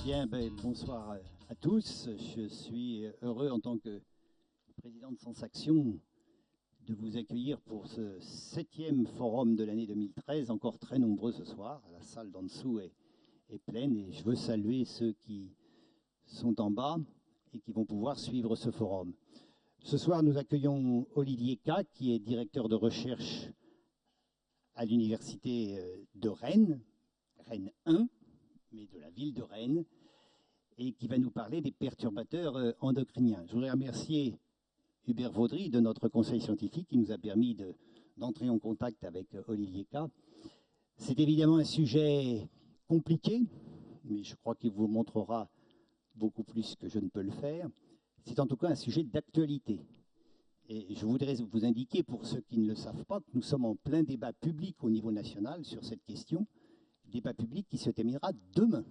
Bien, bonsoir à tous. Je suis heureux en tant que président de Sens-Action de vous accueillir pour ce 7e forum de l'année 2013, encore très nombreux ce soir. La salle d'en dessous est pleine et je veux saluer ceux qui sont en bas et qui vont pouvoir suivre ce forum. Ce soir, nous accueillons Olivier K, qui est directeur de recherche à l'université de Rennes, Rennes 1, mais de la ville de Rennes, et qui va nous parler des perturbateurs endocriniens. Je voudrais remercier Hubert Vaudry de notre conseil scientifique qui nous a permis d'entrer en contact avec Olivier K. C'est évidemment un sujet compliqué, mais je crois qu'il vous montrera beaucoup plus que je ne peux le faire. C'est en tout cas un sujet d'actualité. Et je voudrais vous indiquer, pour ceux qui ne le savent pas, que nous sommes en plein débat public au niveau national sur cette question, débat public qui se terminera demain.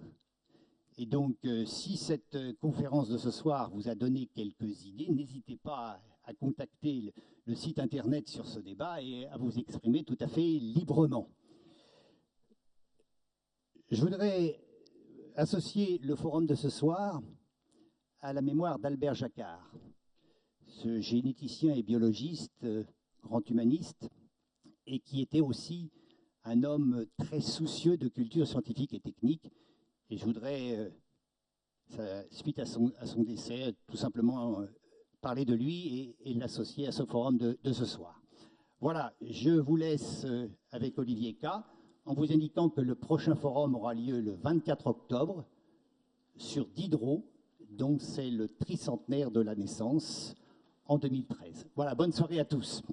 Et donc, si cette conférence de ce soir vous a donné quelques idées, n'hésitez pas à contacter le site internet sur ce débat et à vous exprimer tout à fait librement. Je voudrais associer le forum de ce soir à la mémoire d'Albert Jacquard, ce généticien et biologiste, grand humaniste, et qui était aussi un homme très soucieux de culture scientifique et technique. Et je voudrais, suite à son décès, tout simplement parler de lui et l'associer à ce forum de ce soir. Voilà, je vous laisse avec Olivier K, en vous indiquant que le prochain forum aura lieu le 24 octobre sur Diderot, donc c'est le tricentenaire de la naissance en 2013. Voilà, bonne soirée à tous.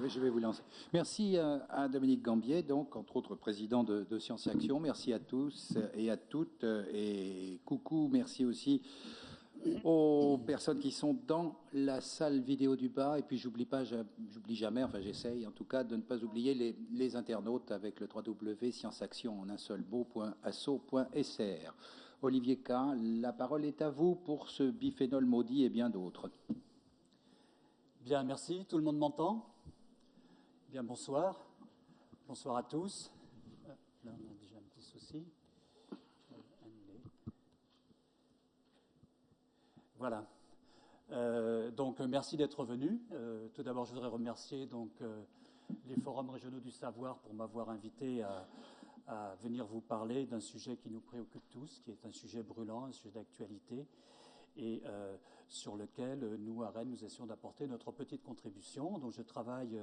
Oui, je vais vous lancer. Merci à Dominique Gambier, donc, entre autres président de Sciences et Action. Merci à tous et à toutes. Et coucou, merci aussi aux personnes qui sont dans la salle vidéo du bas. Et puis, j'oublie jamais, enfin j'essaye en tout cas, de ne pas oublier les internautes avec le www.scienceaction en un seul mot.asso.sr. Olivier K, la parole est à vous pour ce biphénol maudit et bien d'autres. Bien, merci. Tout le monde m'entend ? Bien, bonsoir. Bonsoir à tous. Là, on a déjà un petit souci. Voilà. Donc, merci d'être venus. Tout d'abord, je voudrais remercier les forums régionaux du savoir pour m'avoir invité à venir vous parler d'un sujet qui nous préoccupe tous, qui est un sujet brûlant, un sujet d'actualité, et sur lequel nous, à Rennes, nous essayons d'apporter notre petite contribution. Donc, je travaille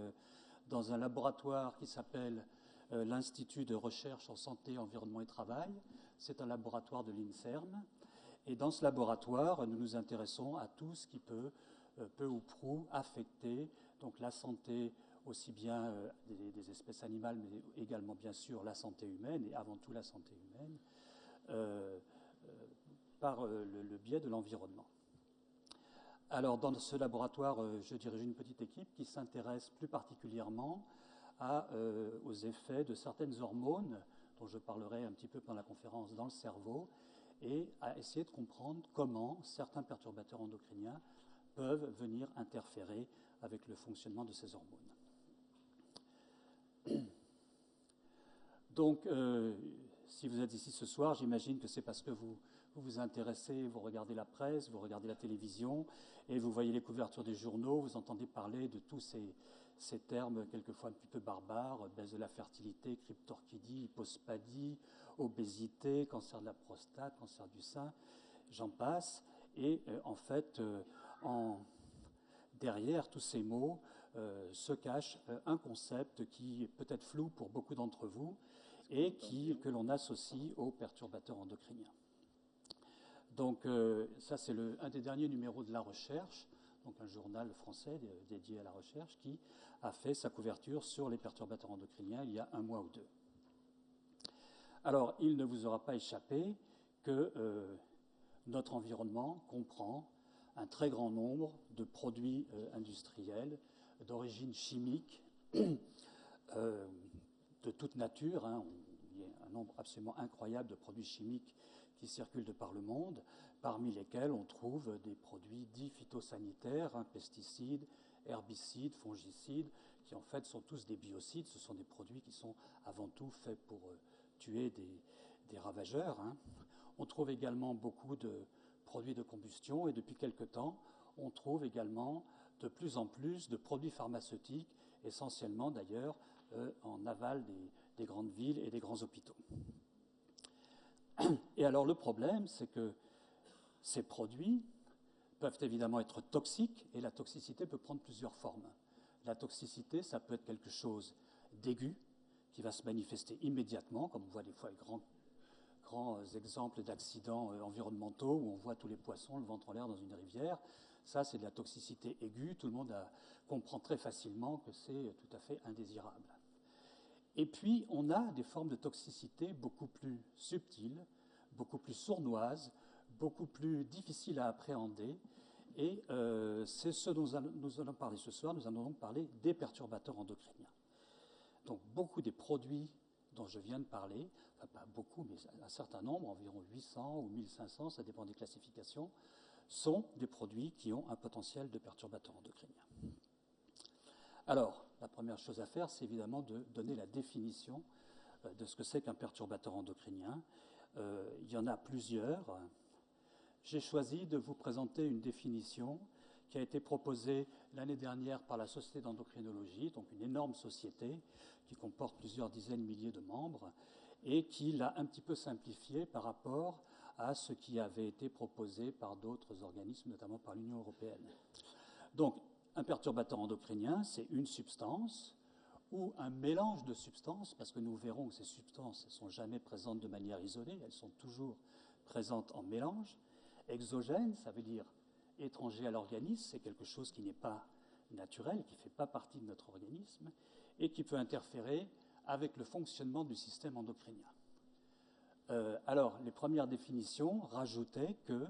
dans un laboratoire qui s'appelle l'Institut de recherche en santé, environnement et travail. C'est un laboratoire de l'INSERM. Et dans ce laboratoire, nous nous intéressons à tout ce qui peut, peu ou prou, affecter donc, la santé aussi bien des espèces animales, mais également, bien sûr, la santé humaine, et avant tout la santé humaine, par le biais de l'environnement. Alors, dans ce laboratoire, je dirige une petite équipe qui s'intéresse plus particulièrement aux effets de certaines hormones, dont je parlerai un petit peu pendant la conférence, dans le cerveau, et à essayer de comprendre comment certains perturbateurs endocriniens peuvent venir interférer avec le fonctionnement de ces hormones. Donc, si vous êtes ici ce soir, j'imagine que c'est parce que vous vous intéressez, vous regardez la presse, vous regardez la télévision, et vous voyez les couvertures des journaux, vous entendez parler de tous ces termes quelquefois un petit peu barbares, baisse de la fertilité, cryptorchidie, hypospadie, obésité, cancer de la prostate, cancer du sein, j'en passe. Et en fait, derrière tous ces mots se cache un concept qui est peut-être flou pour beaucoup d'entre vous et que l'on associe aux perturbateurs endocriniens. Donc ça, c'est un des derniers numéros de La Recherche, donc un journal français dédié à la recherche, qui a fait sa couverture sur les perturbateurs endocriniens il y a un mois ou deux. Alors, il ne vous aura pas échappé que notre environnement comprend un très grand nombre de produits industriels d'origine chimique, de toute nature. Il y a un nombre absolument incroyable de produits chimiques qui circulent de par le monde, parmi lesquels on trouve des produits dits phytosanitaires, pesticides, herbicides, fongicides, qui en fait sont tous des biocides. Ce sont des produits qui sont avant tout faits pour tuer des ravageurs, hein. On trouve également beaucoup de produits de combustion et depuis quelque temps, on trouve également de plus en plus de produits pharmaceutiques, essentiellement d'ailleurs en aval des grandes villes et des grands hôpitaux. Et alors le problème, c'est que ces produits peuvent évidemment être toxiques et la toxicité peut prendre plusieurs formes. La toxicité, ça peut être quelque chose d'aigu qui va se manifester immédiatement, comme on voit des fois les grands exemples d'accidents environnementaux où on voit tous les poissons le ventre en l'air dans une rivière. Ça, c'est de la toxicité aiguë. Tout le monde comprend très facilement que c'est tout à fait indésirable. Et puis, on a des formes de toxicité beaucoup plus subtiles, beaucoup plus sournoises, beaucoup plus difficiles à appréhender. Et c'est ce dont nous allons parler ce soir. Nous allons donc parler des perturbateurs endocriniens. Donc, beaucoup des produits dont je viens de parler, enfin pas beaucoup, mais un certain nombre, environ 800 ou 1500, ça dépend des classifications, sont des produits qui ont un potentiel de perturbateur endocrinien. Alors, la première chose à faire, c'est évidemment de donner la définition de ce que c'est qu'un perturbateur endocrinien. Il y en a plusieurs. J'ai choisi de vous présenter une définition qui a été proposée l'année dernière par la Société d'endocrinologie, donc une énorme société qui comporte plusieurs dizaines de milliers de membres, et qui l'a un petit peu simplifiée par rapport à ce qui avait été proposé par d'autres organismes, notamment par l'Union européenne. Donc, un perturbateur endocrinien, c'est une substance ou un mélange de substances, parce que nous verrons que ces substances ne sont jamais présentes de manière isolée, elles sont toujours présentes en mélange. Exogène, ça veut dire étranger à l'organisme, c'est quelque chose qui n'est pas naturel, qui ne fait pas partie de notre organisme, et qui peut interférer avec le fonctionnement du système endocrinien. Alors, les premières définitions rajoutaient que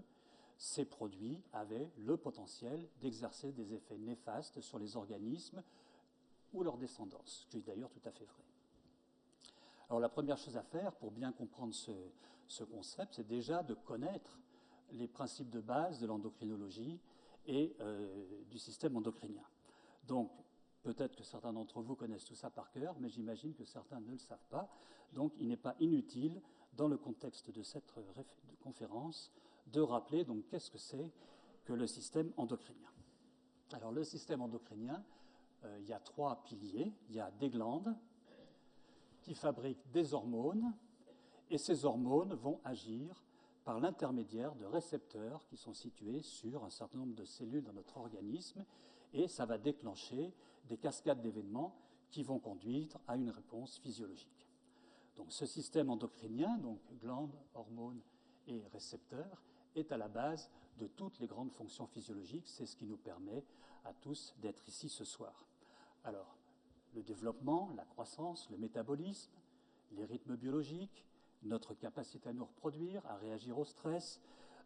ces produits avaient le potentiel d'exercer des effets néfastes sur les organismes ou leur descendance, ce qui est d'ailleurs tout à fait vrai. Alors, la première chose à faire pour bien comprendre ce concept, c'est déjà de connaître les principes de base de l'endocrinologie et du système endocrinien. Donc, peut-être que certains d'entre vous connaissent tout ça par cœur, mais j'imagine que certains ne le savent pas. Donc, il n'est pas inutile, dans le contexte de cette conférence, de rappeler donc qu'est-ce que c'est que le système endocrinien. Alors, le système endocrinien, il y a trois piliers. Il y a des glandes qui fabriquent des hormones, et ces hormones vont agir par l'intermédiaire de récepteurs qui sont situés sur un certain nombre de cellules dans notre organisme, et ça va déclencher des cascades d'événements qui vont conduire à une réponse physiologique. Donc ce système endocrinien, donc glandes, hormones et récepteurs, est à la base de toutes les grandes fonctions physiologiques. C'est ce qui nous permet à tous d'être ici ce soir. Alors, le développement, la croissance, le métabolisme, les rythmes biologiques, notre capacité à nous reproduire, à réagir au stress,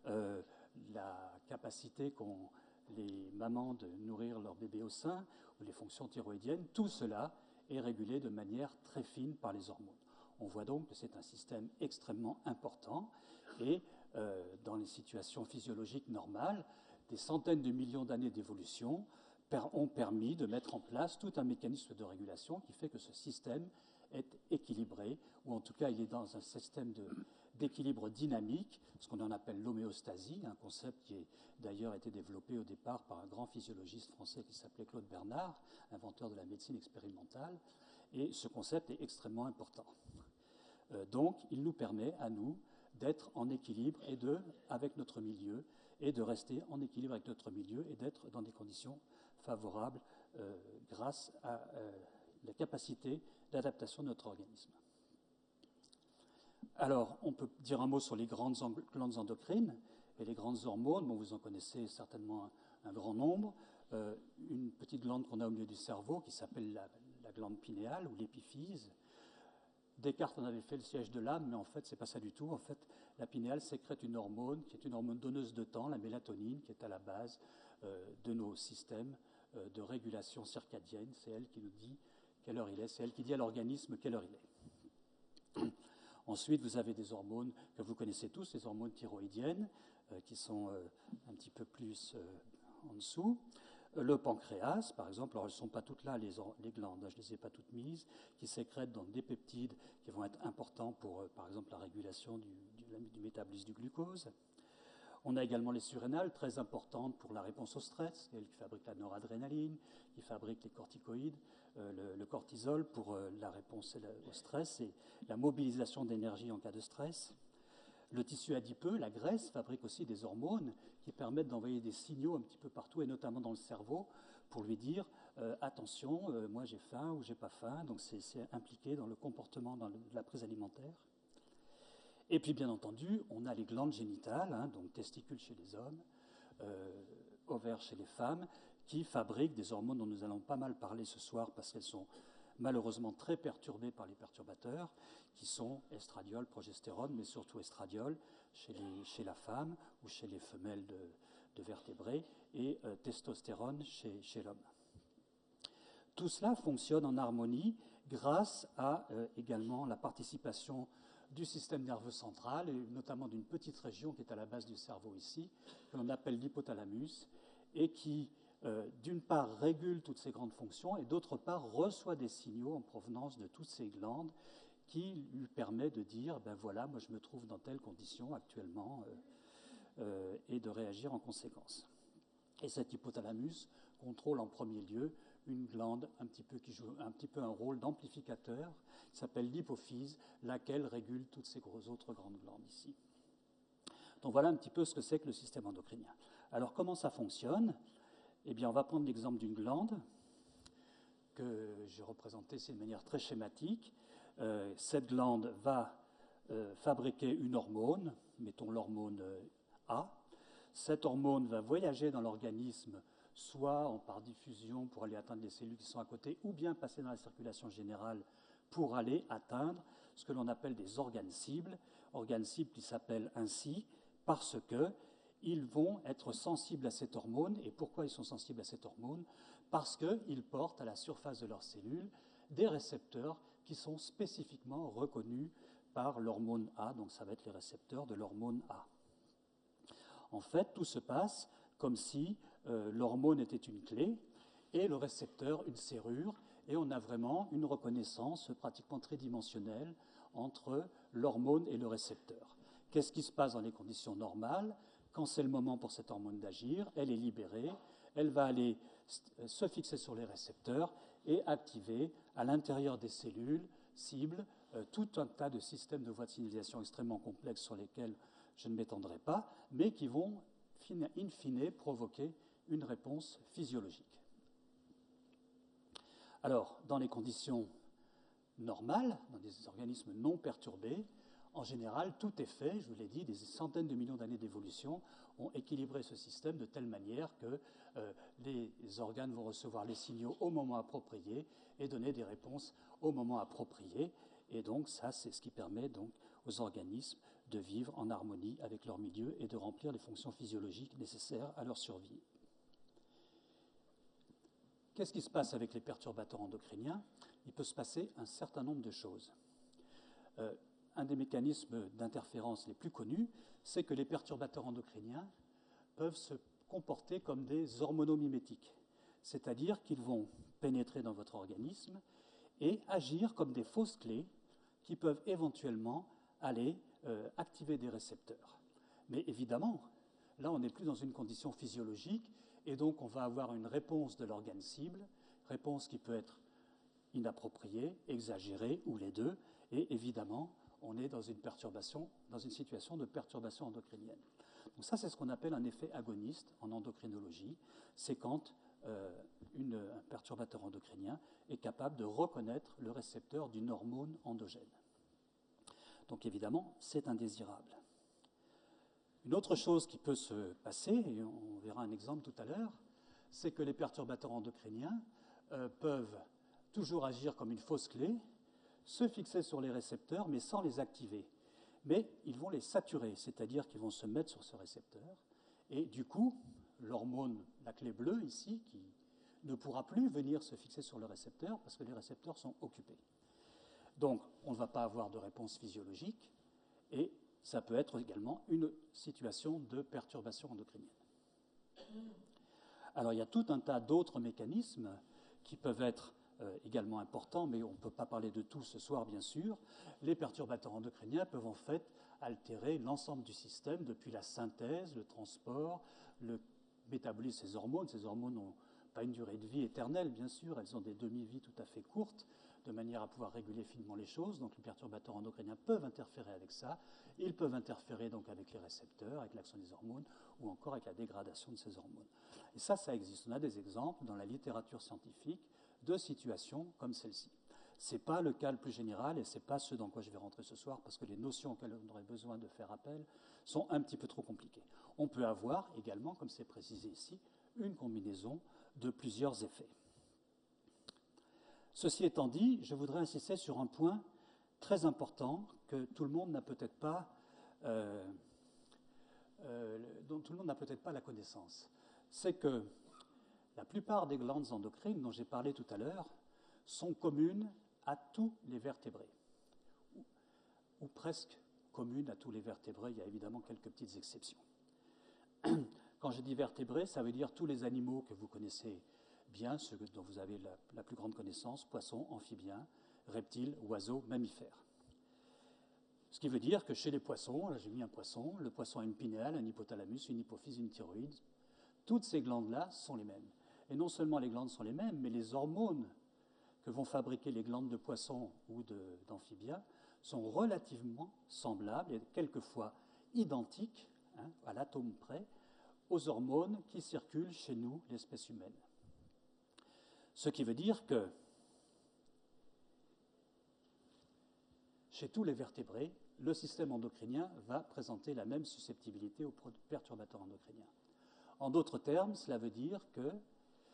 la capacité qu'ont les mamans de nourrir leur bébé au sein, ou les fonctions thyroïdiennes, tout cela est régulé de manière très fine par les hormones. On voit donc que c'est un système extrêmement important et dans les situations physiologiques normales, des centaines de millions d'années d'évolution ont permis de mettre en place tout un mécanisme de régulation qui fait que ce système est équilibré, ou en tout cas il est dans un système d'équilibre dynamique, ce qu'on en appelle l'homéostasie, un concept qui a d'ailleurs été développé au départ par un grand physiologiste français qui s'appelait Claude Bernard, inventeur de la médecine expérimentale, et ce concept est extrêmement important. Donc il nous permet à nous d'être en équilibre avec notre milieu, et de rester en équilibre avec notre milieu et d'être dans des conditions favorables grâce à la capacité d'adaptation de notre organisme. Alors, on peut dire un mot sur les grandes glandes endocrines et les grandes hormones. Bon, vous en connaissez certainement un grand nombre. Une petite glande qu'on a au milieu du cerveau qui s'appelle la glande pinéale ou l'épiphyse. Descartes en avait fait le siège de l'âme, mais en fait, c'est pas ça du tout. En fait, la pinéale sécrète une hormone qui est une hormone donneuse de temps, la mélatonine, qui est à la base de nos systèmes de régulation circadienne. C'est elle qui nous dit quelle heure il est. C'est elle qui dit à l'organisme quelle heure il est. Ensuite, vous avez des hormones que vous connaissez tous, les hormones thyroïdiennes, qui sont un petit peu plus en dessous. Le pancréas, par exemple, alors elles ne sont pas toutes là, les glandes, je ne les ai pas toutes mises, qui sécrètent donc des peptides qui vont être importants pour, par exemple, la régulation du métabolisme du glucose. On a également les surrénales, très importantes pour la réponse au stress, elles qui fabriquent la noradrénaline, qui fabriquent les corticoïdes, le cortisol pour la réponse au stress et la mobilisation d'énergie en cas de stress. Le tissu adipeux, la graisse, fabrique aussi des hormones qui permettent d'envoyer des signaux un petit peu partout, et notamment dans le cerveau, pour lui dire attention, moi j'ai faim ou j'ai pas faim. Donc c'est impliqué dans le comportement, dans la prise alimentaire. Et puis bien entendu, on a les glandes génitales, hein, donc testicules chez les hommes, ovaires chez les femmes, qui fabriquent des hormones dont nous allons pas mal parler ce soir parce qu'elles sont malheureusement très perturbées par les perturbateurs, qui sont estradiol, progestérone, mais surtout estradiol chez la femme ou chez les femelles de vertébrés, et testostérone chez l'homme. Tout cela fonctionne en harmonie grâce à également la participation du système nerveux central, et notamment d'une petite région qui est à la base du cerveau ici, que l'on appelle l'hypothalamus, et qui, d'une part, régule toutes ces grandes fonctions, et d'autre part, reçoit des signaux en provenance de toutes ces glandes qui lui permet de dire, ben voilà, moi je me trouve dans telle condition actuellement, et de réagir en conséquence. Et cet hypothalamus contrôle en premier lieu une glande qui joue un petit peu un rôle d'amplificateur, qui s'appelle l'hypophyse, laquelle régule toutes ces autres grandes glandes ici. Donc voilà un petit peu ce que c'est que le système endocrinien. Alors comment ça fonctionne? Eh bien, on va prendre l'exemple d'une glande que j'ai représentée de manière très schématique. Cette glande va fabriquer une hormone, mettons l'hormone A. Cette hormone va voyager dans l'organisme, soit par diffusion pour aller atteindre les cellules qui sont à côté, ou bien passer dans la circulation générale pour aller atteindre ce que l'on appelle des organes cibles. Organes cibles qui s'appellent ainsi parce qu'ils vont être sensibles à cette hormone. Et pourquoi ils sont sensibles à cette hormone? Parce qu'ils portent à la surface de leurs cellules des récepteurs qui sont spécifiquement reconnus par l'hormone A. Donc ça va être les récepteurs de l'hormone A. En fait, tout se passe comme si l'hormone était une clé et le récepteur une serrure, et on a vraiment une reconnaissance pratiquement tridimensionnelle entre l'hormone et le récepteur. Qu'est-ce qui se passe dans les conditions normales? Quand c'est le moment pour cette hormone d'agir, elle est libérée, elle va aller se fixer sur les récepteurs et activer à l'intérieur des cellules cibles tout un tas de systèmes de voies de signalisation extrêmement complexes sur lesquels je ne m'étendrai pas, mais qui vont in fine provoquer une réponse physiologique. Alors, dans les conditions normales, dans des organismes non perturbés, en général, tout est fait, je vous l'ai dit, des centaines de millions d'années d'évolution ont équilibré ce système de telle manière que les organes vont recevoir les signaux au moment approprié et donner des réponses au moment approprié. Et donc, ça, c'est ce qui permet donc aux organismes de vivre en harmonie avec leur milieu et de remplir les fonctions physiologiques nécessaires à leur survie. Qu'est-ce qui se passe avec les perturbateurs endocriniens? Il peut se passer un certain nombre de choses. Un des mécanismes d'interférence les plus connus, c'est que les perturbateurs endocriniens peuvent se comporter comme des hormonomimétiques, c'est-à-dire qu'ils vont pénétrer dans votre organisme et agir comme des fausses clés qui peuvent éventuellement aller activer des récepteurs. Mais évidemment, là, on n'est plus dans une condition physiologique, et donc on va avoir une réponse de l'organe cible, réponse qui peut être inappropriée, exagérée, ou les deux, et évidemment, on est dans une perturbation, dans une situation de perturbation endocrinienne. Donc ça, c'est ce qu'on appelle un effet agoniste en endocrinologie. C'est quand un perturbateur endocrinien est capable de reconnaître le récepteur d'une hormone endogène. Donc évidemment, c'est indésirable. Une autre chose qui peut se passer, et on verra un exemple tout à l'heure, c'est que les perturbateurs endocriniens peuvent toujours agir comme une fausse clé, se fixer sur les récepteurs, mais sans les activer. Mais ils vont les saturer, c'est-à-dire qu'ils vont se mettre sur ce récepteur, et du coup, l'hormone, la clé bleue ici, qui ne pourra plus venir se fixer sur le récepteur parce que les récepteurs sont occupés. Donc, on ne va pas avoir de réponse physiologique, et ça peut être également une situation de perturbation endocrinienne. Alors il y a tout un tas d'autres mécanismes qui peuvent être également importants, mais on ne peut pas parler de tout ce soir, bien sûr. Les perturbateurs endocriniens peuvent en fait altérer l'ensemble du système, depuis la synthèse, le transport, le métabolisme de ces hormones. Ces hormones n'ont pas une durée de vie éternelle, bien sûr, elles ont des demi-vies tout à fait courtes, de manière à pouvoir réguler finement les choses. Donc les perturbateurs endocriniens peuvent interférer avec ça. Ils peuvent interférer donc avec les récepteurs, avec l'action des hormones, ou encore avec la dégradation de ces hormones. Et ça existe. On a des exemples dans la littérature scientifique de situations comme celle-ci. Ce n'est pas le cas le plus général, et ce n'est pas ce dans quoi je vais rentrer ce soir, parce que les notions auxquelles on aurait besoin de faire appel sont un petit peu trop compliquées. On peut avoir également, comme c'est précisé ici, une combinaison de plusieurs effets. Ceci étant dit, je voudrais insister sur un point très important que tout le monde n'a peut-être pas, dont tout le monde n'a peut-être pas la connaissance. C'est que la plupart des glandes endocrines dont j'ai parlé tout à l'heure sont communes à tous les vertébrés, ou presque communes à tous les vertébrés. Il y a évidemment quelques petites exceptions. Quand je dis vertébrés, ça veut dire tous les animaux que vous connaissez bien, ceux dont vous avez la plus grande connaissance, poissons, amphibiens, reptiles, oiseaux, mammifères. Ce qui veut dire que chez les poissons, là j'ai mis un poisson, le poisson a une pinéale, un hypothalamus, une hypophyse, une thyroïde. Toutes ces glandes-là sont les mêmes. Et non seulement les glandes sont les mêmes, mais les hormones que vont fabriquer les glandes de poissons ou d'amphibiens sont relativement semblables et quelquefois identiques, à l'atome près, aux hormones qui circulent chez nous, l'espèce humaine. Ce qui veut dire que chez tous les vertébrés, le système endocrinien va présenter la même susceptibilité aux perturbateurs endocriniens. En d'autres termes, cela veut dire que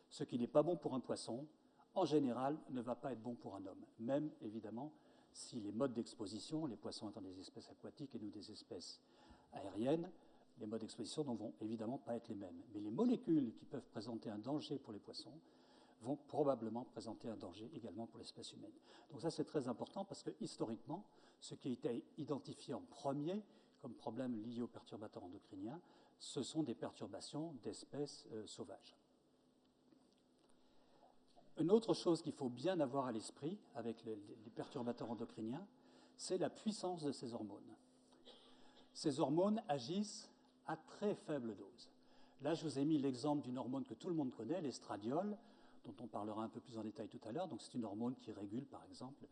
ce qui n'est pas bon pour un poisson, en général, ne va pas être bon pour un homme. Même, évidemment, si les modes d'exposition, les poissons étant des espèces aquatiques et nous des espèces aériennes, les modes d'exposition ne vont évidemment pas être les mêmes. Mais les molécules qui peuvent présenter un danger pour les poissons vont probablement présenter un danger également pour l'espèce humaine. Donc ça, c'est très important parce que historiquement, ce qui a été identifié en premier comme problème lié aux perturbateurs endocriniens, ce sont des perturbations d'espèces sauvages. Une autre chose qu'il faut bien avoir à l'esprit avec les perturbateurs endocriniens, c'est la puissance de ces hormones. Ces hormones agissent à très faible dose. Là, je vous ai mis l'exemple d'une hormone que tout le monde connaît, l'estradiol, dont on parlera un peu plus en détail tout à l'heure. Donc, c'est une hormone qui régule, par exemple,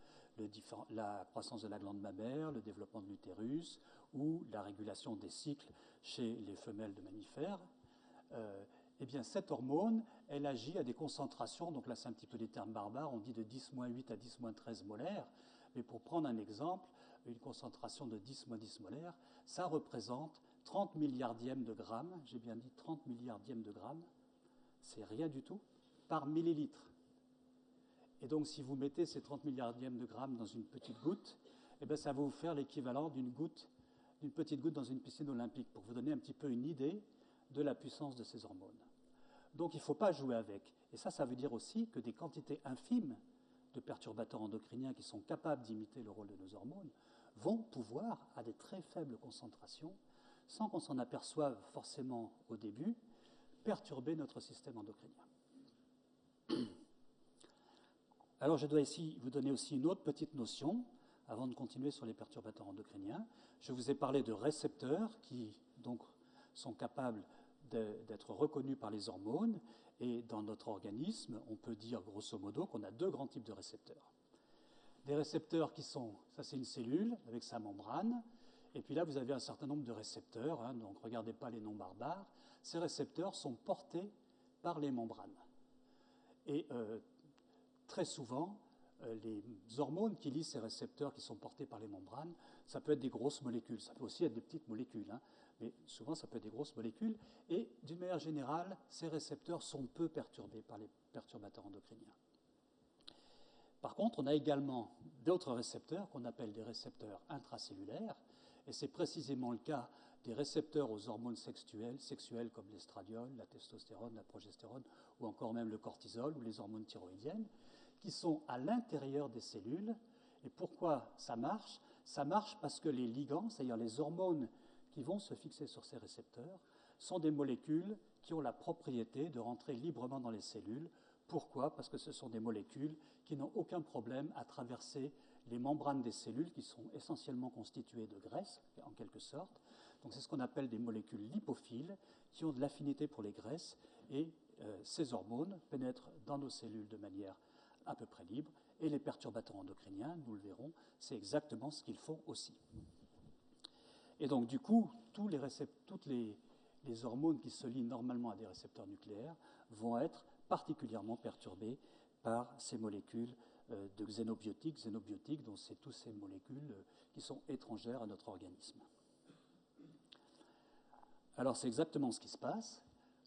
la croissance de la glande mammaire, le développement de l'utérus ou la régulation des cycles chez les femelles de mammifères. Eh bien, cette hormone, elle agit à des concentrations, donc là, c'est un petit peu des termes barbares, on dit de 10-8 à 10-13 molaires. Mais pour prendre un exemple, une concentration de 10-10 molaires, ça représente 30 milliardièmes de grammes, j'ai bien dit 30 milliardièmes de grammes, c'est rien du tout, par millilitre. Et donc, si vous mettez ces 30 milliardièmes de grammes dans une petite goutte, eh bien, ça va vous faire l'équivalent d'une petite goutte dans une piscine olympique, pour vous donner un petit peu une idée de la puissance de ces hormones. Donc, il ne faut pas jouer avec. Et ça veut dire aussi que des quantités infimes de perturbateurs endocriniens qui sont capables d'imiter le rôle de nos hormones vont pouvoir, à des très faibles concentrations, sans qu'on s'en aperçoive forcément au début, perturber notre système endocrinien. Alors, je dois ici vous donner aussi une autre petite notion, avant de continuer sur les perturbateurs endocriniens. Je vous ai parlé de récepteurs qui, donc, sont capables d'être reconnus par les hormones. Et dans notre organisme, on peut dire grosso modo qu'on a deux grands types de récepteurs. Des récepteurs qui sont, ça c'est une cellule avec sa membrane, et puis là vous avez un certain nombre de récepteurs, donc regardez pas les noms barbares. Ces récepteurs sont portés par les membranes. Et très souvent, les hormones qui lisent ces récepteurs qui sont portés par les membranes, ça peut être des grosses molécules, ça peut aussi être des petites molécules, mais souvent ça peut être des grosses molécules, et d'une manière générale, ces récepteurs sont peu perturbés par les perturbateurs endocriniens. Par contre, on a également d'autres récepteurs qu'on appelle des récepteurs intracellulaires, et c'est précisément le cas des récepteurs aux hormones sexuelles comme l'estradiol, la testostérone, la progestérone, ou encore même le cortisol ou les hormones thyroïdiennes, qui sont à l'intérieur des cellules. Et pourquoi ça marche ? Ça marche parce que les ligands, c'est-à-dire les hormones qui vont se fixer sur ces récepteurs, sont des molécules qui ont la propriété de rentrer librement dans les cellules. Pourquoi? Parce que ce sont des molécules qui n'ont aucun problème à traverser les membranes des cellules, qui sont essentiellement constituées de graisse, en quelque sorte. Donc c'est ce qu'on appelle des molécules lipophiles, qui ont de l'affinité pour les graisses, et ces hormones pénètrent dans nos cellules de manière à peu près libre, et les perturbateurs endocriniens, nous le verrons, c'est exactement ce qu'ils font aussi. Et donc du coup, toutes les hormones qui se lient normalement à des récepteurs nucléaires vont être particulièrement perturbées par ces molécules de xénobiotiques, dont c'est toutes ces molécules qui sont étrangères à notre organisme. Alors c'est exactement ce qui se passe.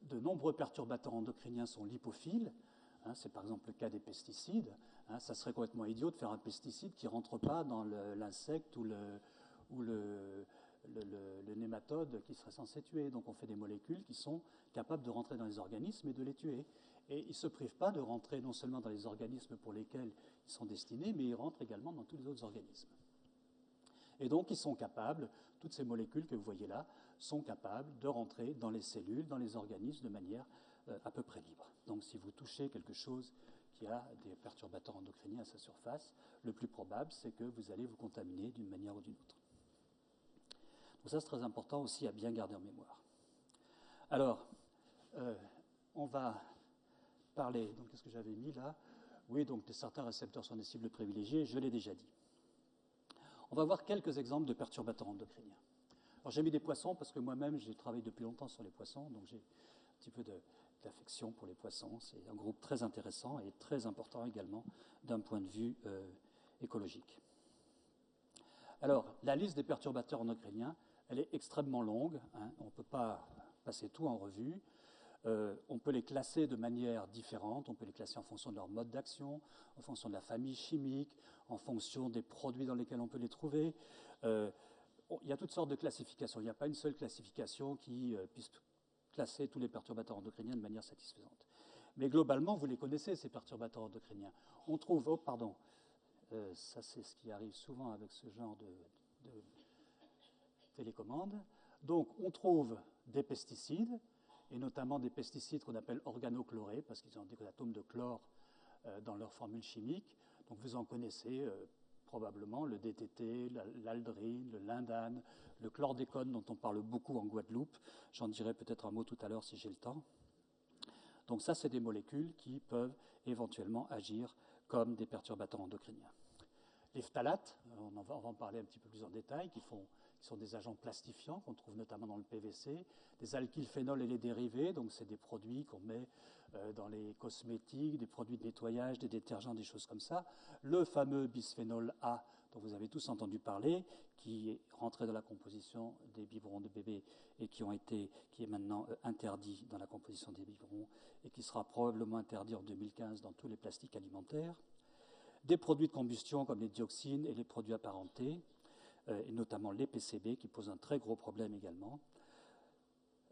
De nombreux perturbateurs endocriniens sont lipophiles. C'est par exemple le cas des pesticides. Ça serait complètement idiot de faire un pesticide qui ne rentre pas dans l'insecte ou le nématode qui serait censé tuer. Donc on fait des molécules qui sont capables de rentrer dans les organismes et de les tuer. Et ils ne se privent pas de rentrer non seulement dans les organismes pour lesquels ils sont destinés, mais ils rentrent également dans tous les autres organismes. Et donc ils sont capables, toutes ces molécules que vous voyez là, sont capables de rentrer dans les cellules, dans les organismes de manière à peu près libre. Donc si vous touchez quelque chose qui a des perturbateurs endocriniens à sa surface, le plus probable, c'est que vous allez vous contaminer d'une manière ou d'une autre. Donc ça, c'est très important aussi à bien garder en mémoire. Alors, on va parler, donc qu'est-ce que j'avais mis là? Oui, donc certains récepteurs sont des cibles privilégiées, je l'ai déjà dit. On va voir quelques exemples de perturbateurs endocriniens. Alors j'ai mis des poissons parce que moi-même j'ai travaillé depuis longtemps sur les poissons, donc j'ai un petit peu d'affection pour les poissons. C'est un groupe très intéressant et très important également d'un point de vue écologique. Alors la liste des perturbateurs endocriniens, elle est extrêmement longue, on ne peut pas passer tout en revue. On peut les classer de manière différente, on peut les classer en fonction de leur mode d'action, en fonction de la famille chimique, en fonction des produits dans lesquels on peut les trouver. Il y a toutes sortes de classifications, il n'y a pas une seule classification qui puisse classer tous les perturbateurs endocriniens de manière satisfaisante. Mais globalement, vous les connaissez, ces perturbateurs endocriniens. On trouve, ça c'est ce qui arrive souvent avec ce genre de télécommande. Donc on trouve des pesticides, et notamment des pesticides qu'on appelle organochlorés, parce qu'ils ont des atomes de chlore dans leur formule chimique. Donc vous en connaissez probablement le DDT, l'aldrine, le lindane, le chlordécone dont on parle beaucoup en Guadeloupe. J'en dirai peut-être un mot tout à l'heure si j'ai le temps. Donc ça, c'est des molécules qui peuvent éventuellement agir comme des perturbateurs endocriniens. Les phtalates, on va en parler un petit peu plus en détail, qui sont des agents plastifiants qu'on trouve notamment dans le PVC, des alkylphénols et les dérivés, donc c'est des produits qu'on met dans les cosmétiques, des produits de nettoyage, des détergents, des choses comme ça. Le fameux bisphénol A, dont vous avez tous entendu parler, qui est rentré dans la composition des biberons de bébés et qui est maintenant interdit dans la composition des biberons et qui sera probablement interdit en 2015 dans tous les plastiques alimentaires. Des produits de combustion comme les dioxines et les produits apparentés, et notamment les PCB qui posent un très gros problème également.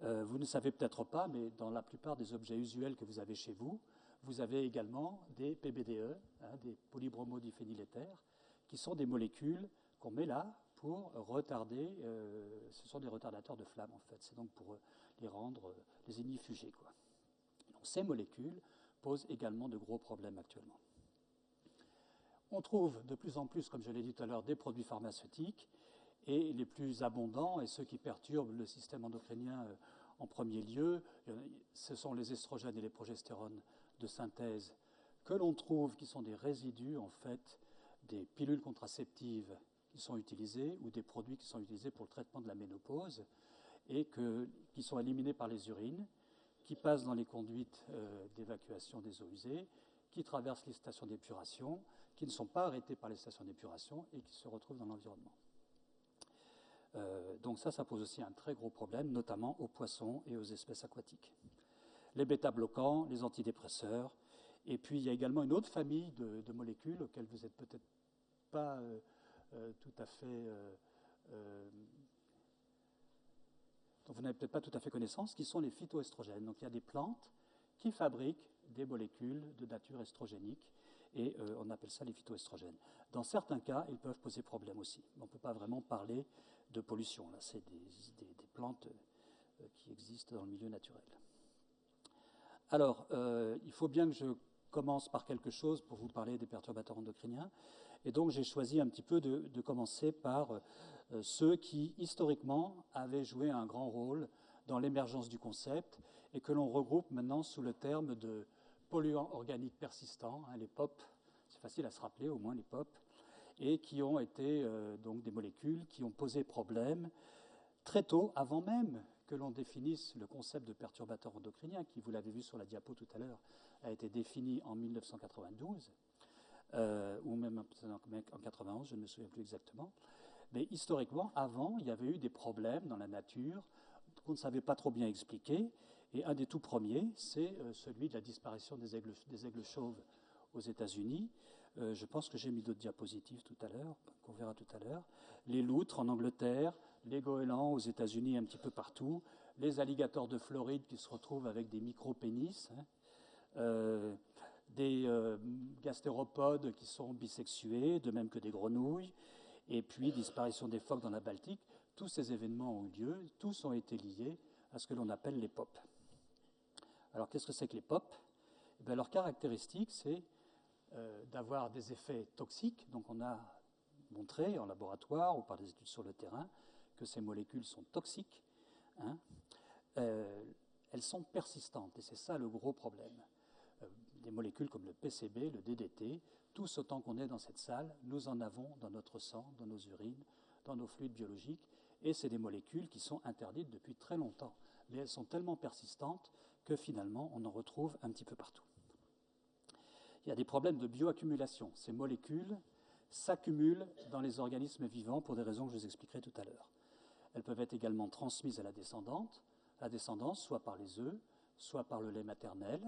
Vous ne savez peut-être pas, mais dans la plupart des objets usuels que vous avez chez vous, vous avez également des PBDE, des polybromodiphényléthers, qui sont des molécules qu'on met là pour retarder, ce sont des retardateurs de flamme en fait, c'est donc pour les ignifuger, quoi. Donc ces molécules posent également de gros problèmes actuellement. On trouve de plus en plus, comme je l'ai dit tout à l'heure, des produits pharmaceutiques, et les plus abondants et ceux qui perturbent le système endocrinien en premier lieu, ce sont les estrogènes et les progestérones de synthèse que l'on trouve, qui sont des résidus en fait des pilules contraceptives qui sont utilisées ou des produits qui sont utilisés pour le traitement de la ménopause et qui sont éliminés par les urines, qui passent dans les conduites d'évacuation des eaux usées, qui traversent les stations d'épuration, qui ne sont pas arrêtés par les stations d'épuration et qui se retrouvent dans l'environnement. Donc ça pose aussi un très gros problème, notamment aux poissons et aux espèces aquatiques. Les bêta-bloquants, les antidépresseurs, et puis il y a également une autre famille de molécules auxquelles vous n'êtes peut-être pas tout à fait... dont vous n'avez peut-être pas tout à fait connaissance, qui sont les phytoestrogènes. Donc il y a des plantes qui fabriquent des molécules de nature estrogénique, et on appelle ça les phytoestrogènes. Dans certains cas, ils peuvent poser problème aussi. On ne peut pas vraiment parler de pollution. Là, c'est des plantes qui existent dans le milieu naturel. Alors, il faut bien que je commence par quelque chose pour vous parler des perturbateurs endocriniens. Et donc, j'ai choisi un petit peu de commencer par ceux qui, historiquement, avaient joué un grand rôle dans l'émergence du concept et que l'on regroupe maintenant sous le terme de polluants organiques persistants, les POP. C'est facile à se rappeler, au moins les POP, et qui ont été donc des molécules qui ont posé problème très tôt, avant même que l'on définisse le concept de perturbateur endocrinien, qui, vous l'avez vu sur la diapo tout à l'heure, a été défini en 1992, ou même en 91, je ne me souviens plus exactement. Mais historiquement, avant, il y avait eu des problèmes dans la nature qu'on ne savait pas trop bien expliquer. Et un des tout premiers, c'est celui de la disparition des aigles chauves aux États-Unis. Je pense que j'ai mis d'autres diapositives tout à l'heure, qu'on verra tout à l'heure. Les loutres en Angleterre, les goélands aux États-Unis, un petit peu partout, les alligators de Floride qui se retrouvent avec des micro-pénis, des gastéropodes qui sont bisexués, de même que des grenouilles, et puis disparition des phoques dans la Baltique. Tous ces événements ont eu lieu, tous ont été liés à ce que l'on appelle les POP. Alors, qu'est-ce que c'est que les POP ? Leur caractéristique, c'est d'avoir des effets toxiques. Donc, on a montré en laboratoire ou par des études sur le terrain que ces molécules sont toxiques. Elles sont persistantes, et c'est ça le gros problème. Des molécules comme le PCB, le DDT, tous autant qu'on est dans cette salle, nous en avons dans notre sang, dans nos urines, dans nos fluides biologiques, et c'est des molécules qui sont interdites depuis très longtemps. Mais elles sont tellement persistantes que finalement, on en retrouve un petit peu partout. Il y a des problèmes de bioaccumulation. Ces molécules s'accumulent dans les organismes vivants pour des raisons que je vous expliquerai tout à l'heure. Elles peuvent être également transmises à la descendance, soit par les œufs, soit par le lait maternel.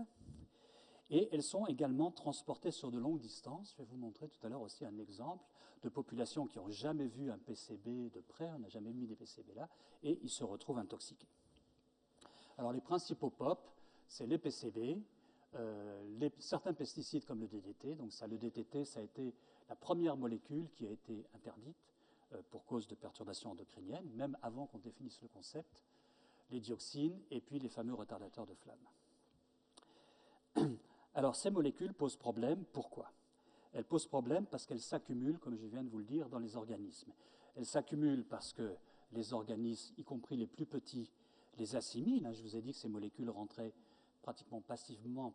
Et elles sont également transportées sur de longues distances. Je vais vous montrer tout à l'heure aussi un exemple de populations qui n'ont jamais vu un PCB de près, on n'a jamais mis des PCB là, et ils se retrouvent intoxiqués. Alors les principaux POP, c'est les PCB, certains pesticides comme le DDT. Donc le DDT, ça a été la première molécule qui a été interdite pour cause de perturbations endocriniennes, même avant qu'on définisse le concept, les dioxines et puis les fameux retardateurs de flamme. Alors ces molécules posent problème, pourquoi ? Elles posent problème parce qu'elles s'accumulent, comme je viens de vous le dire, dans les organismes. Elles s'accumulent parce que les organismes, y compris les plus petits, les assimilent. Je vous ai dit que ces molécules rentraient pratiquement passivement,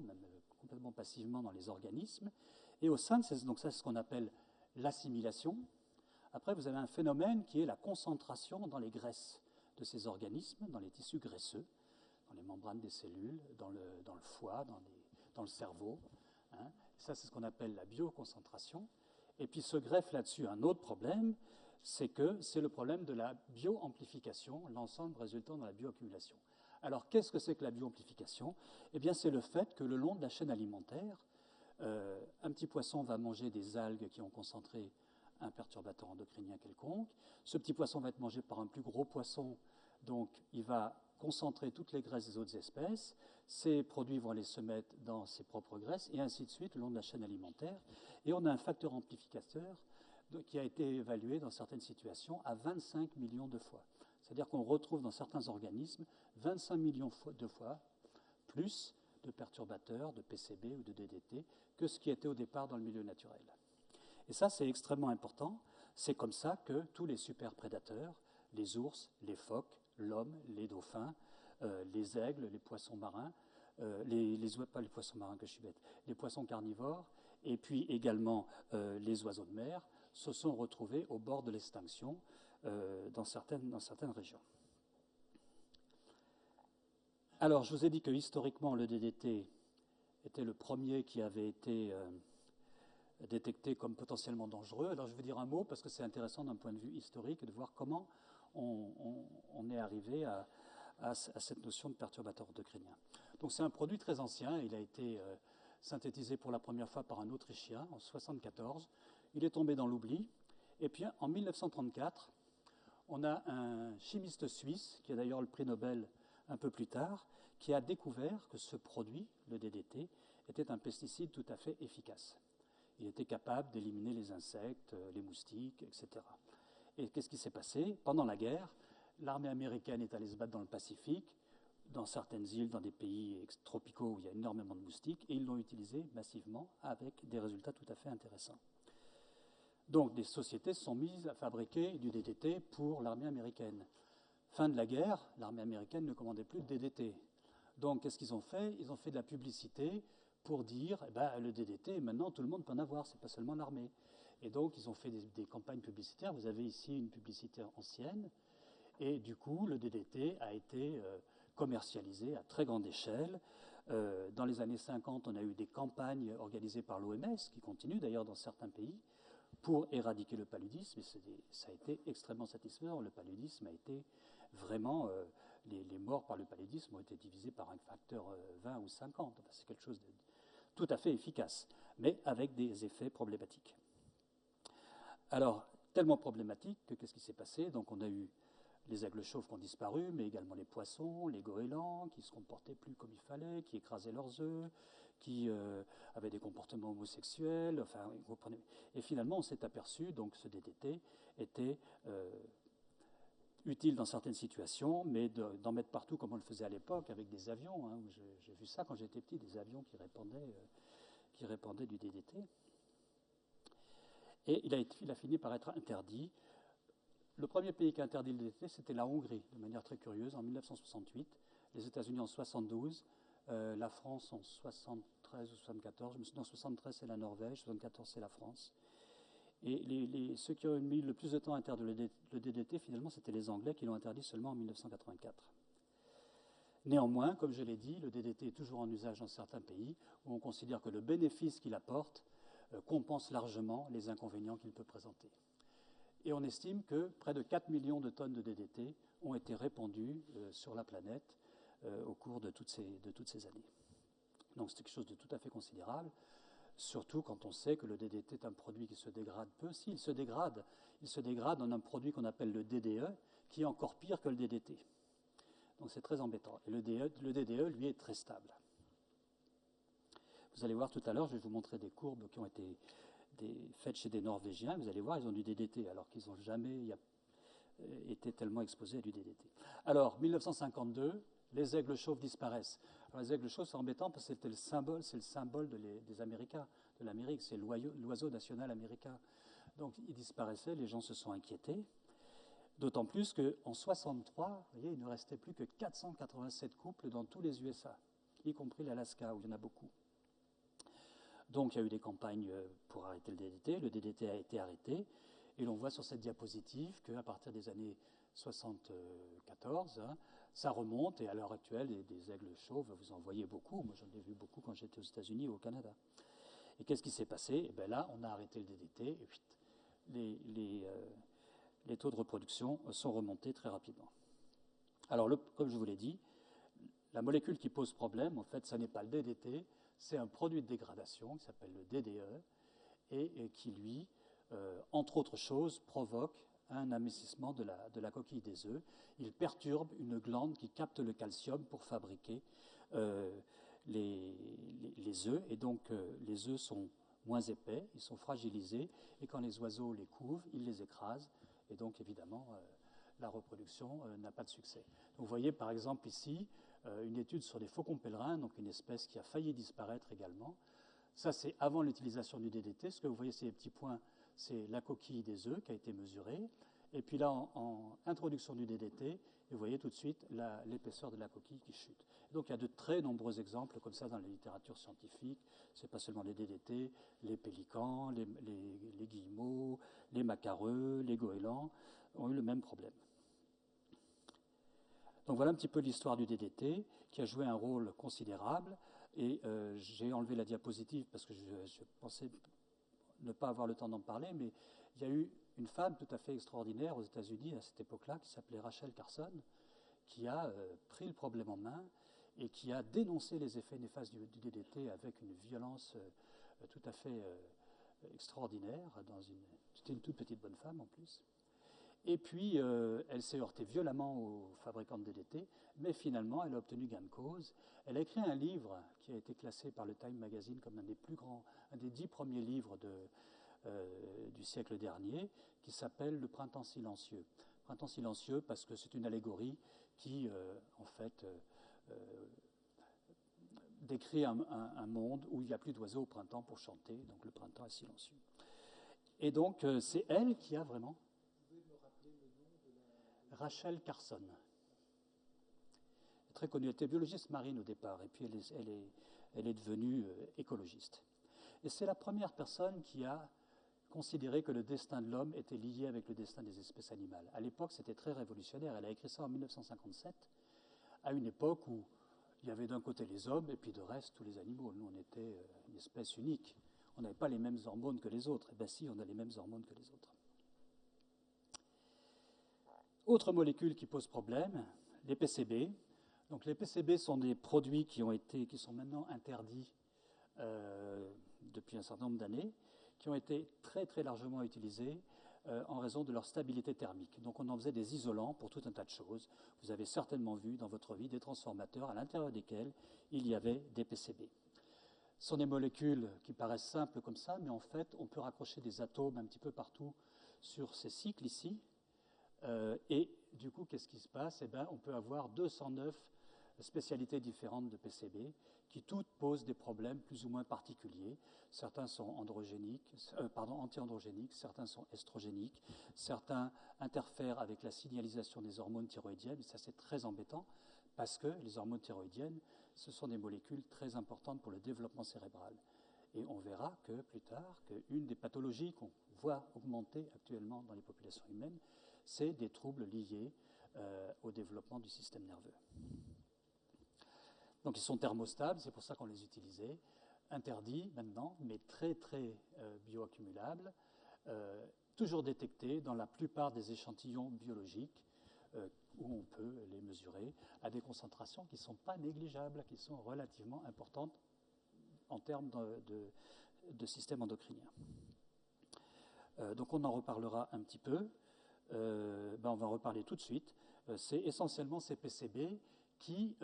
même complètement passivement dans les organismes. Et au sein de donc ça c'est ce qu'on appelle l'assimilation. Après, vous avez un phénomène qui est la concentration dans les graisses de ces organismes, dans les tissus graisseux, dans les membranes des cellules, dans le foie, dans le cerveau. Ça, c'est ce qu'on appelle la bioconcentration. Et puis se greffe là-dessus un autre problème, c'est que c'est le problème de la bioamplification, l'ensemble résultant dans la bioaccumulation. Alors, qu'est-ce que c'est que la bioamplification ? Eh bien, c'est le fait que le long de la chaîne alimentaire, un petit poisson va manger des algues qui ont concentré un perturbateur endocrinien quelconque. Ce petit poisson va être mangé par un plus gros poisson, donc il va concentrer toutes les graisses des autres espèces. Ces produits vont aller se mettre dans ses propres graisses, et ainsi de suite, le long de la chaîne alimentaire. Et on a un facteur amplificateur qui a été évalué dans certaines situations à 25 millions de fois. C'est-à-dire qu'on retrouve dans certains organismes 25 millions de fois plus de perturbateurs, de PCB ou de DDT que ce qui était au départ dans le milieu naturel. Et ça, c'est extrêmement important. C'est comme ça que tous les super prédateurs, les ours, les phoques, l'homme, les dauphins, les aigles, les poissons marins, pas les poissons marins que je suis bête, les poissons carnivores, et puis également les oiseaux de mer, se sont retrouvés au bord de l'extinction dans certaines régions. Alors, je vous ai dit que historiquement, le DDT était le premier qui avait été détecté comme potentiellement dangereux. Alors, je vais dire un mot parce que c'est intéressant d'un point de vue historique de voir comment on est arrivé à cette notion de perturbateur endocrinien. Donc, c'est un produit très ancien. Il a été synthétisé pour la première fois par un Autrichien en 1974. Il est tombé dans l'oubli. Et puis, en 1934, on a un chimiste suisse, qui a d'ailleurs le prix Nobel un peu plus tard, qui a découvert que ce produit, le DDT, était un pesticide tout à fait efficace. Il était capable d'éliminer les insectes, les moustiques, etc. Et qu'est-ce qui s'est passé ? Pendant la guerre, L'armée américaine est allée se battre dans le Pacifique, dans certaines îles, dans des pays tropicaux où il y a énormément de moustiques, et ils l'ont utilisé massivement avec des résultats tout à fait intéressants. Donc des sociétés se sont mises à fabriquer du DDT pour l'armée américaine. Fin de la guerre, l'armée américaine ne commandait plus de DDT. Donc qu'est-ce qu'ils ont fait? Ils ont fait de la publicité pour dire le DDT, maintenant tout le monde peut en avoir, c'est pas seulement l'armée. Et donc ils ont fait des campagnes publicitaires. Vous avez ici une publicité ancienne. Et du coup, le DDT a été commercialisé à très grande échelle. Dans les années 50, on a eu des campagnes organisées par l'OMS, qui continuent d'ailleurs dans certains pays, pour éradiquer le paludisme. Et ça a été extrêmement satisfaisant. Le paludisme a été vraiment... les morts par le paludisme ont été divisés par un facteur 20 ou 50. Enfin, c'est quelque chose de tout à fait efficace, mais avec des effets problématiques. Alors, tellement problématique que qu'est-ce qui s'est passé? Donc on a eu les aigles chauves qui ont disparu, mais également les poissons, les goélands, qui ne se comportaient plus comme il fallait, qui écrasaient leurs œufs, qui avaient des comportements homosexuels. Enfin, vous comprenez. Et finalement, on s'est aperçu donc ce DDT était utile dans certaines situations, mais d'en mettre partout comme on le faisait à l'époque avec des avions. Hein, j'ai vu ça quand j'étais petit, des avions qui répandaient du DDT. Et il a fini par être interdit. Le premier pays qui a interdit le DDT, c'était la Hongrie, de manière très curieuse, en 1968, les États-Unis en 1972, la France en 1973 ou 1974, non, 1973 c'est la Norvège, 1974 c'est la France. Et ceux qui ont mis le plus de temps à interdire le DDT, finalement, c'était les Anglais qui l'ont interdit seulement en 1984. Néanmoins, comme je l'ai dit, le DDT est toujours en usage dans certains pays où on considère que le bénéfice qu'il apporte compense largement les inconvénients qu'il peut présenter. Et on estime que près de 4 millions de tonnes de DDT ont été répandues sur la planète au cours de toutes ces années. Donc c'est quelque chose de tout à fait considérable, surtout quand on sait que le DDT est un produit qui se dégrade peu. S'il se dégrade, il se dégrade en un produit qu'on appelle le DDE, qui est encore pire que le DDT. Donc c'est très embêtant. Et le DDE, lui, est très stable. Vous allez voir tout à l'heure, je vais vous montrer des courbes qui ont été faites chez des Norvégiens. Vous allez voir, ils ont du DDT, alors qu'ils n'ont jamais été tellement exposés à du DDT. Alors, 1952, les aigles chauves disparaissent. Alors, les aigles chauves, c'est embêtant parce que c'est le symbole des Américains, de l'Amérique. C'est l'oiseau national américain. Donc, ils disparaissaient, les gens se sont inquiétés. D'autant plus qu'en 1963, vous voyez, il ne restait plus que 487 couples dans tous les USA, y compris l'Alaska, où il y en a beaucoup. Donc il y a eu des campagnes pour arrêter le DDT. Le DDT a été arrêté. Et l'on voit sur cette diapositive qu'à partir des années 74, ça remonte. Et à l'heure actuelle, des aigles chauves, vous en voyez beaucoup. Moi, j'en ai vu beaucoup quand j'étais aux États-Unis ou au Canada. Et qu'est-ce qui s'est passé? Et bien là, on a arrêté le DDT. Et puis, les taux de reproduction sont remontés très rapidement. Alors, comme je vous l'ai dit, la molécule qui pose problème, en fait, ce n'est pas le DDT, c'est un produit de dégradation qui s'appelle le DDE et qui, lui, entre autres choses, provoque un amincissement de la coquille des œufs. Il perturbe une glande qui capte le calcium pour fabriquer les œufs. Et donc, les œufs sont moins épais, ils sont fragilisés. Et quand les oiseaux les couvent, ils les écrasent. Et donc, évidemment, la reproduction n'a pas de succès. Donc, vous voyez, par exemple, ici, une étude sur les faucons pèlerins, donc une espèce qui a failli disparaître également. Ça, c'est avant l'utilisation du DDT. Ce que vous voyez, ces petits points, c'est la coquille des œufs qui a été mesurée. Et puis là, en introduction du DDT, vous voyez tout de suite l'épaisseur de la coquille qui chute. Donc il y a de très nombreux exemples comme ça dans la littérature scientifique. Ce n'est pas seulement les DDT, les pélicans, les guillemots, les macareux, les goélands ont eu le même problème. Donc voilà un petit peu l'histoire du DDT, qui a joué un rôle considérable. Et j'ai enlevé la diapositive parce que je pensais ne pas avoir le temps d'en parler, mais il y a eu une femme tout à fait extraordinaire aux États-Unis à cette époque-là, qui s'appelait Rachel Carson, qui a pris le problème en main et qui a dénoncé les effets néfastes du DDT avec une violence tout à fait extraordinaire. C'était une toute petite bonne femme en plus. Et puis, elle s'est heurtée violemment aux fabricants de DDT, mais finalement, elle a obtenu gain de cause. Elle a écrit un livre qui a été classé par le Time Magazine comme un des 10 premiers livres du siècle dernier, qui s'appelle « Le printemps silencieux ». Printemps silencieux parce que c'est une allégorie qui, en fait, décrit un monde où il n'y a plus d'oiseaux au printemps pour chanter, donc le printemps est silencieux. Et donc, c'est elle qui a vraiment... Vous pouvez me rappeler le nom de Rachel Carson. Très connue, elle était biologiste marine au départ, et puis elle est devenue écologiste. Et c'est la première personne qui a considéré que le destin de l'homme était lié avec le destin des espèces animales. À l'époque, c'était très révolutionnaire. Elle a écrit ça en 1957, à une époque où il y avait d'un côté les hommes et puis de reste tous les animaux. Nous, on était une espèce unique. On n'avait pas les mêmes hormones que les autres. Eh bien si, on a les mêmes hormones que les autres. Autre molécule qui pose problème, les PCB. Donc les PCB sont des produits qui sont maintenant interdits depuis un certain nombre d'années, qui ont été très très largement utilisés en raison de leur stabilité thermique. Donc on en faisait des isolants pour tout un tas de choses. Vous avez certainement vu dans votre vie des transformateurs à l'intérieur desquels il y avait des PCB. Ce sont des molécules qui paraissent simples comme ça, mais en fait on peut raccrocher des atomes un petit peu partout sur ces cycles ici. Et du coup, qu'est-ce qui se passe? Eh bien, on peut avoir 209 spécialités différentes de PCB qui toutes posent des problèmes plus ou moins particuliers. Certains sont anti-androgéniques, certains sont estrogéniques, certains interfèrent avec la signalisation des hormones thyroïdiennes. Et ça, c'est très embêtant parce que les hormones thyroïdiennes, ce sont des molécules très importantes pour le développement cérébral. Et on verra que plus tard, qu'une des pathologies qu'on voit augmenter actuellement dans les populations humaines, c'est des troubles liés au développement du système nerveux. Donc ils sont thermostables, c'est pour ça qu'on les utilisait. Interdits maintenant, mais très très bioaccumulables, toujours détectés dans la plupart des échantillons biologiques où on peut les mesurer à des concentrations qui ne sont pas négligeables, qui sont relativement importantes en termes de système endocrinien. Donc on en reparlera un petit peu. On va en reparler tout de suite. C'est essentiellement ces PCB qui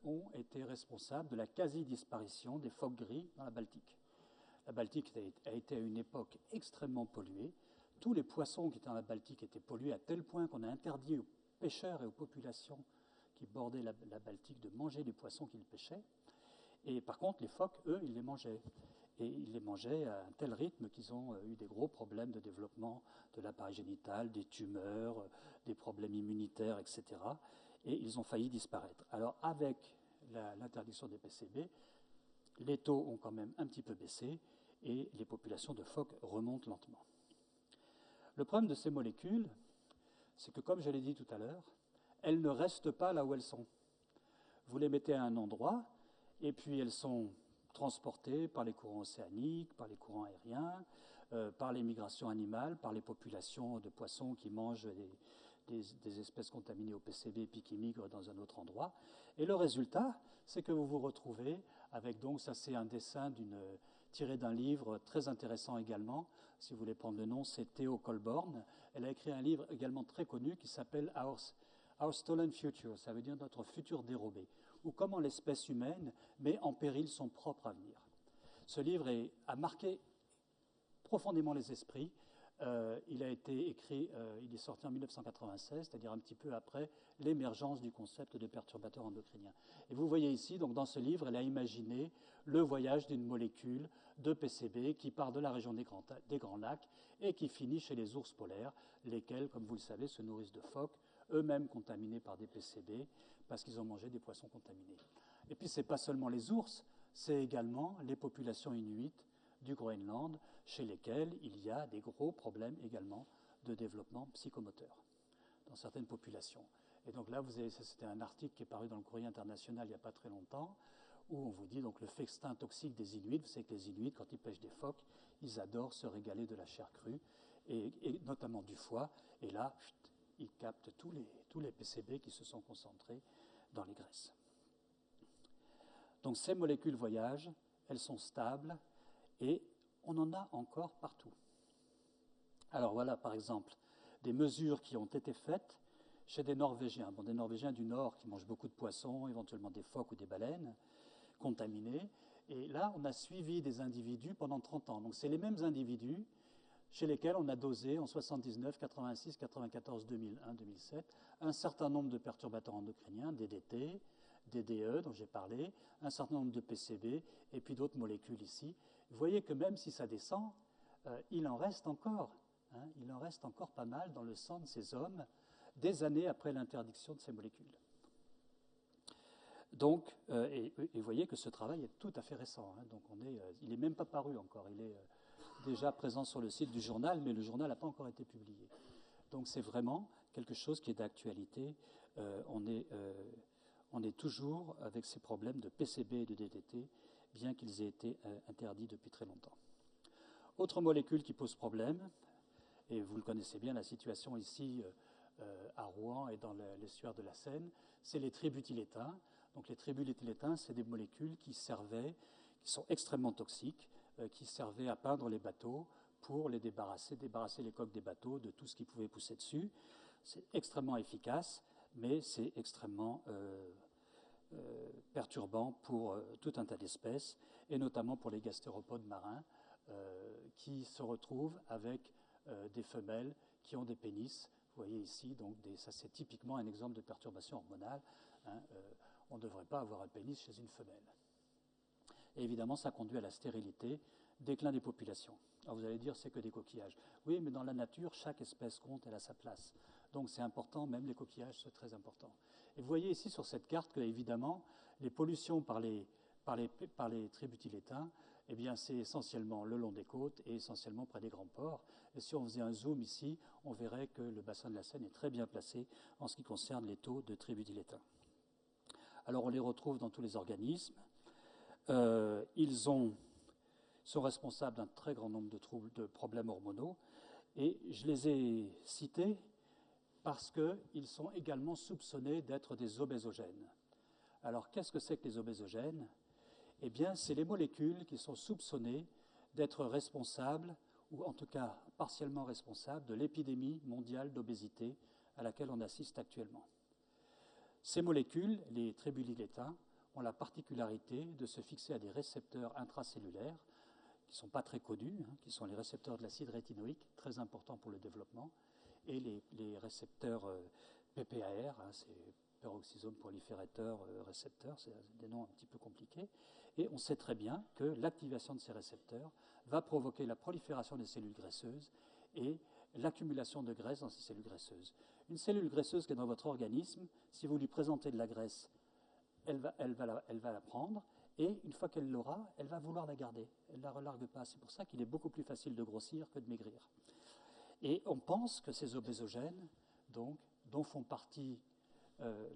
ont été responsables de la quasi-disparition des phoques gris dans la Baltique. La Baltique a été à une époque extrêmement polluée. Tous les poissons qui étaient dans la Baltique étaient pollués à tel point qu'on a interdit aux pêcheurs et aux populations qui bordaient la Baltique de manger les poissons qu'ils pêchaient. Et par contre, les phoques, eux, ils les mangeaient. Et ils les mangeaient à un tel rythme qu'ils ont eu des gros problèmes de développement de l'appareil génital, des tumeurs, des problèmes immunitaires, etc. Et ils ont failli disparaître. Alors avec l'interdiction des PCB, les taux ont quand même un petit peu baissé et les populations de phoques remontent lentement. Le problème de ces molécules, c'est que, comme je l'ai dit tout à l'heure, elles ne restent pas là où elles sont. Vous les mettez à un endroit, et puis elles sont transportées par les courants océaniques, par les courants aériens, par les migrations animales, par les populations de poissons qui mangent des espèces contaminées au PCB puis qui migrent dans un autre endroit. Et le résultat, c'est que vous vous retrouvez avec, donc ça c'est un dessin tiré d'un livre très intéressant également, si vous voulez prendre le nom, c'est Theo Colborn. Elle a écrit un livre également très connu qui s'appelle Our Stolen Future, ça veut dire notre futur dérobé, ou comment l'espèce humaine met en péril son propre avenir. Ce livre a marqué profondément les esprits. Il a été écrit, il est sorti en 1996, c'est-à-dire un petit peu après l'émergence du concept de perturbateur endocrinien. Et vous voyez ici, donc dans ce livre, elle a imaginé le voyage d'une molécule de PCB qui part de la région des Grands Lacs et qui finit chez les ours polaires, lesquels, comme vous le savez, se nourrissent de phoques, eux-mêmes contaminés par des PCB parce qu'ils ont mangé des poissons contaminés. Et puis ce n'est pas seulement les ours, c'est également les populations inuites du Groenland, chez lesquels il y a des gros problèmes également de développement psychomoteur dans certaines populations. Et donc là, c'était un article qui est paru dans le Courrier international il n'y a pas très longtemps, où on vous dit donc le festin toxique des Inuits. Vous savez que les Inuits, quand ils pêchent des phoques, ils adorent se régaler de la chair crue, et notamment du foie. Et là, ils captent tous les PCB qui se sont concentrés dans les graisses. Donc ces molécules voyagent, elles sont stables, et on en a encore partout. Alors voilà, par exemple, des mesures qui ont été faites chez des Norvégiens. Des Norvégiens du Nord qui mangent beaucoup de poissons, éventuellement des phoques ou des baleines contaminés. Et là, on a suivi des individus pendant 30 ans. Donc c'est les mêmes individus chez lesquels on a dosé en 79, 86, 94, 2001, 2007 un certain nombre de perturbateurs endocriniens, DDT, DDE dont j'ai parlé, un certain nombre de PCB et puis d'autres molécules ici. Vous voyez que même si ça descend, il en reste encore. Il en reste encore pas mal dans le sang de ces hommes des années après l'interdiction de ces molécules. Donc, et vous voyez que ce travail est tout à fait récent. Donc il n'est même pas paru encore. Il est déjà présent sur le site du journal, mais le journal n'a pas encore été publié. Donc c'est vraiment quelque chose qui est d'actualité. On est toujours avec ces problèmes de PCB et de DDT, bien qu'ils aient été interdits depuis très longtemps. Autre molécule qui pose problème, et vous le connaissez bien, la situation ici à Rouen et dans l'estuaire de la Seine, c'est les tributylétains. Donc les tributylétains, c'est des molécules qui sont extrêmement toxiques, qui servaient à peindre les bateaux pour les débarrasser les coques des bateaux de tout ce qui pouvait pousser dessus. C'est extrêmement efficace, mais c'est extrêmement perturbant pour tout un tas d'espèces, et notamment pour les gastéropodes marins, qui se retrouvent avec des femelles qui ont des pénis. Vous voyez ici, donc ça c'est typiquement un exemple de perturbation hormonale. On ne devrait pas avoir un pénis chez une femelle. Et évidemment, ça conduit à la stérilité, déclin des populations. Alors vous allez dire, c'est que des coquillages. Oui, mais dans la nature, chaque espèce compte, elle a sa place. Donc c'est important, même les coquillages, c'est très important. Et vous voyez ici sur cette carte que, évidemment, les pollutions par les tributylétains, eh bien, c'est essentiellement le long des côtes et essentiellement près des grands ports. Et si on faisait un zoom ici, on verrait que le bassin de la Seine est très bien placé en ce qui concerne les taux de tributylétains. Alors on les retrouve dans tous les organismes. Ils sont responsables d'un très grand nombre de problèmes hormonaux. Et je les ai cités parce qu'ils sont également soupçonnés d'être des obésogènes. Alors qu'est-ce que c'est que les obésogènes ? Eh bien, c'est les molécules qui sont soupçonnées d'être responsables, ou en tout cas partiellement responsables, de l'épidémie mondiale d'obésité à laquelle on assiste actuellement. Ces molécules, les tributylétains, ont la particularité de se fixer à des récepteurs intracellulaires qui ne sont pas très connus, qui sont les récepteurs de l'acide rétinoïque, très importants pour le développement, et les récepteurs PPAR, c'est peroxysome proliférateur récepteur, c'est des noms un petit peu compliqués, et on sait très bien que l'activation de ces récepteurs va provoquer la prolifération des cellules graisseuses et l'accumulation de graisse dans ces cellules graisseuses. Une cellule graisseuse qui est dans votre organisme, si vous lui présentez de la graisse, elle va la prendre, et une fois qu'elle l'aura, elle va vouloir la garder. Elle ne la relargue pas. C'est pour ça qu'il est beaucoup plus facile de grossir que de maigrir. Et on pense que ces obésogènes, donc, dont font partie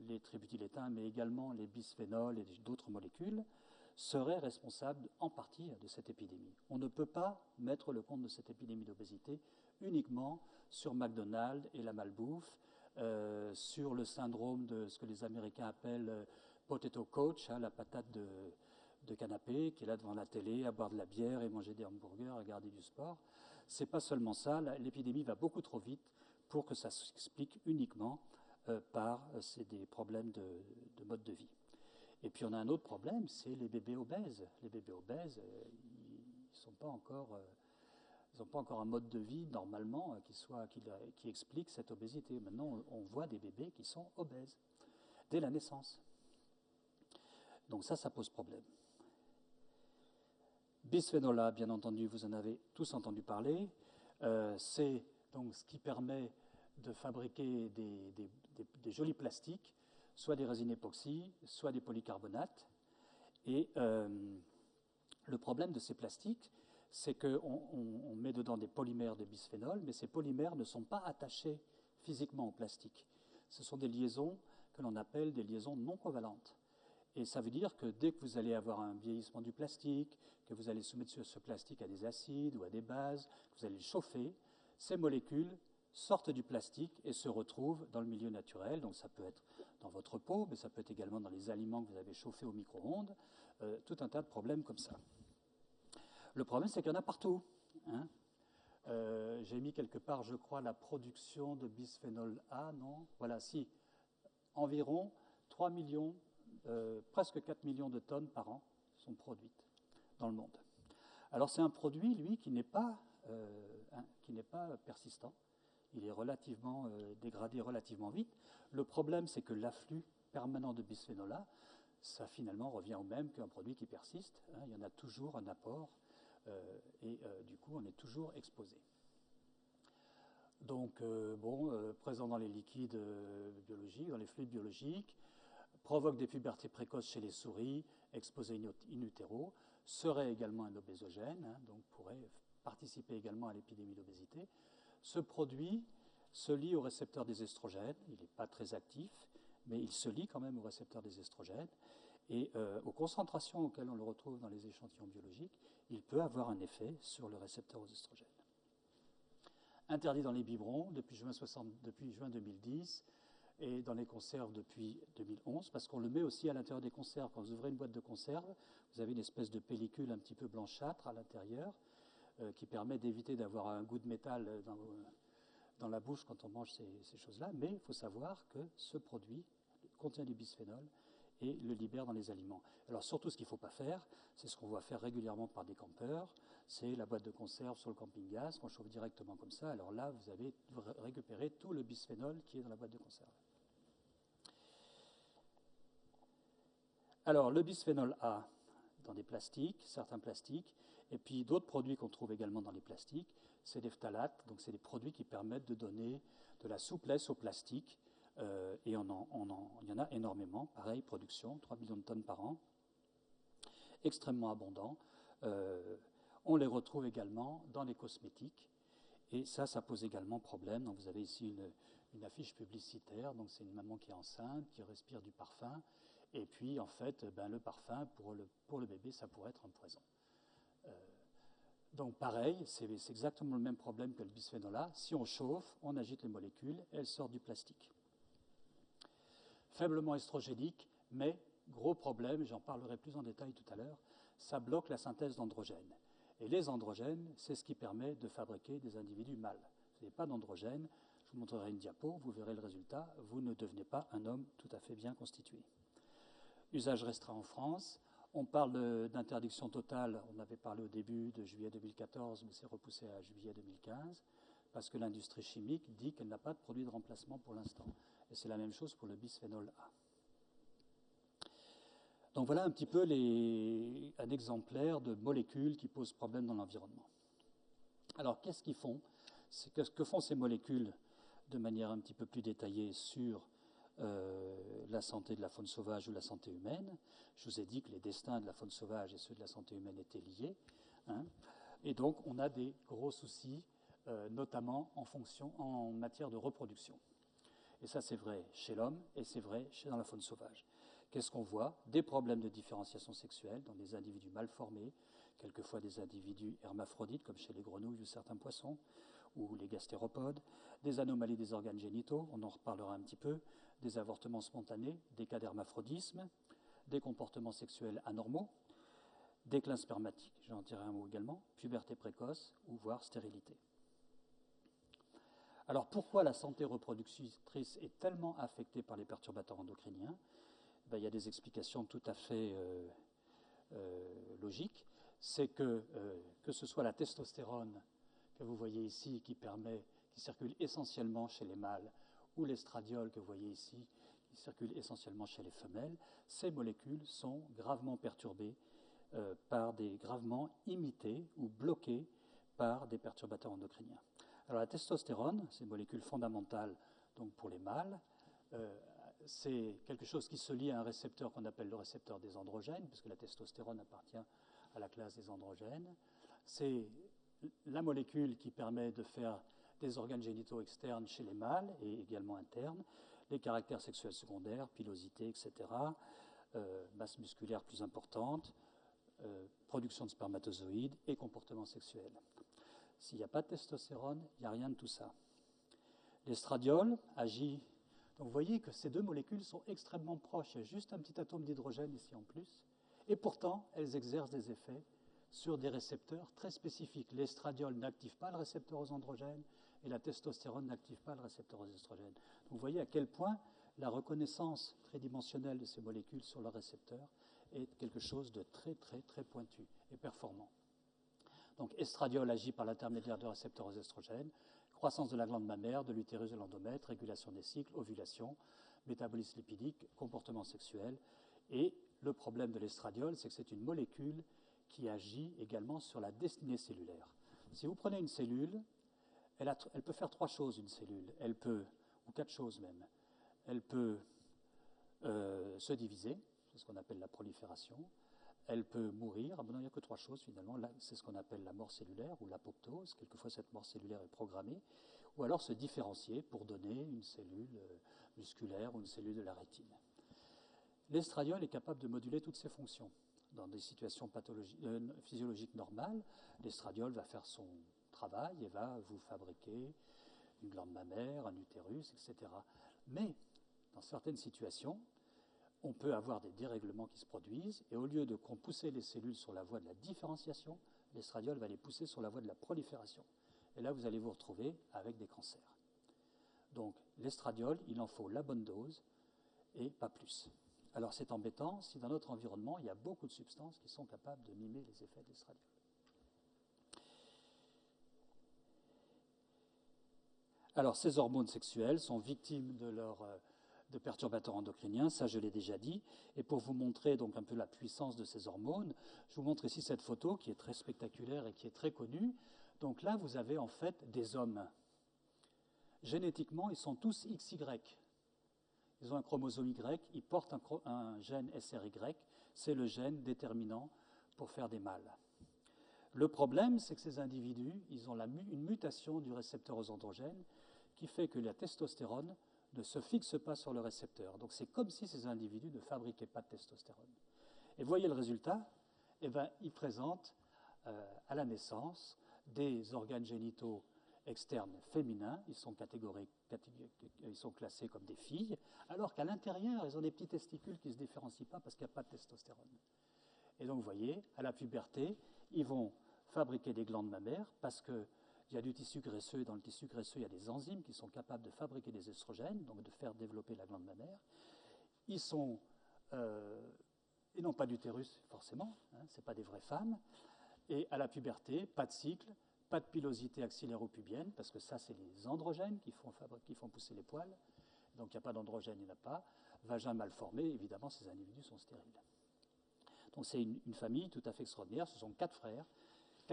les tributylétains, mais également les bisphénols et d'autres molécules, seraient responsables en partie de cette épidémie. On ne peut pas mettre le compte de cette épidémie d'obésité uniquement sur McDonald's et la malbouffe, sur le syndrome de ce que les Américains appellent potato coach, la patate de canapé, qui est là devant la télé, à boire de la bière et manger des hamburgers, à regarder du sport. C'est pas seulement ça, l'épidémie va beaucoup trop vite pour que ça s'explique uniquement par des problèmes de mode de vie. Et puis on a un autre problème, c'est les bébés obèses. Les bébés obèses, ils n'ont pas encore un mode de vie normalement qui explique cette obésité. Maintenant, on voit des bébés qui sont obèses dès la naissance. Donc ça pose problème. Bisphénol A, bien entendu, vous en avez tous entendu parler. C'est donc ce qui permet de fabriquer des jolis plastiques, soit des résines époxy, soit des polycarbonates. Et le problème de ces plastiques, c'est qu'on met dedans des polymères de bisphénol, mais ces polymères ne sont pas attachés physiquement au plastique. Ce sont des liaisons que l'on appelle des liaisons non covalentes. Et ça veut dire que dès que vous allez avoir un vieillissement du plastique, que vous allez soumettre ce plastique à des acides ou à des bases, que vous allez le chauffer, ces molécules sortent du plastique et se retrouvent dans le milieu naturel. Donc ça peut être dans votre peau, mais ça peut être également dans les aliments que vous avez chauffés au micro-ondes, tout un tas de problèmes comme ça. Le problème, c'est qu'il y en a partout. J'ai mis quelque part, je crois, la production de bisphénol A, non ? Voilà, si. Environ 3 millions, presque 4 millions de tonnes par an sont produites dans le monde. Alors c'est un produit, lui, qui n'est pas qui n'est pas persistant. Il est relativement dégradé relativement vite. Le problème, c'est que l'afflux permanent de bisphénol A, ça finalement revient au même qu'un produit qui persiste. Il y en a toujours un apport et du coup, on est toujours exposé. Donc, présent dans les liquides biologiques, dans les fluides biologiques, provoque des pubertés précoces chez les souris, exposées in utero, serait également un obésogène, donc pourrait participer également à l'épidémie d'obésité. Ce produit se lie au récepteur des estrogènes, il n'est pas très actif, mais il se lie quand même au récepteur des estrogènes, et aux concentrations auxquelles on le retrouve dans les échantillons biologiques, il peut avoir un effet sur le récepteur aux estrogènes. Interdit dans les biberons depuis juin 2010, et dans les conserves depuis 2011, parce qu'on le met aussi à l'intérieur des conserves. Quand vous ouvrez une boîte de conserve, vous avez une espèce de pellicule un petit peu blanchâtre à l'intérieur qui permet d'éviter d'avoir un goût de métal dans la bouche quand on mange ces choses-là. Mais il faut savoir que ce produit contient du bisphénol et le libère dans les aliments. Alors surtout, ce qu'il ne faut pas faire, c'est ce qu'on voit faire régulièrement par des campeurs, c'est la boîte de conserve sur le camping-gaz, qu'on chauffe directement comme ça. Alors là, vous avez récupéré tout le bisphénol qui est dans la boîte de conserve. Alors, le bisphénol A dans des plastiques, certains plastiques, et puis d'autres produits qu'on trouve également dans les plastiques, c'est des phtalates, donc c'est des produits qui permettent de donner de la souplesse au plastique, et il y en a énormément, pareil, production, 3 millions de tonnes par an, extrêmement abondant. On les retrouve également dans les cosmétiques, et ça pose également problème. Donc vous avez ici une affiche publicitaire, donc c'est une maman qui est enceinte, qui respire du parfum, et puis en fait, le parfum, pour le bébé, ça pourrait être un poison. Donc pareil, c'est exactement le même problème que le bisphénol A. Si on chauffe, on agite les molécules, elles sortent du plastique. Faiblement estrogénique, mais gros problème, j'en parlerai plus en détail tout à l'heure, ça bloque la synthèse d'androgènes. Et les androgènes, c'est ce qui permet de fabriquer des individus mâles. Vous n'avez pas d'androgènes, je vous montrerai une diapo, vous verrez le résultat, vous ne devenez pas un homme tout à fait bien constitué. Usage restreint en France. On parle d'interdiction totale, on avait parlé au début de juillet 2014, mais c'est repoussé à juillet 2015, parce que l'industrie chimique dit qu'elle n'a pas de produit de remplacement pour l'instant. Et c'est la même chose pour le bisphénol A. Donc voilà un petit peu un exemplaire de molécules qui posent problème dans l'environnement. Alors qu'est-ce qu'ils font? Que font ces molécules de manière un petit peu plus détaillée sur la santé de la faune sauvage ou la santé humaine? Je vous ai dit que les destins de la faune sauvage et ceux de la santé humaine étaient liés. Et donc on a des gros soucis, notamment en matière de reproduction. Et ça c'est vrai chez l'homme et c'est vrai dans la faune sauvage. Qu'est-ce qu'on voit? Des problèmes de différenciation sexuelle dans des individus mal formés, quelquefois des individus hermaphrodites comme chez les grenouilles ou certains poissons, ou les gastéropodes, des anomalies des organes génitaux, on en reparlera un petit peu, des avortements spontanés, des cas d'hermaphrodisme, des comportements sexuels anormaux, déclin spermatique, j'en dirai un mot également, puberté précoce ou voire stérilité. Alors pourquoi la santé reproductrice est tellement affectée par les perturbateurs endocriniens? Il y a des explications tout à fait logiques. C'est que ce soit la testostérone que vous voyez ici, qui circule essentiellement chez les mâles, ou l'estradiol que vous voyez ici, qui circule essentiellement chez les femelles, ces molécules sont gravement perturbées gravement imitées ou bloquées par des perturbateurs endocriniens. Alors la testostérone, c'est une molécule fondamentale donc pour les mâles, c'est quelque chose qui se lie à un récepteur qu'on appelle le récepteur des androgènes, puisque la testostérone appartient à la classe des androgènes. C'est la molécule qui permet de faire des organes génitaux externes chez les mâles et également internes, les caractères sexuels secondaires, pilosité, etc., masse musculaire plus importante, production de spermatozoïdes et comportement sexuel. S'il n'y a pas de testostérone, il n'y a rien de tout ça. L'estradiol agit. Donc vous voyez que ces deux molécules sont extrêmement proches. Il y a juste un petit atome d'hydrogène ici en plus. Et pourtant, elles exercent des effets sur des récepteurs très spécifiques. L'estradiol n'active pas le récepteur aux androgènes et la testostérone n'active pas le récepteur aux estrogènes. Donc vous voyez à quel point la reconnaissance tridimensionnelle de ces molécules sur le récepteur est quelque chose de très, très, très pointu et performant. Donc estradiol agit par l'intermédiaire de récepteurs aux estrogènes, croissance de la glande mammaire, de l'utérus, de l'endomètre, régulation des cycles, ovulation, métabolisme lipidique, comportement sexuel. Et le problème de l'estradiol, c'est que c'est une molécule qui agit également sur la destinée cellulaire. Si vous prenez une cellule, elle peut faire 3 choses, une cellule. Elle peut, ou 4 choses même. Elle peut se diviser, c'est ce qu'on appelle la prolifération. Elle peut mourir. Il n'y a que 3 choses finalement. C'est ce qu'on appelle la mort cellulaire ou l'apoptose. Quelquefois, cette mort cellulaire est programmée. Ou alors se différencier pour donner une cellule musculaire ou une cellule de la rétine. L'estradiol est capable de moduler toutes ces fonctions. Dans des situations physiologiques normales, l'estradiol va faire son travail et va vous fabriquer une glande mammaire, un utérus, etc. Mais dans certaines situations, on peut avoir des dérèglements qui se produisent, et au lieu de pousser les cellules sur la voie de la différenciation, l'estradiol va les pousser sur la voie de la prolifération. Et là, vous allez vous retrouver avec des cancers. Donc, l'estradiol, il en faut la bonne dose et pas plus. Alors, c'est embêtant si dans notre environnement, il y a beaucoup de substances qui sont capables de mimer les effets de l'estradiol. Alors, ces hormones sexuelles sont victimes de perturbateurs endocriniens, ça je l'ai déjà dit. Et pour vous montrer donc un peu la puissance de ces hormones, je vous montre ici cette photo qui est très spectaculaire et qui est très connue. Donc là, vous avez en fait des hommes. Génétiquement, ils sont tous XY. Ils ont un chromosome Y, ils portent un gène SRY, c'est le gène déterminant pour faire des mâles. Le problème, c'est que ces individus, ils ont une mutation du récepteur aux androgènes qui fait que la testostérone ne se fixe pas sur le récepteur. Donc c'est comme si ces individus ne fabriquaient pas de testostérone. Et voyez le résultat, eh ben, ils présentent à la naissance des organes génitaux externes féminins, ils sont classés comme des filles, alors qu'à l'intérieur, ils ont des petits testicules qui ne se différencient pas parce qu'il n'y a pas de testostérone. Et donc vous voyez, à la puberté, ils vont fabriquer des glandes mammaires parce qu'il y a du tissu graisseux, et dans le tissu graisseux, il y a des enzymes qui sont capables de fabriquer des œstrogènes, donc de faire développer la glande mammaire. Ils n'ont pas d'utérus, forcément, hein, ce n'est pas des vraies femmes. Et à la puberté, pas de cycle, pas de pilosité axillaire-pubienne, parce que ça, c'est les androgènes qui font pousser les poils. Donc il n'y a pas d'androgène, il n'y en a pas. Vagin mal formé, évidemment, ces individus sont stériles. Donc c'est une famille tout à fait extraordinaire. Ce sont 4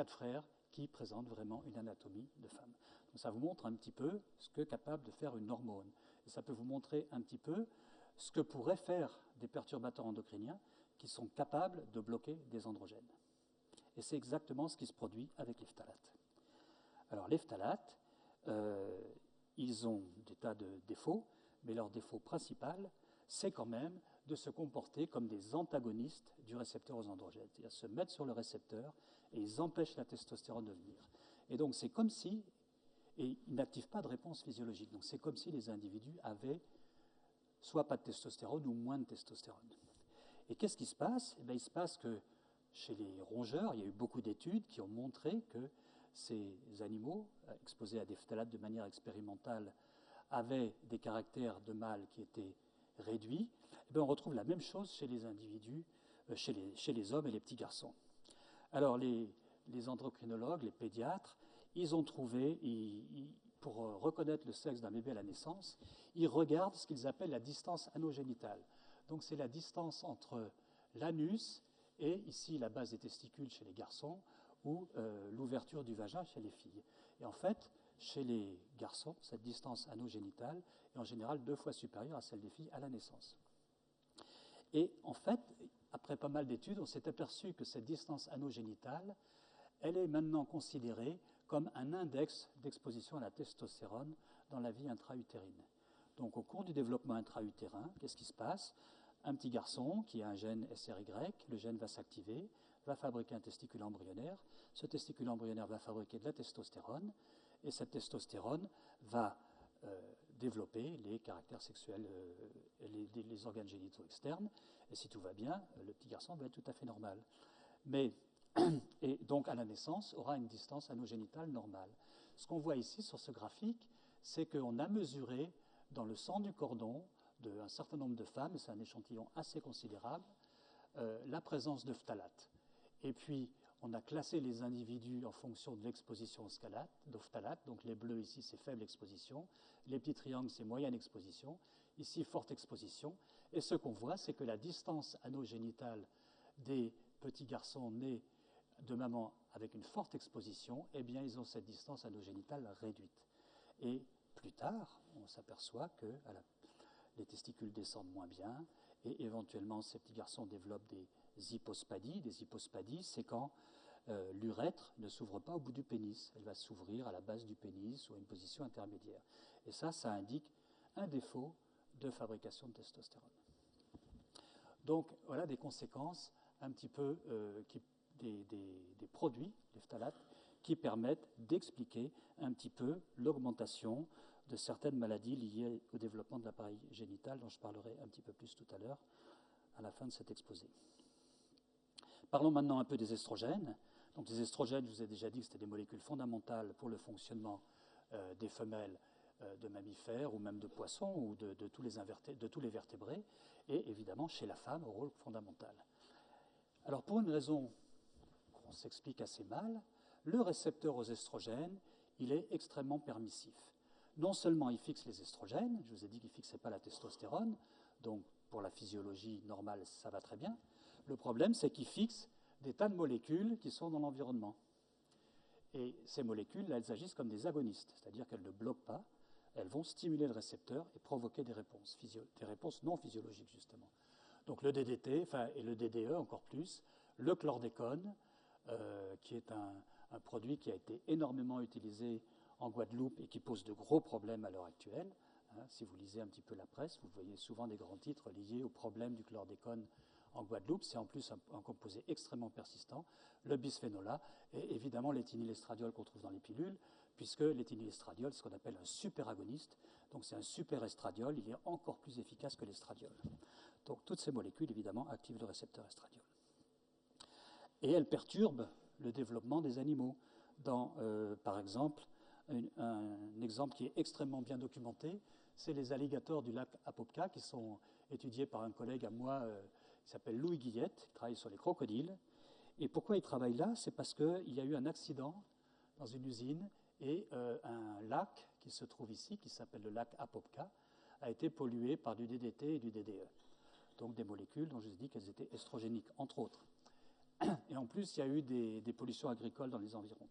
frères qui présentent vraiment une anatomie de femme. Donc ça vous montre un petit peu ce qu'est capable de faire une hormone. Et ça peut vous montrer un petit peu ce que pourraient faire des perturbateurs endocriniens qui sont capables de bloquer des androgènes. Et c'est exactement ce qui se produit avec les phtalates. Alors les phtalates, ils ont des tas de défauts, mais leur défaut principal, c'est quand même de se comporter comme des antagonistes du récepteur aux androgènes. C'est-à-dire se mettre sur le récepteur et ils empêchent la testostérone de venir. Et donc c'est comme si, et ils n'activent pas de réponse physiologique, donc c'est comme si les individus avaient soit pas de testostérone ou moins de testostérone. Et qu'est-ce qui se passe ? Eh bien, il se passe que chez les rongeurs, il y a eu beaucoup d'études qui ont montré que ces animaux, exposés à des phtalates de manière expérimentale, avaient des caractères de mâles qui étaient réduits. Eh bien, on retrouve la même chose chez les individus, chez les hommes et les petits garçons. Alors, les endocrinologues, les pédiatres, ils ont trouvé, pour reconnaître le sexe d'un bébé à la naissance, ils regardent ce qu'ils appellent la distance anogénitale. Donc, c'est la distance entre l'anus et ici la base des testicules chez les garçons ou l'ouverture du vagin chez les filles. Et en fait, chez les garçons, cette distance anogénitale est en général 2 fois supérieure à celle des filles à la naissance. Et en fait, après pas mal d'études, on s'est aperçu que cette distance anogénitale, elle est maintenant considérée comme un index d'exposition à la testostérone dans la vie intra-utérine. Donc au cours du développement intra-utérin, qu'est-ce qui se passe ? Un petit garçon qui a un gène SRY, le gène va s'activer, va fabriquer un testicule embryonnaire. Ce testicule embryonnaire va fabriquer de la testostérone, et cette testostérone va développer les caractères sexuels, les organes génitaux externes. Et si tout va bien, le petit garçon va être tout à fait normal. Et donc, à la naissance, aura une distance anogénitale normale. Ce qu'on voit ici sur ce graphique, c'est qu'on a mesuré dans le sang du cordon d'un certain nombre de femmes, et c'est un échantillon assez considérable, la présence de phtalates. Et puis, on a classé les individus en fonction de l'exposition d'ophtalate. Donc les bleus ici, c'est faible exposition. Les petits triangles, c'est moyenne exposition. Ici, forte exposition. Et ce qu'on voit, c'est que la distance anogénitale des petits garçons nés de maman avec une forte exposition, eh bien, ils ont cette distance anogénitale réduite. Et plus tard, on s'aperçoit que les testicules descendent moins bien et éventuellement, ces petits garçons développent des hypospadies. Des hypospadies, c'est quand l'urètre ne s'ouvre pas au bout du pénis. Elle va s'ouvrir à la base du pénis ou à une position intermédiaire. Et ça indique un défaut de fabrication de testostérone. Donc, voilà des conséquences un petit peu des produits, les phtalates, qui permettent d'expliquer un petit peu l'augmentation de certaines maladies liées au développement de l'appareil génital, dont je parlerai un petit peu plus tout à l'heure, à la fin de cet exposé. Parlons maintenant un peu des estrogènes. Donc, les estrogènes, je vous ai déjà dit que c'était des molécules fondamentales pour le fonctionnement des femelles de mammifères ou même de poissons ou de tous les vertébrés, et évidemment chez la femme au rôle fondamental. Alors, pour une raison qu'on s'explique assez mal, le récepteur aux estrogènes, il est extrêmement permissif. Non seulement il fixe les estrogènes, je vous ai dit qu'il ne fixait pas la testostérone, donc pour la physiologie normale, ça va très bien. Le problème, c'est qu'il fixe des tas de molécules qui sont dans l'environnement. Et ces molécules, là, elles agissent comme des agonistes, c'est-à-dire qu'elles ne bloquent pas, elles vont stimuler le récepteur et provoquer des réponses non physiologiques, justement. Donc le DDT, et le DDE encore plus, le chlordécone, qui est un produit qui a été énormément utilisé en Guadeloupe et qui pose de gros problèmes à l'heure actuelle. Si vous lisez un petit peu la presse, vous voyez souvent des grands titres liés au problème du chlordécone en Guadeloupe. C'est en plus un composé extrêmement persistant, le bisphénol A, et évidemment l'éthénylestradiol qu'on trouve dans les pilules, puisque l'éthénylestradiol, c'est ce qu'on appelle un superagoniste. Donc c'est un superestradiol, il est encore plus efficace que l'estradiol. Donc toutes ces molécules, évidemment, activent le récepteur estradiol. Et elles perturbent le développement des animaux. Par exemple, un exemple qui est extrêmement bien documenté, c'est les alligators du lac Apopka qui sont étudiés par un collègue à moi qui s'appelle Louis Guillette, qui travaille sur les crocodiles. Et pourquoi il travaille là? C'est parce qu'il y a eu un accident dans une usine et un lac qui se trouve ici, qui s'appelle le lac Apopka, a été pollué par du DDT et du DDE. Donc des molécules dont je vous ai dit qu'elles étaient estrogéniques, entre autres. Et en plus, il y a eu des pollutions agricoles dans les environs.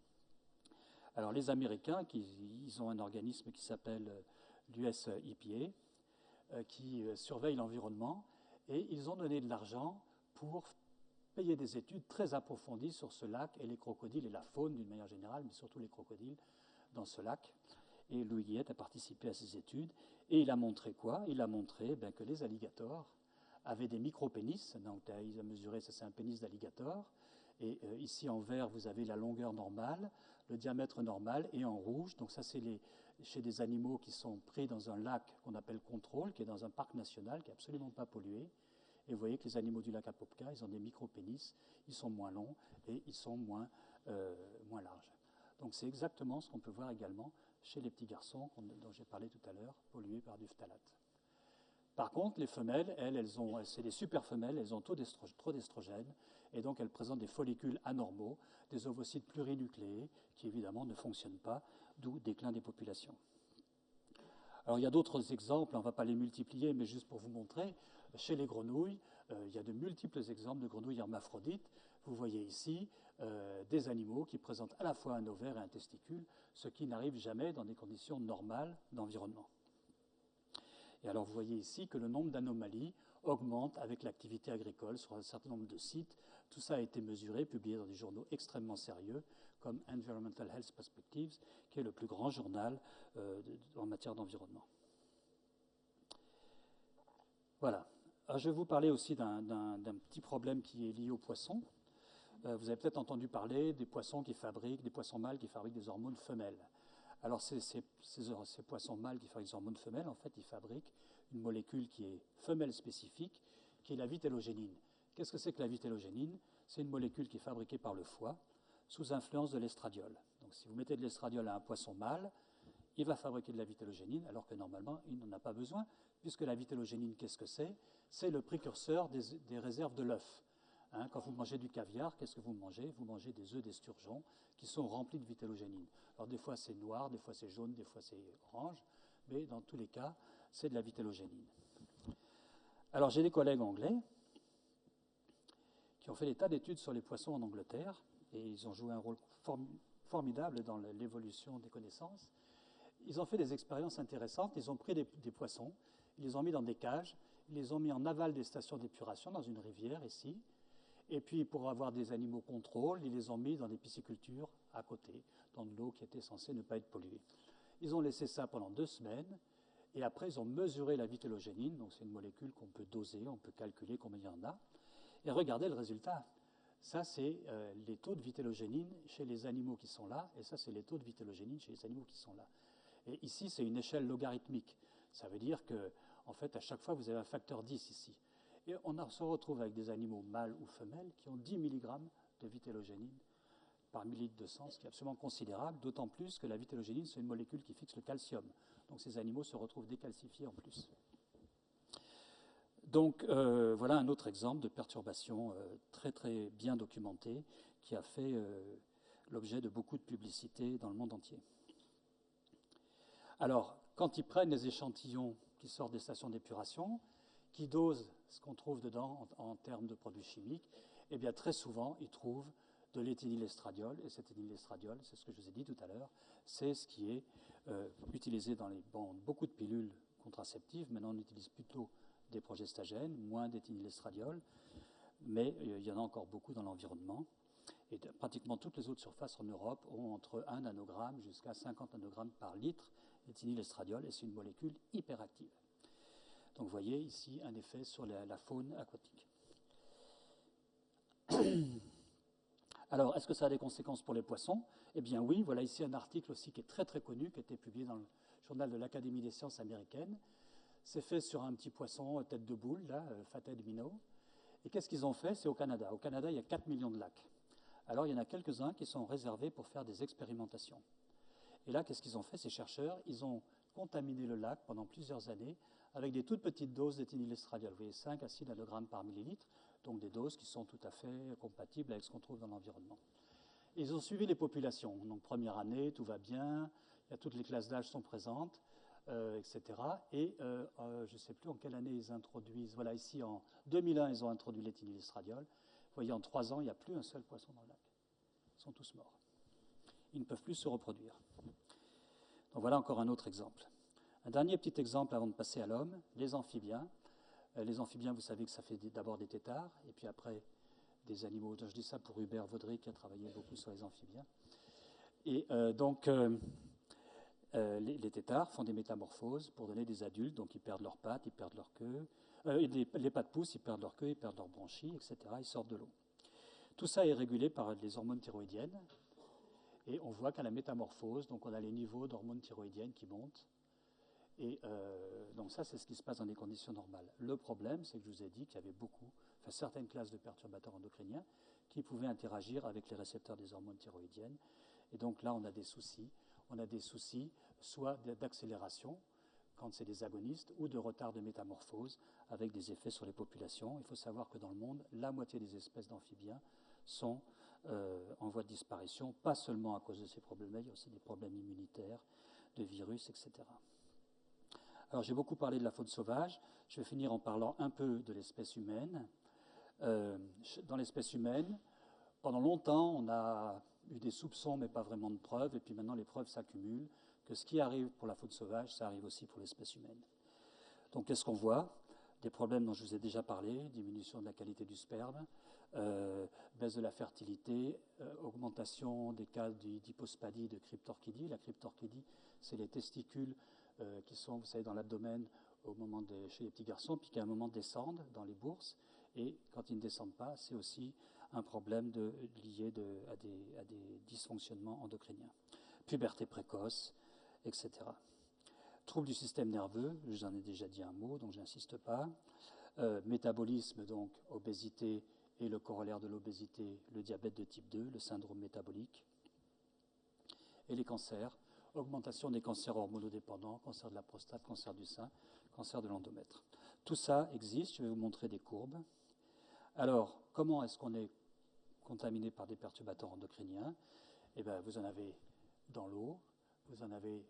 Alors les Américains, ils ont un organisme qui s'appelle l'US EPA, qui surveille l'environnement, et ils ont donné de l'argent pour payer des études très approfondies sur ce lac et les crocodiles et la faune d'une manière générale, mais surtout les crocodiles dans ce lac. Et Louis Guillette a participé à ces études, et il a montré quoi? Il a montré que les alligators avaient des micro-pénis, donc il a mesuré, ça c'est un pénis d'alligator, et ici en vert vous avez la longueur normale, le diamètre normal, et en rouge, donc ça c'est chez des animaux qui sont pris dans un lac qu'on appelle contrôle, qui est dans un parc national, qui n'est absolument pas pollué, et vous voyez que les animaux du lac Apopka, ils ont des micro-pénis, ils sont moins longs et ils sont moins larges. Donc c'est exactement ce qu'on peut voir également chez les petits garçons dont j'ai parlé tout à l'heure, pollués par du phtalate. Par contre, les femelles, c'est des super femelles, elles ont trop d'estrogènes, et donc elles présentent des follicules anormaux, des ovocytes plurinucléés, qui évidemment ne fonctionnent pas, d'où déclin des populations. Alors il y a d'autres exemples, on ne va pas les multiplier, mais juste pour vous montrer, chez les grenouilles, il y a de multiples exemples de grenouilles hermaphrodites. Vous voyez ici des animaux qui présentent à la fois un ovaire et un testicule, ce qui n'arrive jamais dans des conditions normales d'environnement. Et alors vous voyez ici que le nombre d'anomalies augmente avec l'activité agricole sur un certain nombre de sites. Tout ça a été mesuré, publié dans des journaux extrêmement sérieux, comme Environmental Health Perspectives, qui est le plus grand journal en matière d'environnement. Voilà. Alors, je vais vous parler aussi d'un petit problème qui est lié aux poissons. Vous avez peut-être entendu parler des poissons mâles qui fabriquent des hormones femelles. Alors ces poissons mâles qui fabriquent des hormones femelles, en fait, ils fabriquent une molécule qui est femelle spécifique, qui est la vitellogénine. Qu'est-ce que c'est que la vitellogénine? C'est une molécule qui est fabriquée par le foie sous influence de l'estradiol. Donc si vous mettez de l'estradiol à un poisson mâle, il va fabriquer de la vitellogénine, alors que normalement, il n'en a pas besoin, puisque la vitellogénine, qu'est-ce que c'est? C'est le précurseur des réserves de l'œuf. Hein, quand vous mangez du caviar, qu'est-ce que vous mangez? Vous mangez des œufs d'esturgeon qui sont remplis de vitellogénine. Alors des fois c'est noir, des fois c'est jaune, des fois c'est orange, mais dans tous les cas, c'est de la vitellogénine. Alors j'ai des collègues anglais qui ont fait des tas d'études sur les poissons en Angleterre, et ils ont joué un rôle formidable dans l'évolution des connaissances. Ils ont fait des expériences intéressantes. Ils ont pris des poissons, ils les ont mis dans des cages, ils les ont mis en aval des stations d'épuration dans une rivière ici, et puis pour avoir des animaux contrôle, ils les ont mis dans des piscicultures à côté, dans de l'eau qui était censée ne pas être polluée. Ils ont laissé ça pendant 2 semaines, et après ils ont mesuré la vitellogénine, donc c'est une molécule qu'on peut doser, on peut calculer combien il y en a, et regardez le résultat. Ça, c'est les taux de vitellogénine chez les animaux qui sont là, et ça, c'est les taux de vitellogénine chez les animaux qui sont là. Et ici, c'est une échelle logarithmique. Ça veut dire que, en fait, à chaque fois, vous avez un facteur 10 ici. Et on se retrouve avec des animaux mâles ou femelles qui ont 10 mg de vitellogénine par millilitre de sang, ce qui est absolument considérable, d'autant plus que la vitellogénine, c'est une molécule qui fixe le calcium. Donc ces animaux se retrouvent décalcifiés en plus. Donc voilà un autre exemple de perturbation très très bien documentée qui a fait l'objet de beaucoup de publicité dans le monde entier. Alors, quand ils prennent les échantillons qui sortent des stations d'épuration, qui dosent ce qu'on trouve dedans en termes de produits chimiques, eh bien très souvent ils trouvent de l'éthénylestradiol, et cet éthénylestradiol, c'est ce que je vous ai dit tout à l'heure, c'est ce qui est utilisé dans beaucoup de pilules contraceptives. Maintenant on utilise plutôt des progestagènes, moins d'éthénylestradiol, mais il y en a encore beaucoup dans l'environnement. Et pratiquement toutes les autres surfaces en Europe ont entre 1 nanogramme jusqu'à 50 nanogrammes par litre d'éthénylestradiol, et c'est une molécule hyperactive. Donc vous voyez ici un effet sur la faune aquatique. Alors, est-ce que ça a des conséquences pour les poissons? Eh bien oui, voilà ici un article aussi qui est très très connu, qui a été publié dans le journal de l'Académie des sciences américaine. C'est fait sur un petit poisson tête de boule, là, Fathead minnow. Et qu'est-ce qu'ils ont fait? C'est au Canada. Au Canada, il y a 4 millions de lacs. Alors, il y en a quelques-uns qui sont réservés pour faire des expérimentations. Et là, qu'est-ce qu'ils ont fait, ces chercheurs? Ils ont contaminé le lac pendant plusieurs années avec des toutes petites doses d'éthénylestradiol. Vous voyez, 5 à 6 nanogrammes par millilitre, donc des doses qui sont tout à fait compatibles avec ce qu'on trouve dans l'environnement. Ils ont suivi les populations. Donc, première année, tout va bien, toutes les classes d'âge sont présentes, etc. Et je ne sais plus en quelle année ils introduisent. Voilà, ici, en 2001, ils ont introduit l'éthénylestradiol. Vous voyez, en 3 ans, il n'y a plus un seul poisson dans le lac. Ils sont tous morts. Ils ne peuvent plus se reproduire. Donc voilà encore un autre exemple. Un dernier petit exemple avant de passer à l'homme, les amphibiens. Les amphibiens, vous savez que ça fait d'abord des têtards, et puis après des animaux. Je dis ça pour Hubert Vaudry, qui a travaillé beaucoup sur les amphibiens. Et les têtards font des métamorphoses pour donner des adultes, donc ils perdent leurs pattes, ils perdent leur queue. Les pattes poussent, ils perdent leur queue, ils perdent leurs branchies, etc. Ils sortent de l'eau. Tout ça est régulé par les hormones thyroïdiennes. Et on voit qu'à la métamorphose, donc on a les niveaux d'hormones thyroïdiennes qui montent. Et donc ça, c'est ce qui se passe dans des conditions normales. Le problème, c'est que je vous ai dit qu'il y avait certaines classes de perturbateurs endocriniens qui pouvaient interagir avec les récepteurs des hormones thyroïdiennes. Et donc là, on a des soucis. On a des soucis soit d'accélération, quand c'est des agonistes, ou de retard de métamorphose, avec des effets sur les populations. Il faut savoir que dans le monde, la moitié des espèces d'amphibiens sont en voie de disparition, pas seulement à cause de ces problèmes-là, il y a aussi des problèmes immunitaires, de virus, etc. Alors j'ai beaucoup parlé de la faune sauvage, je vais finir en parlant un peu de l'espèce humaine. Dans l'espèce humaine, pendant longtemps, on a eu des soupçons, mais pas vraiment de preuves, et puis maintenant les preuves s'accumulent, que ce qui arrive pour la faune sauvage, ça arrive aussi pour l'espèce humaine. Donc qu'est-ce qu'on voit? Des problèmes dont je vous ai déjà parlé, diminution de la qualité du sperme, baisse de la fertilité, augmentation des cas d'hypospadie, de cryptorchidie. La cryptorchidie, c'est les testicules qui sont, vous savez, dans l'abdomen chez les petits garçons, puis qui à un moment descendent dans les bourses, et quand ils ne descendent pas, c'est aussi un problème lié à des dysfonctionnements endocriniens. Puberté précoce, etc. Troubles du système nerveux, j'en ai déjà dit un mot, donc je n'insiste pas. Métabolisme, donc obésité, et le corollaire de l'obésité, le diabète de type 2, le syndrome métabolique. Et les cancers, augmentation des cancers hormonodépendants, cancer de la prostate, cancer du sein, cancer de l'endomètre. Tout ça existe, je vais vous montrer des courbes. Alors, comment est-ce qu'on est contaminé par des perturbateurs endocriniens? Eh bien, vous en avez dans l'eau, vous en avez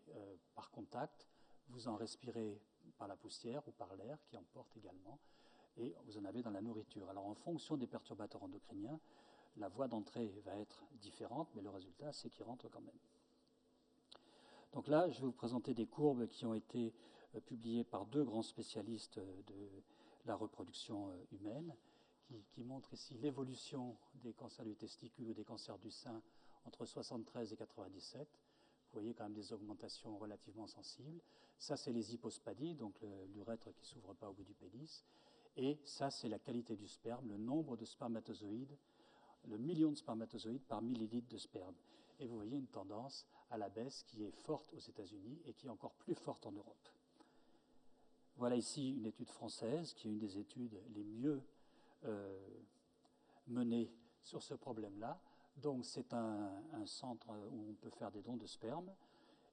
par contact, vous en respirez par la poussière ou par l'air qui emporte également, et vous en avez dans la nourriture. Alors, en fonction des perturbateurs endocriniens, la voie d'entrée va être différente, mais le résultat, c'est qu'ils rentrent quand même. Donc là, je vais vous présenter des courbes qui ont été publiées par deux grands spécialistes de la reproduction humaine, qui montrent ici l'évolution des cancers du testicule ou des cancers du sein entre 73 et 97. Vous voyez quand même des augmentations relativement sensibles. Ça, c'est les hypospadies, donc l'urètre qui ne s'ouvre pas au bout du pénis. Et ça, c'est la qualité du sperme, le nombre de spermatozoïdes, le million de spermatozoïdes par millilitre de sperme. Et vous voyez une tendance à la baisse qui est forte aux États-Unis et qui est encore plus forte en Europe. Voilà ici une étude française qui est une des études les mieux menées sur ce problème-là. Donc c'est un centre où on peut faire des dons de sperme.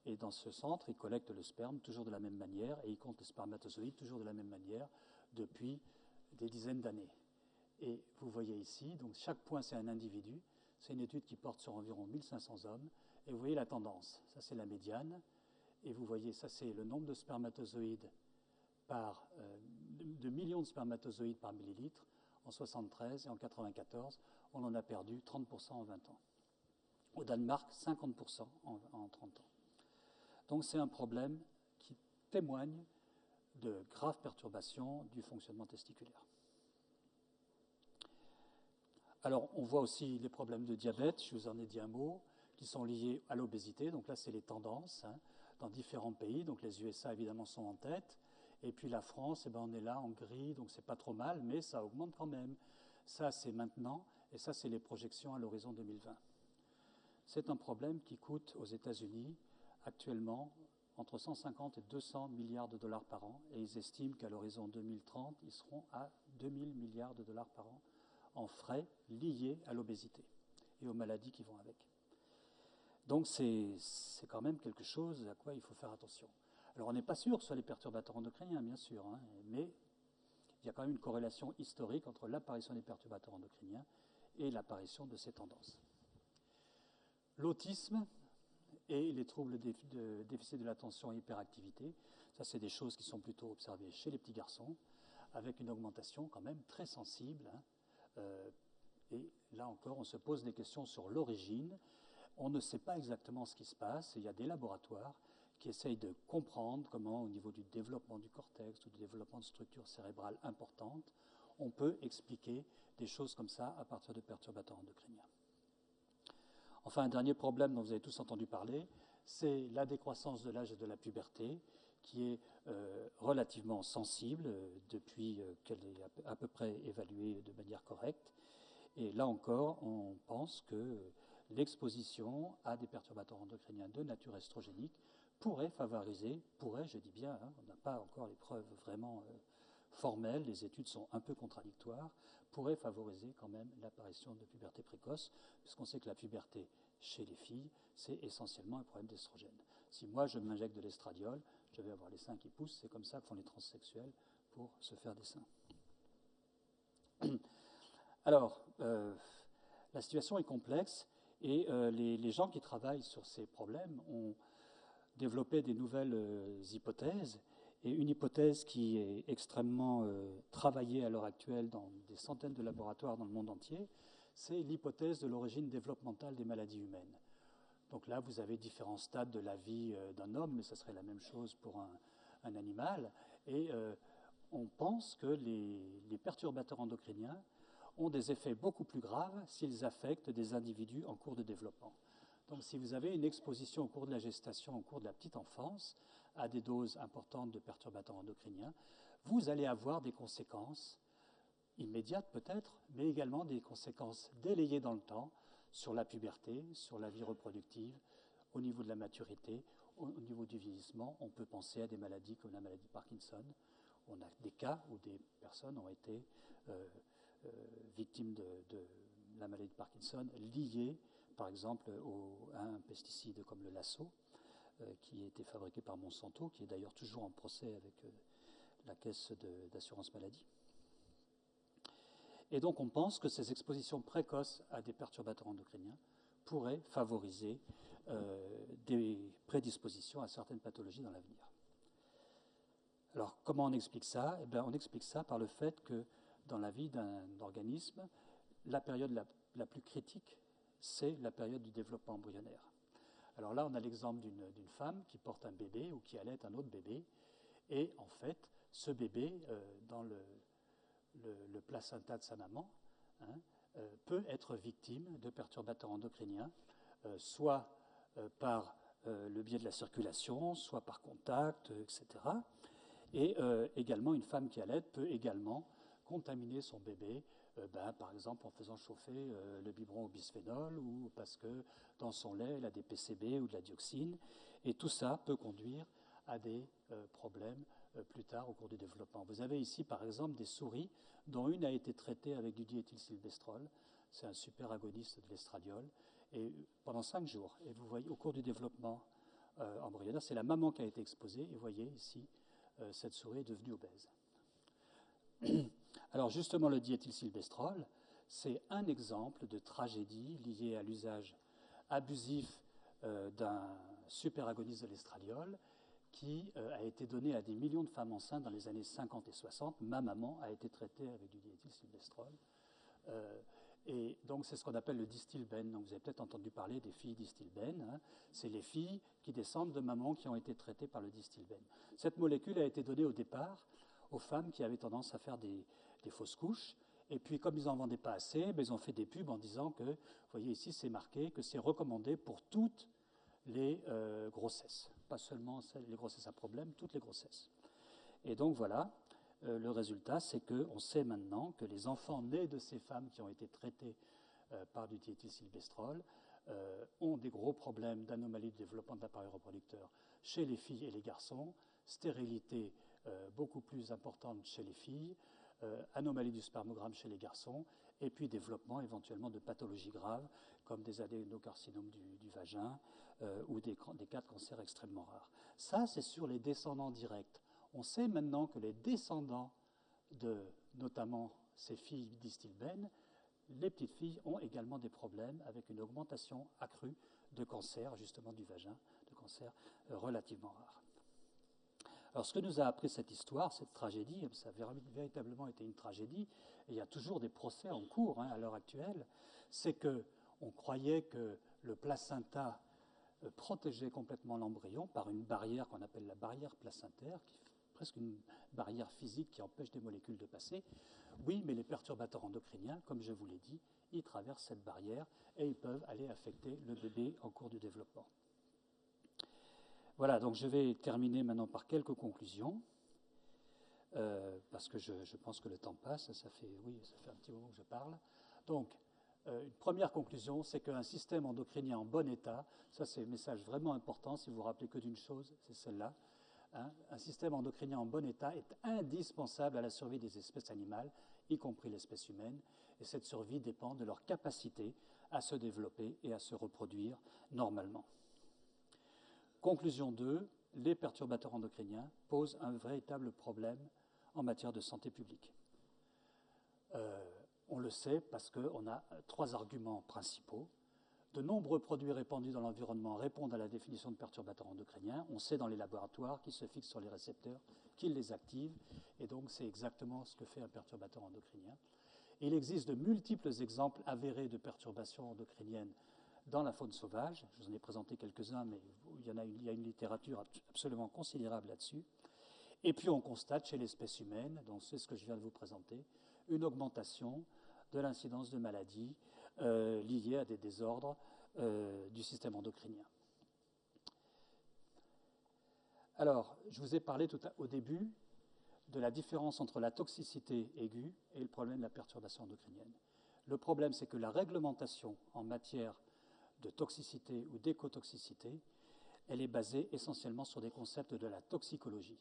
Et dans ce centre, ils collectent le sperme toujours de la même manière et ils comptent les spermatozoïdes toujours de la même manière depuis des dizaines d'années. Et vous voyez ici, donc chaque point c'est un individu. C'est une étude qui porte sur environ 1500 hommes. Et vous voyez la tendance. Ça c'est la médiane. Et vous voyez, ça c'est le nombre de spermatozoïdes de millions de spermatozoïdes par millilitre. En 73 et en 94, on en a perdu 30% en 20 ans. Au Danemark, 50% en 30 ans. Donc c'est un problème qui témoigne de graves perturbations du fonctionnement testiculaire. Alors on voit aussi les problèmes de diabète, je vous en ai dit un mot, qui sont liés à l'obésité. Donc là c'est les tendances dans différents pays. Donc les USA évidemment sont en tête. Et puis la France, eh ben, on est là en gris, donc c'est pas trop mal, mais ça augmente quand même. Ça c'est maintenant, et ça c'est les projections à l'horizon 2020. C'est un problème qui coûte aux États-Unis actuellement entre 150 et 200 milliards de dollars par an, et ils estiment qu'à l'horizon 2030, ils seront à 2000 milliards de dollars par an en frais liés à l'obésité et aux maladies qui vont avec. Donc c'est quand même quelque chose à quoi il faut faire attention. Alors on n'est pas sûr que ce soit les perturbateurs endocriniens, bien sûr, mais il y a quand même une corrélation historique entre l'apparition des perturbateurs endocriniens et l'apparition de ces tendances. L'autisme et les troubles de déficit de l'attention et hyperactivité, ça c'est des choses qui sont plutôt observées chez les petits garçons, avec une augmentation quand même très sensible. Et là encore, on se pose des questions sur l'origine. On ne sait pas exactement ce qui se passe. Il y a des laboratoires qui essayent de comprendre comment, au niveau du développement du cortex ou du développement de structures cérébrales importantes, on peut expliquer des choses comme ça à partir de perturbateurs endocriniens. Enfin, un dernier problème dont vous avez tous entendu parler, c'est la décroissance de l'âge de la puberté, qui est relativement sensible depuis qu'elle est à peu près évaluée de manière correcte. Et là encore, on pense que l'exposition à des perturbateurs endocriniens de nature estrogénique pourrait favoriser, je dis bien, on n'a pas encore les preuves vraiment formelles, les études sont un peu contradictoires, pourrait favoriser quand même l'apparition de puberté précoce, puisqu'on sait que la puberté chez les filles, c'est essentiellement un problème d'estrogène. Si moi je m'injecte de l'estradiol, je vais avoir les seins qui poussent, c'est comme ça que font les transsexuels pour se faire des seins. Alors, la situation est complexe et les gens qui travaillent sur ces problèmes ont développé des nouvelles hypothèses. Et une hypothèse qui est extrêmement travaillée à l'heure actuelle dans des centaines de laboratoires dans le monde entier, c'est l'hypothèse de l'origine développementale des maladies humaines. Donc là, vous avez différents stades de la vie d'un homme, mais ce serait la même chose pour un animal. Et on pense que les perturbateurs endocriniens ont des effets beaucoup plus graves s'ils affectent des individus en cours de développement. Donc si vous avez une exposition au cours de la gestation, au cours de la petite enfance, à des doses importantes de perturbateurs endocriniens, vous allez avoir des conséquences immédiates peut-être, mais également des conséquences délayées dans le temps sur la puberté, sur la vie reproductive, au niveau de la maturité, au niveau du vieillissement. On peut penser à des maladies comme la maladie de Parkinson. On a des cas où des personnes ont été victimes de la maladie de Parkinson liées, par exemple, à un pesticide comme le Lasso, qui a été fabriqué par Monsanto, qui est d'ailleurs toujours en procès avec la caisse d'assurance maladie. Et donc on pense que ces expositions précoces à des perturbateurs endocriniens pourraient favoriser des prédispositions à certaines pathologies dans l'avenir. Alors comment on explique ça? Eh bien, on explique ça par le fait que dans la vie d'un organisme, la période la plus critique, c'est la période du développement embryonnaire. Alors là, on a l'exemple d'une femme qui porte un bébé ou qui allaite un autre bébé. Et en fait, ce bébé, dans le placenta de sa maman, peut être victime de perturbateurs endocriniens, soit par le biais de la circulation, soit par contact, etc. Et également, une femme qui allaite peut également contaminer son bébé, par exemple en faisant chauffer le biberon au bisphénol ou parce que dans son lait, elle a des PCB ou de la dioxine. Et tout ça peut conduire à des problèmes plus tard au cours du développement. Vous avez ici, par exemple, des souris dont une a été traitée avec du diéthylsylvestrol. C'est un super agoniste de l'estradiol. Et pendant 5 jours. Et vous voyez, au cours du développement embryonnaire, c'est la maman qui a été exposée. Et vous voyez ici, cette souris est devenue obèse. Alors justement, le diéthylsylvestrol, c'est un exemple de tragédie liée à l'usage abusif d'un superagoniste de l'estradiol qui a été donné à des millions de femmes enceintes dans les années 50 et 60. Ma maman a été traitée avec du diéthylsylvestrol. Et donc c'est ce qu'on appelle le distilbène. Donc vous avez peut-être entendu parler des filles distilbène. C'est les filles qui descendent de mamans qui ont été traitées par le distilbène. Cette molécule a été donnée au départ aux femmes qui avaient tendance à faire des fausses couches. Et puis, comme ils n'en vendaient pas assez, ils ont fait des pubs en disant que, vous voyez ici, c'est marqué que c'est recommandé pour toutes les grossesses. Pas seulement les grossesses à problème, toutes les grossesses. Et donc, voilà, le résultat, c'est qu'on sait maintenant que les enfants nés de ces femmes qui ont été traitées par du diéthylsylvestrol ont des gros problèmes d'anomalie de développement de l'appareil reproducteur chez les filles et les garçons, stérilité beaucoup plus importante chez les filles, anomalie du spermogramme chez les garçons, et puis développement éventuellement de pathologies graves comme des adénocarcinomes du vagin ou des cas de cancer extrêmement rares. Ça, c'est sur les descendants directs. On sait maintenant que les descendants de notamment ces filles distilbène, les petites filles ont également des problèmes avec une augmentation accrue de cancer justement du vagin, de cancer relativement rare. Alors, ce que nous a appris cette histoire, cette tragédie, ça a véritablement été une tragédie, et il y a toujours des procès en cours à l'heure actuelle, c'est qu'on croyait que le placenta protégeait complètement l'embryon par une barrière qu'on appelle la barrière placentaire, qui est presque une barrière physique qui empêche des molécules de passer. Oui, mais les perturbateurs endocriniens, comme je vous l'ai dit, ils traversent cette barrière et ils peuvent aller affecter le bébé en cours du développement. Voilà, donc je vais terminer maintenant par quelques conclusions, parce que je pense que le temps passe, ça fait un petit moment que je parle. Donc, une première conclusion, c'est qu'un système endocrinien en bon état, ça c'est un message vraiment important, si vous vous rappelez que d'une chose, c'est celle-là, un système endocrinien en bon état est indispensable à la survie des espèces animales, y compris l'espèce humaine, et cette survie dépend de leur capacité à se développer et à se reproduire normalement. Conclusion 2, les perturbateurs endocriniens posent un véritable problème en matière de santé publique. On le sait parce qu'on a 3 arguments principaux. De nombreux produits répandus dans l'environnement répondent à la définition de perturbateurs endocriniens. On sait dans les laboratoires qu'ils se fixent sur les récepteurs, qu'ils les activent, et donc c'est exactement ce que fait un perturbateur endocrinien. Il existe de multiples exemples avérés de perturbations endocriniennes dans la faune sauvage. Je vous en ai présenté quelques-uns, mais il y a une littérature absolument considérable là-dessus. Et puis on constate chez l'espèce humaine, donc c'est ce que je viens de vous présenter, une augmentation de l'incidence de maladies liées à des désordres du système endocrinien. Alors, je vous ai parlé au début de la différence entre la toxicité aiguë et le problème de la perturbation endocrinienne. Le problème, c'est que la réglementation en matière de toxicité ou d'écotoxicité, elle est basée essentiellement sur des concepts de la toxicologie,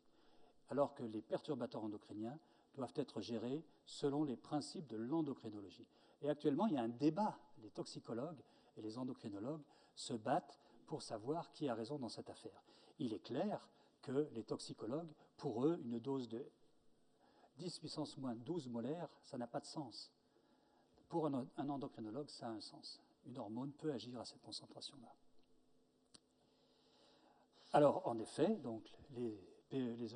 alors que les perturbateurs endocriniens doivent être gérés selon les principes de l'endocrinologie. Et actuellement, il y a un débat. Les toxicologues et les endocrinologues se battent pour savoir qui a raison dans cette affaire. Il est clair que les toxicologues, pour eux, une dose de 10 puissance moins 12 molaires, ça n'a pas de sens. Pour un endocrinologue, ça a un sens. Une hormone peut agir à cette concentration-là. Alors, en effet, donc, les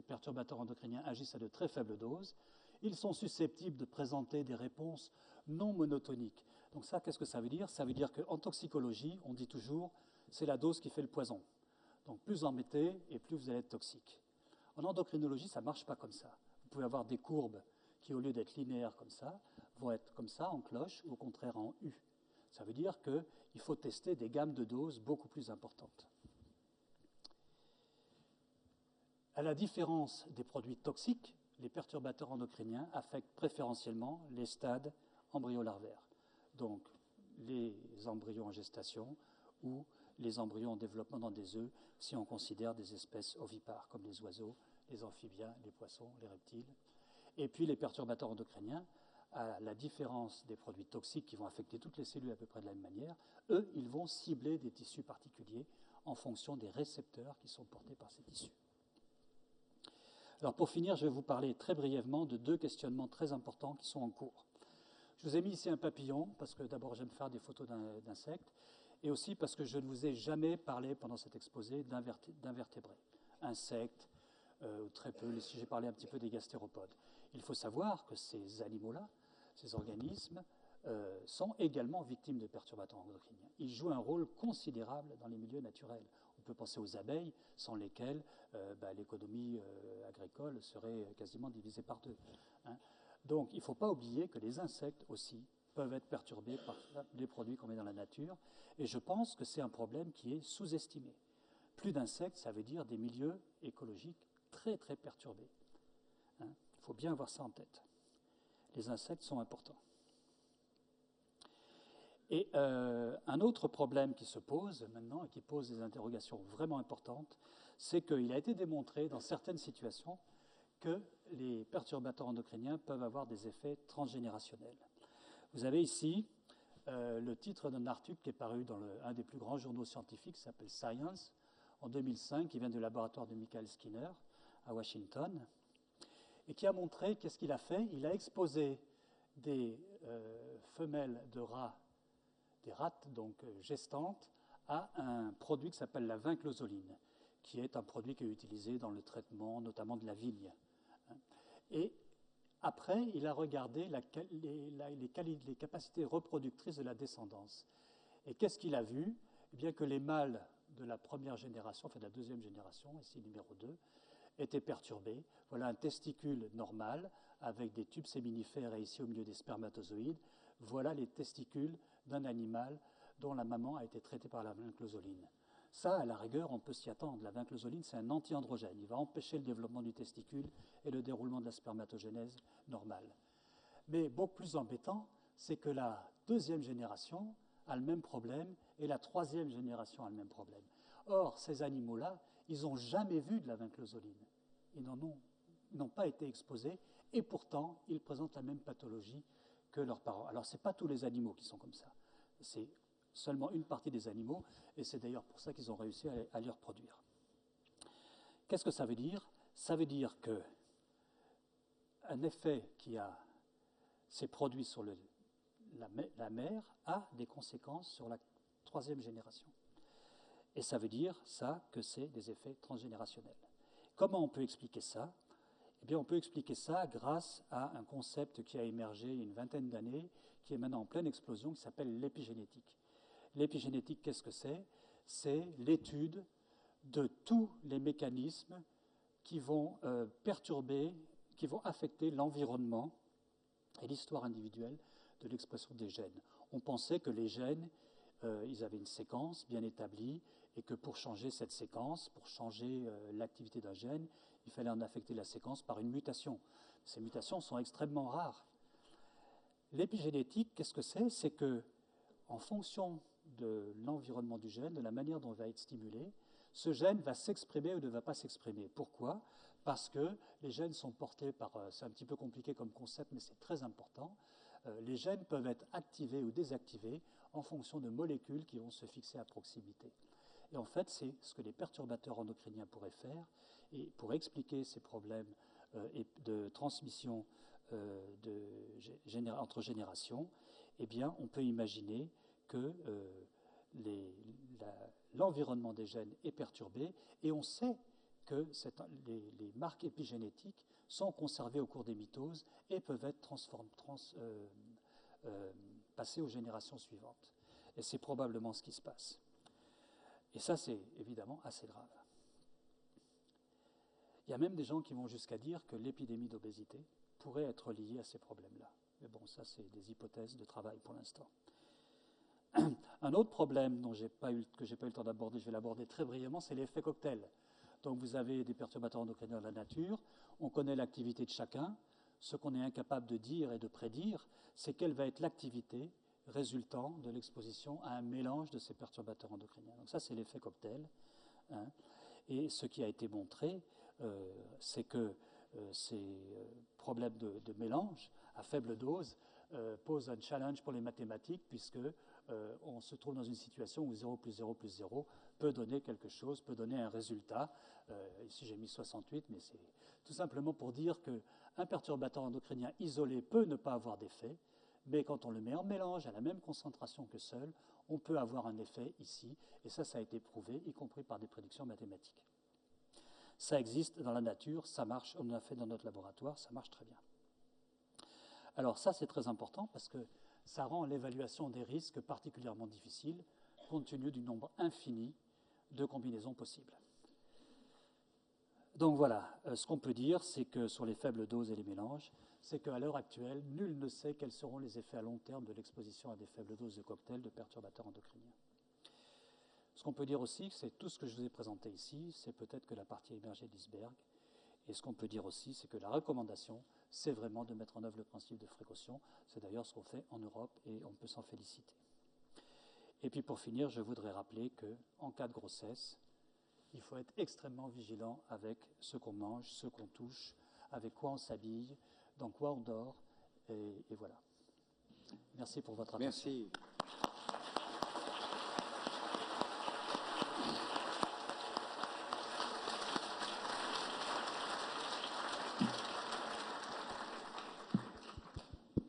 perturbateurs endocriniens agissent à de très faibles doses. Ils sont susceptibles de présenter des réponses non monotoniques. Donc ça, qu'est-ce que ça veut dire? Ça veut dire qu'en toxicologie, on dit toujours, c'est la dose qui fait le poison. Donc plus vous en mettez et plus vous allez être toxique. En endocrinologie, ça ne marche pas comme ça. Vous pouvez avoir des courbes qui, au lieu d'être linéaires comme ça, vont être comme ça, en cloche, ou au contraire en U. Ça veut dire qu'il faut tester des gammes de doses beaucoup plus importantes. À la différence des produits toxiques, les perturbateurs endocriniens affectent préférentiellement les stades embryo-larvaires, donc les embryons en gestation ou les embryons en développement dans des œufs, si on considère des espèces ovipares, comme les oiseaux, les amphibiens, les poissons, les reptiles. Et puis les perturbateurs endocriniens, à la différence des produits toxiques qui vont affecter toutes les cellules à peu près de la même manière, eux, ils vont cibler des tissus particuliers en fonction des récepteurs qui sont portés par ces tissus. Alors pour finir, je vais vous parler très brièvement de deux questionnements très importants qui sont en cours. Je vous ai mis ici un papillon, parce que d'abord j'aime faire des photos d'insectes, et aussi parce que je ne vous ai jamais parlé pendant cet exposé d'invertébrés, insectes, très peu, si j'ai parlé un petit peu des gastéropodes. Il faut savoir que ces animaux-là, ces organismes, sont également victimes de perturbateurs endocriniens. Ils jouent un rôle considérable dans les milieux naturels. On peut penser aux abeilles, sans lesquelles l'économie agricole serait quasiment divisée par deux. Hein. Donc il ne faut pas oublier que les insectes aussi peuvent être perturbés par les produits qu'on met dans la nature. Et je pense que c'est un problème qui est sous-estimé. Plus d'insectes, ça veut dire des milieux écologiques très très perturbés. Hein. Il faut bien avoir ça en tête. Les insectes sont importants. Et un autre problème qui se pose maintenant et qui pose des interrogations vraiment importantes, c'est qu'il a été démontré dans certaines situations que les perturbateurs endocriniens peuvent avoir des effets transgénérationnels. Vous avez ici le titre d'un article qui est paru dans un des plus grands journaux scientifiques, qui s'appelle Science, en 2005, qui vient du laboratoire de Michael Skinner à Washington, et qui a montré qu'est-ce qu'il a fait. Il a exposé des femelles de rats, des rattes donc gestantes, à un produit qui s'appelle la vinclozoline, qui est un produit qui est utilisé dans le traitement notamment de la vigne. Et après, il a regardé les capacités reproductrices de la descendance. Et qu'est-ce qu'il a vu? Eh bien que les mâles de la première génération, enfin de la deuxième génération, ici numéro 2, étaient perturbés. Voilà un testicule normal avec des tubes séminifères et ici au milieu des spermatozoïdes. Voilà les testicules d'un animal dont la maman a été traitée par la vinclozoline. Ça, à la rigueur, on peut s'y attendre. La vinclozoline, c'est un anti-androgène. Il va empêcher le développement du testicule et le déroulement de la spermatogénèse normale. Mais beaucoup plus embêtant, c'est que la deuxième génération a le même problème et la troisième génération a le même problème. Or, ces animaux-là, ils n'ont jamais vu de la vinclozoline. Ils n'ont pas été exposés et pourtant, ils présentent la même pathologie que leurs parents. Alors, ce n'est pas tous les animaux qui sont comme ça. C'est seulement une partie des animaux, et c'est d'ailleurs pour ça qu'ils ont réussi à les reproduire. Qu'est-ce que ça veut dire? Ça veut dire qu'un effet qui s'est produit sur la mère a des conséquences sur la troisième génération. Et ça veut dire ça que c'est des effets transgénérationnels. Comment on peut expliquer ça? Eh bien, on peut expliquer ça grâce à un concept qui a émergé il y a une vingtaine d'années, qui est maintenant en pleine explosion, qui s'appelle l'épigénétique. L'épigénétique, qu'est-ce que c'est? C'est l'étude de tous les mécanismes qui vont perturber, qui vont affecter l'environnement et l'histoire individuelle de l'expression des gènes. On pensait que les gènes, ils avaient une séquence bien établie et que pour changer cette séquence, pour changer l'activité d'un gène, il fallait en affecter la séquence par une mutation. Ces mutations sont extrêmement rares. L'épigénétique, qu'est-ce que c'est? C'est que, en fonction de l'environnement du gène, de la manière dont il va être stimulé, ce gène va s'exprimer ou ne va pas s'exprimer. Pourquoi? Parce que les gènes sont portés par... c'est un petit peu compliqué comme concept, mais c'est très important. Les gènes peuvent être activés ou désactivés en fonction de molécules qui vont se fixer à proximité. Et en fait, c'est ce que les perturbateurs endocriniens pourraient faire. Et pour expliquer ces problèmes de transmission entre générations, eh bien, on peut imaginer que l'environnement des gènes est perturbé, et on sait que les marques épigénétiques sont conservées au cours des mitoses et peuvent être passées aux générations suivantes. Et c'est probablement ce qui se passe. Et ça, c'est évidemment assez grave. Il y a même des gens qui vont jusqu'à dire que l'épidémie d'obésité pourrait être liée à ces problèmes-là. Mais bon, ça, c'est des hypothèses de travail pour l'instant. Un autre problème que je n'ai pas eu le temps d'aborder, je vais l'aborder très brièvement, c'est l'effet cocktail. Donc vous avez des perturbateurs endocriniens dans la nature, on connaît l'activité de chacun. Ce qu'on est incapable de dire et de prédire, c'est quelle va être l'activité résultant de l'exposition à un mélange de ces perturbateurs endocriniens. Donc ça, c'est l'effet cocktail. Hein. Et ce qui a été montré, c'est que ces problèmes de mélange à faible dose posent un challenge pour les mathématiques, puisque on se trouve dans une situation où 0 plus 0 plus 0 peut donner quelque chose, peut donner un résultat. Ici, j'ai mis 68, mais c'est tout simplement pour dire qu'un perturbateur endocrinien isolé peut ne pas avoir d'effet, mais quand on le met en mélange à la même concentration que seul, on peut avoir un effet ici, et ça a été prouvé, y compris par des prédictions mathématiques. Ça existe dans la nature, ça marche, on l'a fait dans notre laboratoire, ça marche très bien. Alors ça, c'est très important parce que ça rend l'évaluation des risques particulièrement difficile, compte tenu du nombre infini de combinaisons possibles. Donc voilà, ce qu'on peut dire, c'est que sur les faibles doses et les mélanges, c'est qu'à l'heure actuelle, nul ne sait quels seront les effets à long terme de l'exposition à des faibles doses de cocktails de perturbateurs endocriniens. Ce qu'on peut dire aussi, c'est tout ce que je vous ai présenté ici, c'est peut-être que la partie émergée de l'iceberg. Et ce qu'on peut dire aussi, c'est que la recommandation, c'est vraiment de mettre en œuvre le principe de précaution. C'est d'ailleurs ce qu'on fait en Europe et on peut s'en féliciter. Et puis pour finir, je voudrais rappeler qu'en cas de grossesse, il faut être extrêmement vigilant avec ce qu'on mange, ce qu'on touche, avec quoi on s'habille, dans quoi on dort, et voilà. Merci pour votre attention. Merci.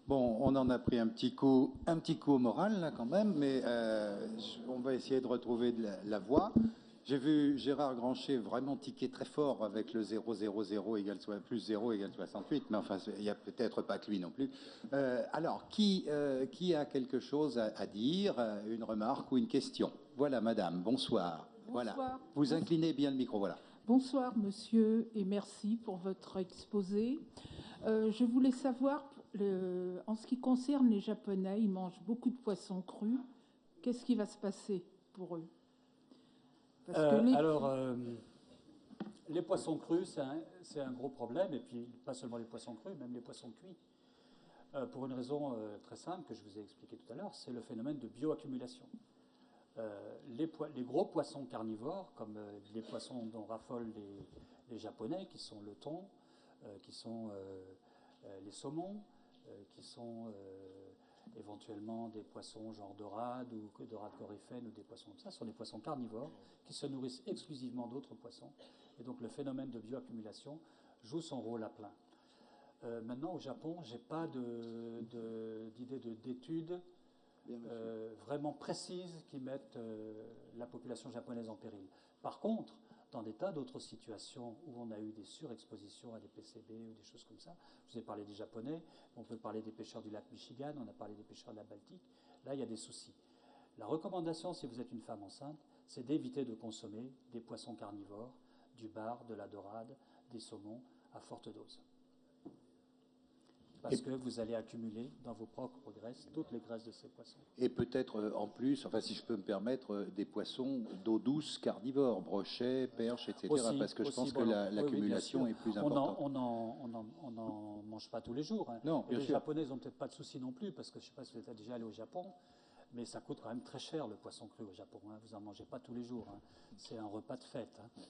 Bon, on en a pris un petit coup au moral là quand même, mais on va essayer de retrouver la voie. J'ai vu Gérard Grancher vraiment tiquer très fort avec le 0, 0, 0 égale plus 0 égale 68, mais enfin, il n'y a peut-être pas que lui non plus. Alors, qui a quelque chose à dire, une remarque ou une question? Voilà, madame, bonsoir. Bonsoir. Voilà. Vous inclinez bien le micro, voilà. Bonsoir, monsieur, et merci pour votre exposé. Je voulais savoir, en ce qui concerne les Japonais, ils mangent beaucoup de poissons crus. Qu'est-ce qui va se passer pour eux? Les poissons crus, c'est un gros problème, et puis pas seulement les poissons crus, même les poissons cuits. Pour une raison très simple que je vous ai expliquée tout à l'heure, c'est le phénomène de bioaccumulation. Les gros poissons carnivores, comme les poissons dont raffolent les Japonais, qui sont le thon, qui sont les saumons, qui sont éventuellement des poissons genre dorade ou dorade coryphène ou des poissons comme ça, sont des poissons carnivores qui se nourrissent exclusivement d'autres poissons. Et donc le phénomène de bioaccumulation joue son rôle à plein. Maintenant, au Japon, je n'ai pas d'études vraiment précises qui mettent la population japonaise en péril. Par contre, dans des tas d'autres situations où on a eu des surexpositions à des PCB ou des choses comme ça, je vous ai parlé des Japonais, on peut parler des pêcheurs du lac Michigan, on a parlé des pêcheurs de la Baltique, là il y a des soucis. La recommandation, si vous êtes une femme enceinte, c'est d'éviter de consommer des poissons carnivores, du bar, de la dorade, des saumons à forte dose. Parce que vous allez accumuler dans vos propres graisses toutes les graisses de ces poissons. Et peut-être en plus, enfin si je peux me permettre, des poissons d'eau douce carnivores, brochets, perches, etc. Aussi, parce que je pense que voilà. l'accumulation est plus importante. On n'en mange pas tous les jours. Hein. Non, bien les sûr. Japonais n'ont peut-être pas de soucis non plus, parce que je ne sais pas si vous êtes déjà allé au Japon, mais ça coûte quand même très cher le poisson cru au Japon. Hein. Vous n'en mangez pas tous les jours. Hein. C'est un repas de fête. Hein.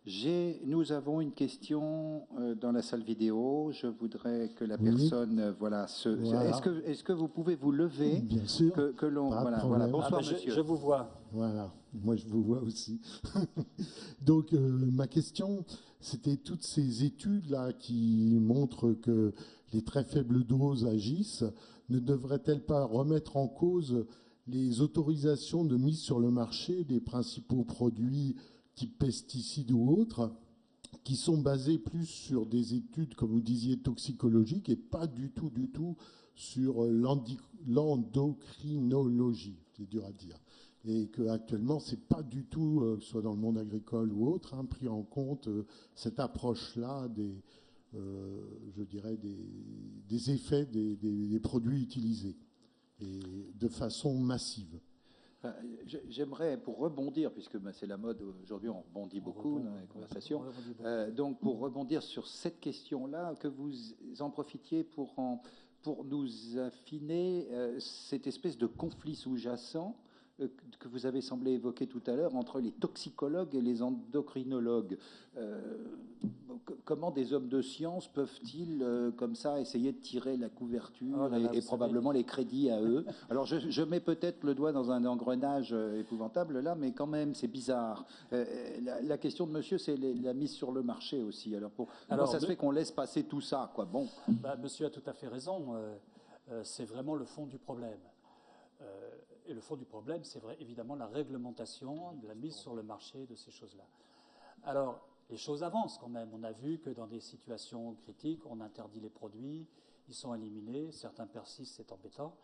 Nous avons une question dans la salle vidéo. Je voudrais que la Oui. personne, voilà, Voilà. Est-ce que vous pouvez vous lever? Bien sûr. Que l'on, Pas de voilà, problème. Bonsoir, Ah, monsieur. je vous vois. Voilà, moi je vous vois aussi. Donc ma question, c'était toutes ces études-là qui montrent que les très faibles doses agissent, ne devraient-elles pas remettre en cause les autorisations de mise sur le marché des principaux produits type pesticides ou autres, qui sont basés plus sur des études, comme vous disiez, toxicologiques et pas du tout sur l'endocrinologie, c'est dur à dire. Et qu'actuellement, ce n'est pas du tout, soit dans le monde agricole ou autre, pris en compte cette approche-là je dirais, des effets des produits utilisés, et de façon massive. J'aimerais, pour rebondir, puisque c'est la mode, aujourd'hui on rebondit beaucoup dans les conversations, donc pour rebondir sur cette question-là, que vous en profitiez pour nous affiner cette espèce de conflit sous-jacent que vous avez semblé évoquer tout à l'heure entre les toxicologues et les endocrinologues. Comment des hommes de science peuvent-ils, comme ça, essayer de tirer la couverture et probablement les crédits à eux? Alors, je mets peut-être le doigt dans un engrenage épouvantable, là, mais quand même, c'est bizarre. La question de monsieur, c'est la mise sur le marché aussi. Alors, comment ça se fait qu'on laisse passer tout ça, quoi? Bon. Monsieur a tout à fait raison. C'est vraiment le fond du problème. Et le fond du problème, c'est évidemment la réglementation de la mise sur le marché de ces choses-là. Alors, les choses avancent quand même. On a vu que dans des situations critiques, on interdit les produits, ils sont éliminés, certains persistent, c'est embêtant,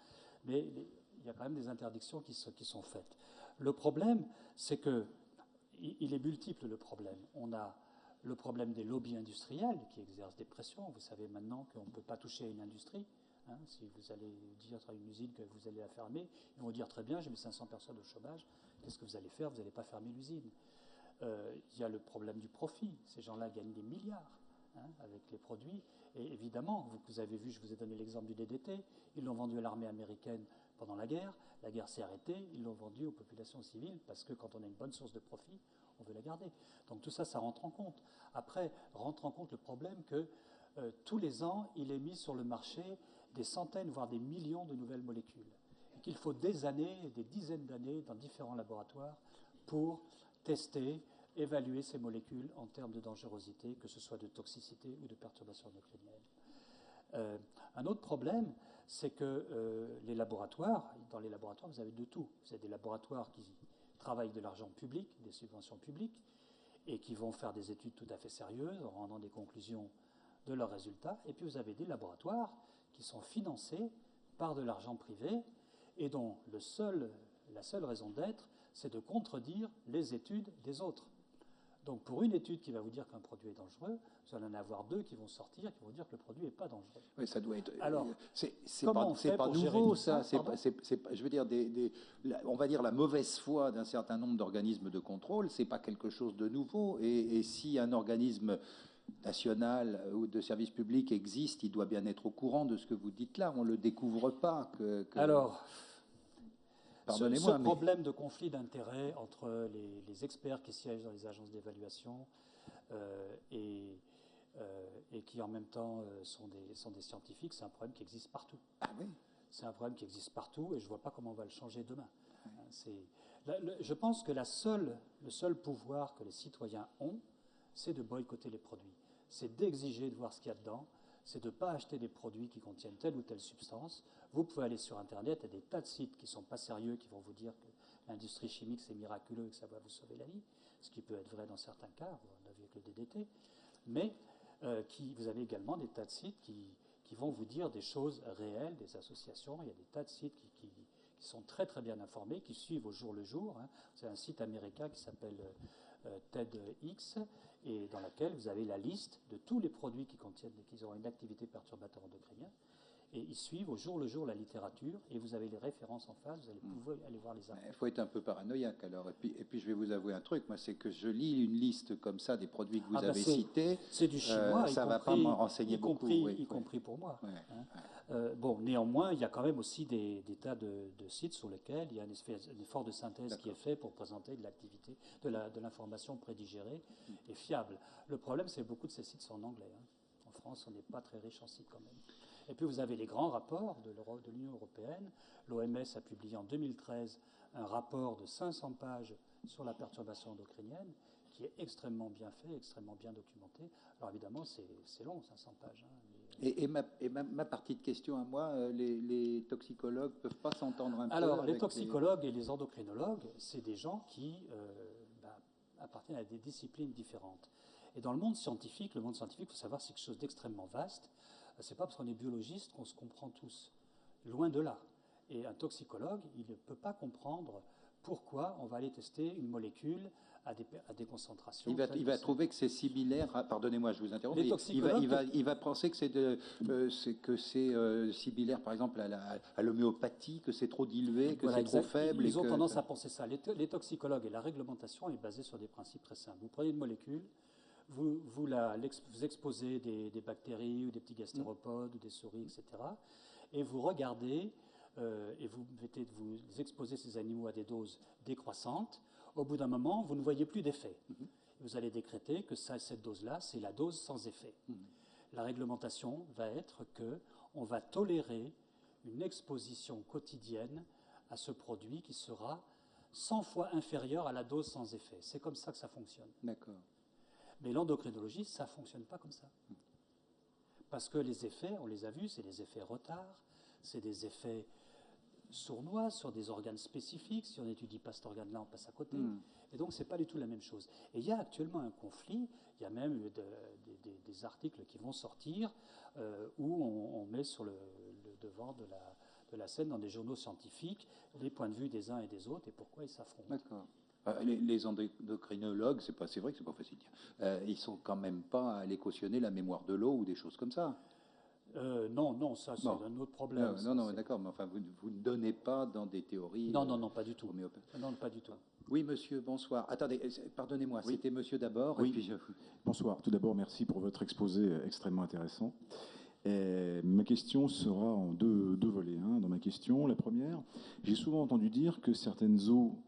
mais il y a quand même des interdictions qui sont faites. Le problème, c'est qu'il est multiple, le problème. On a le problème des lobbies industriels qui exercent des pressions. Vous savez maintenant qu'on ne peut pas toucher à une industrie. Si vous allez dire à une usine que vous allez la fermer, ils vont dire très bien, j'ai mis 500 personnes au chômage, qu'est-ce que vous allez faire? Vous n'allez pas fermer l'usine. Il y a le problème du profit. Ces gens-là gagnent des milliards avec les produits. Et évidemment, vous avez vu, je vous ai donné l'exemple du DDT, ils l'ont vendu à l'armée américaine pendant la guerre s'est arrêtée, ils l'ont vendu aux populations civiles parce que quand on a une bonne source de profit, on veut la garder. Donc tout ça, ça rentre en compte. Après, rentre en compte le problème que tous les ans, il est mis sur le marché des centaines, voire des millions de nouvelles molécules. Et qu'il faut des années, des dizaines d'années dans différents laboratoires pour tester, évaluer ces molécules en termes de dangerosité, que ce soit de toxicité ou de perturbation endocrinienne. Un autre problème, c'est que les laboratoires, dans les laboratoires, vous avez de tout. Vous avez des laboratoires qui travaillent de l'argent public, des subventions publiques, et qui vont faire des études tout à fait sérieuses en rendant des conclusions de leurs résultats. Et puis vous avez des laboratoires qui sont financés par de l'argent privé et dont la seule raison d'être, c'est de contredire les études des autres. Donc pour une étude qui va vous dire qu'un produit est dangereux, vous allez en avoir deux qui vont sortir qui vont dire que le produit n'est pas dangereux. Oui, ça doit être. Alors, c'est pas nouveau, ça. Je veux dire, on va dire la mauvaise foi d'un certain nombre d'organismes de contrôle, c'est pas quelque chose de nouveau. Et si un organisme national ou de service public existe, il doit bien être au courant de ce que vous dites là. On ne le découvre pas. Alors, pardonnez-moi, ce problème de conflit d'intérêts entre les experts qui siègent dans les agences d'évaluation et qui en même temps sont des scientifiques, c'est un problème qui existe partout. Ah oui. C'est un problème qui existe partout et je ne vois pas comment on va le changer demain. Je pense que le seul pouvoir que les citoyens ont, c'est de boycotter les produits. C'est d'exiger de voir ce qu'il y a dedans, c'est de ne pas acheter des produits qui contiennent telle ou telle substance. Vous pouvez aller sur Internet, il y a des tas de sites qui ne sont pas sérieux, qui vont vous dire que l'industrie chimique c'est miraculeux et que ça va vous sauver la vie, ce qui peut être vrai dans certains cas, on a vu avec le DDT, mais vous avez également des tas de sites qui vont vous dire des choses réelles, des associations, il y a des tas de sites qui sont très très bien informés, qui suivent au jour le jour. C'est un site américain qui s'appelle TEDx, et dans laquelle vous avez la liste de tous les produits qui ont une activité perturbateur endocrinienne. Et ils suivent au jour le jour la littérature, et vous avez les références en face, vous allez pouvoir aller voir les infos. Il faut être un peu paranoïaque alors. Et puis je vais vous avouer un truc, moi, c'est que je lis une liste comme ça des produits que vous avez cités. C'est du chinois, ça ne va pas m'en renseigner beaucoup. Y compris pour moi. Bon, néanmoins, il y a quand même aussi des tas de sites sur lesquels il y a un effort de synthèse qui est fait pour présenter de l'activité, de l'information prédigérée et fiable. Le problème, c'est que beaucoup de ces sites sont en anglais. En France, on n'est pas très riche en sites quand même. Et puis vous avez les grands rapports de l'Union européenne. L'OMS a publié en 2013 un rapport de 500 pages sur la perturbation endocrinienne qui est extrêmement bien fait, extrêmement bien documenté. Alors évidemment, c'est long, 500 pages. Et ma partie de question à moi, les toxicologues ne peuvent pas s'entendre un peu. Alors, les toxicologues et les endocrinologues, c'est des gens qui appartiennent à des disciplines différentes. Et dans le monde scientifique, il faut savoir, c'est quelque chose d'extrêmement vaste. C'est pas parce qu'on est biologiste qu'on se comprend tous. Loin de là. Et un toxicologue, il ne peut pas comprendre pourquoi on va aller tester une molécule à des concentrations. Il va trouver que c'est similaire. Pardonnez-moi, je vous interromps. Il va penser que c'est similaire, par exemple, à l'homéopathie, que c'est trop dilué, que c'est trop faible. Ils ont tendance à penser ça. Les toxicologues et la réglementation est basée sur des principes très simples. Vous prenez une molécule, vous exposez des bactéries ou des petits gastéropodes ou des souris, etc. Et vous regardez et vous exposez ces animaux à des doses décroissantes. Au bout d'un moment, vous ne voyez plus d'effet. Vous allez décréter que cette dose-là, c'est la dose sans effet. La réglementation va être qu'on va tolérer une exposition quotidienne à ce produit qui sera 100 fois inférieure à la dose sans effet. C'est comme ça que ça fonctionne. D'accord. Mais l'endocrinologie, ça ne fonctionne pas comme ça. Parce que les effets, on les a vus, c'est des effets retard, c'est des effets sournois sur des organes spécifiques. Si on n'étudie pas cet organe-là, on passe à côté. Et donc, ce n'est pas du tout la même chose. Et il y a actuellement un conflit, il y a même des articles qui vont sortir où on met sur le devant de la scène dans des journaux scientifiques les points de vue des uns et des autres et pourquoi ils s'affrontent. D'accord. Les endocrinologues, c'est vrai que c'est pas facile. Ils sont quand même pas à aller cautionner la mémoire de l'eau ou des choses comme ça. Non, ça c'est un autre problème. Non, d'accord, mais enfin vous ne donnez pas dans des théories. Non, pas du tout. Non, pas du tout. Oui, monsieur, bonsoir. Attendez, pardonnez-moi, oui. C'était monsieur d'abord. Oui. Et puis Bonsoir. Tout d'abord, merci pour votre exposé extrêmement intéressant. Ma question sera en deux volets. Dans ma question, la première, j'ai souvent entendu dire que certaines eaux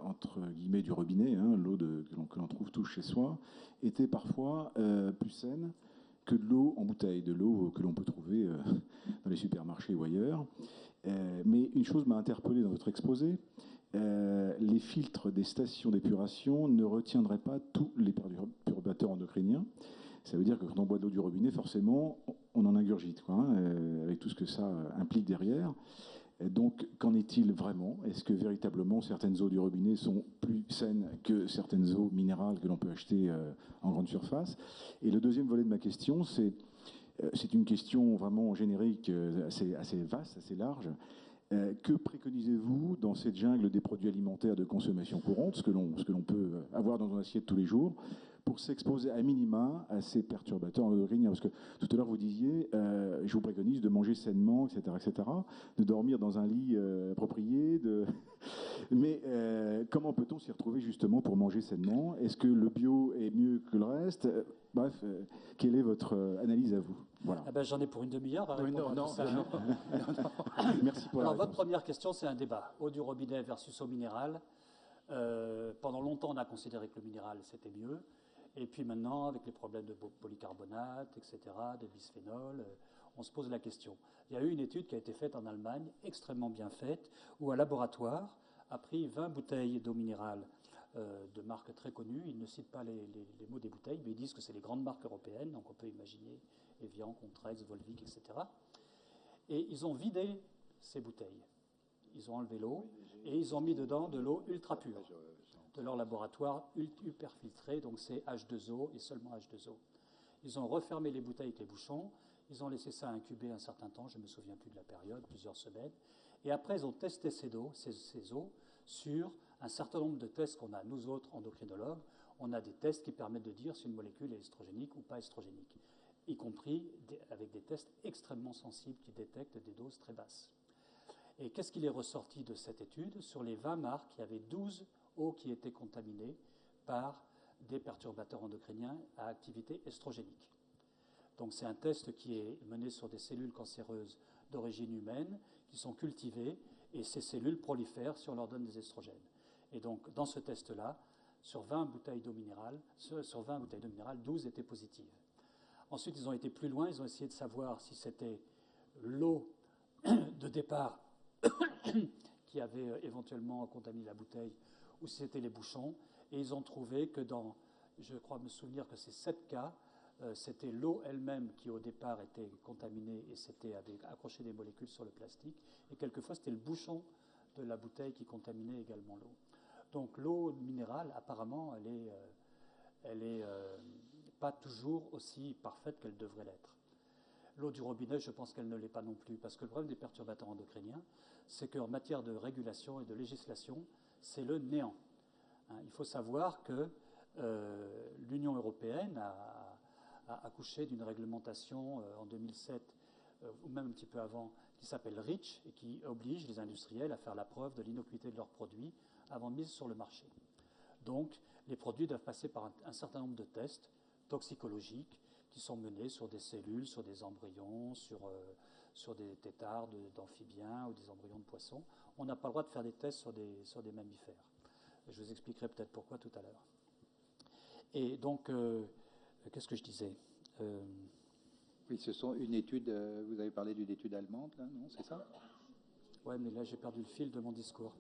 entre guillemets du robinet, l'eau que l'on trouve tous chez soi, était parfois plus saine que de l'eau en bouteille, de l'eau que l'on peut trouver dans les supermarchés ou ailleurs. Mais une chose m'a interpellé dans votre exposé, les filtres des stations d'épuration ne retiendraient pas tous les perturbateurs endocriniens. Ça veut dire que quand on boit de l'eau du robinet, forcément, on en ingurgite, avec tout ce que ça implique derrière. Donc, qu'en est-il vraiment? Est-ce que véritablement certaines eaux du robinet sont plus saines que certaines eaux minérales que l'on peut acheter en grande surface? Et le deuxième volet de ma question, c'est une question vraiment générique, assez vaste, assez large. Que préconisez-vous dans cette jungle des produits alimentaires de consommation courante, ce que l'on peut avoir dans nos assiettes tous les jours, pour s'exposer à minima à ces perturbateurs endocriniens? Parce que tout à l'heure, vous disiez, je vous préconise de manger sainement, etc., de dormir dans un lit approprié. Mais comment peut-on s'y retrouver justement pour manger sainement? Est-ce que le bio est mieux que le reste? Bref, quelle est votre analyse à vous? Voilà. J'en ai pour une demi-heure à répondre à tout ça. Non. Merci pour la réponse. Votre première question, c'est un débat. Eau du robinet versus eau minérale. Pendant longtemps, on a considéré que le minéral, c'était mieux. Et puis maintenant, avec les problèmes de polycarbonate, etc., de bisphénol, on se pose la question. Il y a eu une étude qui a été faite en Allemagne, extrêmement bien faite, où un laboratoire a pris 20 bouteilles d'eau minérale de marques très connues. Ils ne citent pas les mots des bouteilles, mais ils disent que c'est les grandes marques européennes, donc on peut imaginer Evian, Contrex, Volvic, etc. Et ils ont vidé ces bouteilles. Ils ont enlevé l'eau et ils ont mis dedans de l'eau ultra pure de leur laboratoire hyper filtré, donc c'est H2O et seulement H2O. Ils ont refermé les bouteilles avec les bouchons, ils ont laissé ça incuber un certain temps, je ne me souviens plus de la période, plusieurs semaines, et après ils ont testé ces eaux sur un certain nombre de tests qu'on a, nous autres endocrinologues. On a des tests qui permettent de dire si une molécule est estrogénique ou pas estrogénique. y compris avec des tests extrêmement sensibles qui détectent des doses très basses. Et qu'est-ce qu'il est ressorti de cette étude? Sur les 20 marques, il y avait 12 eaux qui étaient contaminées par des perturbateurs endocriniens à activité estrogénique. Donc c'est un test qui est mené sur des cellules cancéreuses d'origine humaine qui sont cultivées et ces cellules prolifèrent si on leur donne des estrogènes. Et donc dans ce test-là, sur 20 bouteilles d'eau minérale, 12 étaient positives. Ensuite, ils ont été plus loin, ils ont essayé de savoir si c'était l'eau de départ qui avait éventuellement contaminé la bouteille ou si c'était les bouchons. Et ils ont trouvé que dans, je crois me souvenir que c'est 7 cas, c'était l'eau elle-même qui au départ était contaminée et c'était avec accroché des molécules sur le plastique. Et quelquefois, c'était le bouchon de la bouteille qui contaminait également l'eau. Donc l'eau minérale, apparemment, elle est pas toujours aussi parfaite qu'elle devrait l'être. L'eau du robinet, je pense qu'elle ne l'est pas non plus, parce que le problème des perturbateurs endocriniens, c'est qu'en matière de régulation et de législation, c'est le néant. Il faut savoir que l'Union européenne a accouché d'une réglementation en 2007, ou même un petit peu avant, qui s'appelle REACH, et qui oblige les industriels à faire la preuve de l'innocuité de leurs produits avant mise sur le marché. Donc, les produits doivent passer par un certain nombre de tests toxicologiques qui sont menés sur des cellules, sur des embryons, sur des têtards d'amphibiens ou des embryons de poissons. On n'a pas le droit de faire des tests sur des mammifères. Je vous expliquerai peut-être pourquoi tout à l'heure. Et donc, qu'est-ce que je disais Oui, ce sont une étude, vous avez parlé d'une étude allemande, là, non, c'est ça? Oui, mais là, j'ai perdu le fil de mon discours.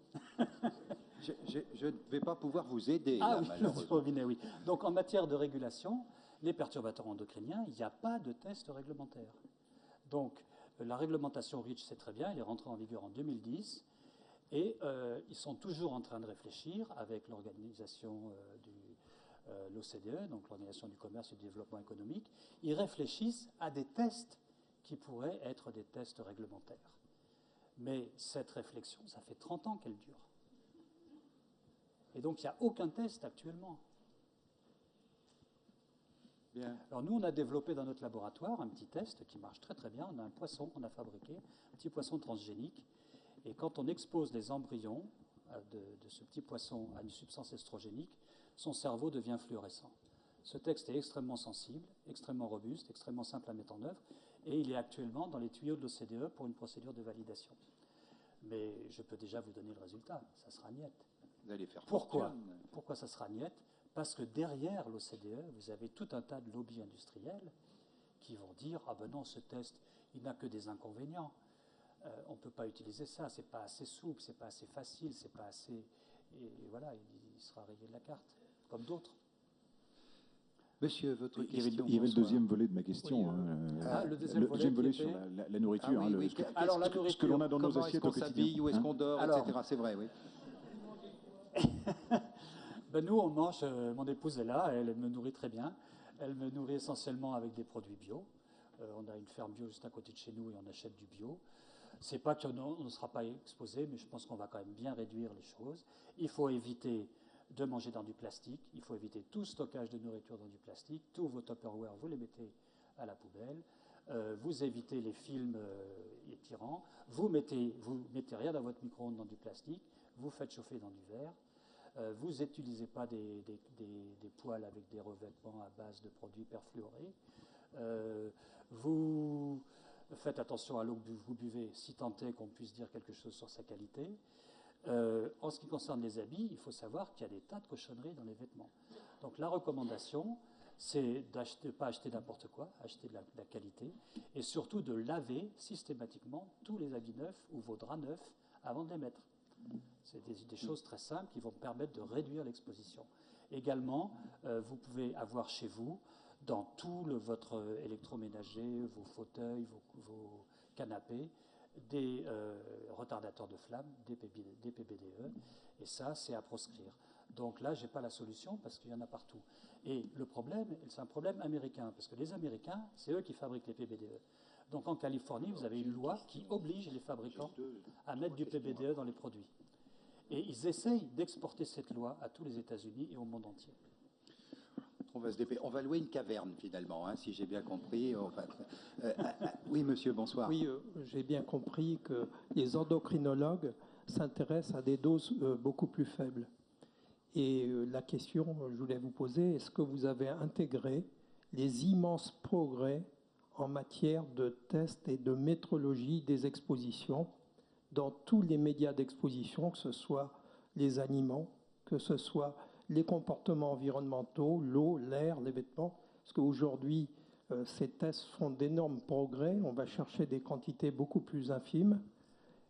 Je ne vais pas pouvoir vous aider, ah là, oui, malheureusement. robinet, oui. Donc, en matière de régulation, les perturbateurs endocriniens, il n'y a pas de test réglementaire. Donc, la réglementation REACH, c'est très bien, elle est rentrée en vigueur en 2010, et ils sont toujours en train de réfléchir avec l'organisation l'OCDE, donc l'Organisation du commerce et du développement économique, ils réfléchissent à des tests qui pourraient être des tests réglementaires. Mais cette réflexion, ça fait 30 ans qu'elle dure. Et donc, il n'y a aucun test actuellement. Bien. Alors, nous, on a développé dans notre laboratoire un petit test qui marche très très bien. On a un poisson qu'on a fabriqué, un petit poisson transgénique. Et quand on expose les embryons de ce petit poisson à une substance estrogénique, son cerveau devient fluorescent. Ce texte est extrêmement sensible, extrêmement robuste, extrêmement simple à mettre en œuvre, et il est actuellement dans les tuyaux de l'OCDE pour une procédure de validation. Mais je peux déjà vous donner le résultat, ça sera niette. Vous allez faire Pourquoi fortune. Pourquoi ça sera niette? Parce que derrière l'OCDE, vous avez tout un tas de lobbies industriels qui vont dire « Ah ben non, ce test, il n'a que des inconvénients. On ne peut pas utiliser ça, c'est pas assez souple, c'est pas assez facile, c'est pas assez... » Et voilà, il sera rayé de la carte, comme d'autres. Monsieur, votre Il y avait, question. il y avait le bonsoir. deuxième volet de ma question. Ah, le deuxième volet sur qui la nourriture. Ah oui, oui. Alors, la ce que nourriture, l'on a dans nos Comment est-ce assiettes qu'on au quotidien. s'habille, où est-ce qu'on dort, Alors- etc. C'est vrai, oui. Ben nous, on mange, mon épouse est là, elle me nourrit très bien. Elle me nourrit essentiellement avec des produits bio. On a une ferme bio juste à côté de chez nous et on achète du bio. C'est pas qu'on ne sera pas exposé, mais je pense qu'on va quand même bien réduire les choses. Il faut éviter de manger dans du plastique, il faut éviter tout stockage de nourriture dans du plastique, tous vos Tupperware, vous les mettez à la poubelle, vous évitez les films étirants, vous mettez rien dans votre micro-ondes dans du plastique, vous faites chauffer dans du verre, vous n'utilisez pas des poêles avec des revêtements à base de produits perfluorés, vous faites attention à l'eau que vous buvez, si tant est qu'on puisse dire quelque chose sur sa qualité. En ce qui concerne les habits, il faut savoir qu'il y a des tas de cochonneries dans les vêtements. Donc la recommandation, c'est de ne pas acheter n'importe quoi, acheter de la qualité, et surtout de laver systématiquement tous les habits neufs ou vos draps neufs avant de les mettre. C'est des choses très simples qui vont permettre de réduire l'exposition. Également, vous pouvez avoir chez vous, dans tout votre électroménager, vos fauteuils, vos canapés, des retardateurs de flamme, des PBDE, et ça, c'est à proscrire. Donc là, je n'ai pas la solution parce qu'il y en a partout. Et le problème, c'est un problème américain, parce que les Américains, c'est eux qui fabriquent les PBDE. Donc en Californie, vous avez une loi qui oblige les fabricants à mettre du PBDE dans les produits. Et ils essayent d'exporter cette loi à tous les États-Unis et au monde entier. On va louer une caverne, finalement, hein, si j'ai bien compris. Oui, monsieur, bonsoir. Oui, j'ai bien compris que les endocrinologues s'intéressent à des doses beaucoup plus faibles. Et la question, je voulais vous poser, est-ce que vous avez intégré les immenses progrès en matière de tests et de métrologie des expositions dans tous les médias d'exposition, que ce soit les aliments, que ce soit les comportements environnementaux, l'eau, l'air, les vêtements, parce qu'aujourd'hui, ces tests font d'énormes progrès, on va chercher des quantités beaucoup plus infimes.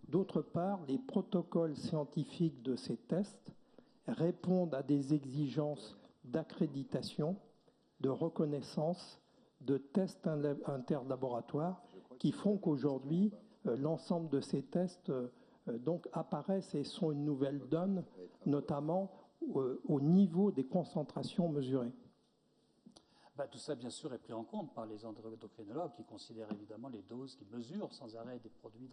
D'autre part, les protocoles scientifiques de ces tests répondent à des exigences d'accréditation, de reconnaissance, de tests interlaboratoires, qui font qu'aujourd'hui, l'ensemble de ces tests donc apparaissent et sont une nouvelle donne, notamment au niveau des concentrations mesurées. Tout ça, bien sûr, est pris en compte par les endocrinologues qui considèrent évidemment les doses, qui mesurent sans arrêt des produits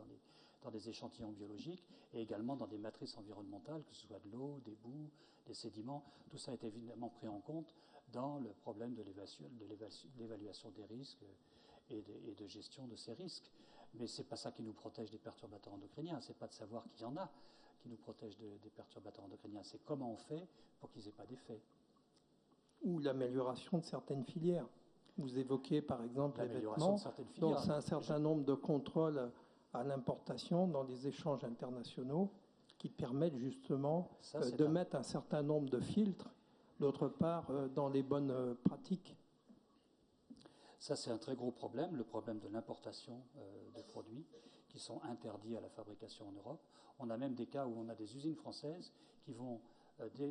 dans des échantillons biologiques et également dans des matrices environnementales, que ce soit de l'eau, des boues, des sédiments. Tout ça est évidemment pris en compte dans le problème de l'évaluation des risques et de gestion de ces risques. Mais ce n'est pas ça qui nous protège des perturbateurs endocriniens. Ce n'est pas de savoir qu'il y en a qui nous protège des perturbateurs endocriniens. C'est comment on fait pour qu'ils n'aient pas d'effet. Ou l'amélioration de certaines filières. Vous évoquez par exemple les vêtements. Donc c'est un certain nombre de contrôles à l'importation dans les échanges internationaux qui permettent justement de mettre un certain nombre de filtres, d'autre part dans les bonnes pratiques. Ça, c'est un très gros problème, le problème de l'importation de produits qui sont interdits à la fabrication en Europe. On a même des cas où on a des usines françaises qui vont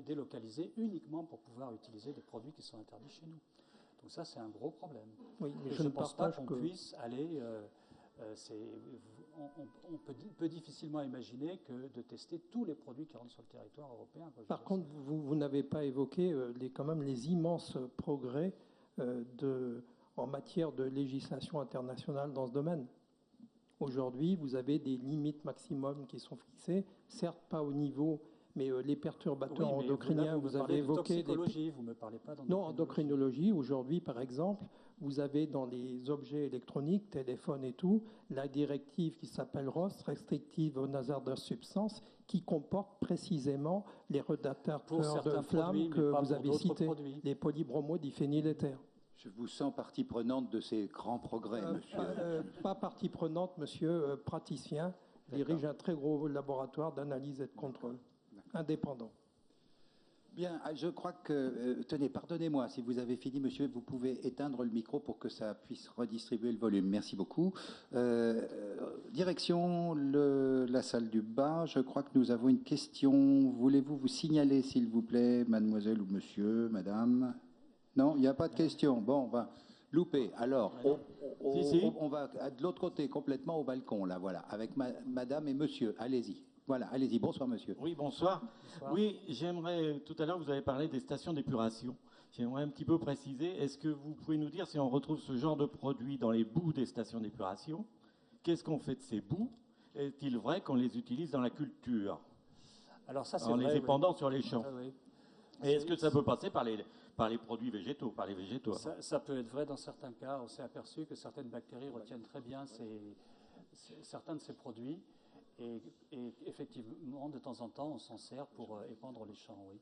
délocaliser uniquement pour pouvoir utiliser des produits qui sont interdits chez nous. Donc ça, c'est un gros problème. Oui, mais je ne pense pas qu'on puisse aller... on peut difficilement imaginer que de tester tous les produits qui rentrent sur le territoire européen. Par contre, vous n'avez pas évoqué quand même les immenses progrès en matière de législation internationale dans ce domaine. Aujourd'hui, vous avez des limites maximum qui sont fixées, certes pas au niveau, mais les perturbateurs endocriniens, vous avez évoqué... Vous me parlez pas d'endocrinologie. Non, endocrinologie, aujourd'hui, par exemple, vous avez dans les objets électroniques, téléphones et tout, la directive qui s'appelle RoHS, Restrictive on Hazardous Substances, qui comporte précisément les retardateurs de flammes que vous avez cités, les polybromodiphényléthers. Je vous sens partie prenante de ces grands progrès, monsieur. Pas partie prenante, monsieur, praticien, dirige un très gros laboratoire d'analyse et de contrôle, indépendant. Bien, je crois que... tenez, pardonnez-moi, si vous avez fini, monsieur, vous pouvez éteindre le micro pour que ça puisse redistribuer le volume. Merci beaucoup. Direction la salle du bas. Je crois que nous avons une question. Voulez-vous vous signaler, s'il vous plaît, mademoiselle ou monsieur, madame ? Non, il n'y a pas de question. Bon, on va louper. Alors, on va de l'autre côté, complètement au balcon, là, voilà, avec madame et monsieur. Allez-y. Voilà, allez-y. Bonsoir, monsieur. Oui, bonsoir. Oui, j'aimerais, tout à l'heure, vous avez parlé des stations d'épuration. J'aimerais un petit peu préciser, est-ce que vous pouvez nous dire si on retrouve ce genre de produit dans les boues des stations d'épuration? Qu'est-ce qu'on fait de ces boues? Est-il vrai qu'on les utilise dans la culture? Alors ça, c'est en vrai, les épandant sur les champs. Oui. Et est-ce que ça peut passer par les produits végétaux, par les végétaux? Ça peut être vrai dans certains cas. On s'est aperçu que certaines bactéries retiennent très bien certains de ces produits. Et effectivement, de temps en temps, on s'en sert pour épandre les champs, oui.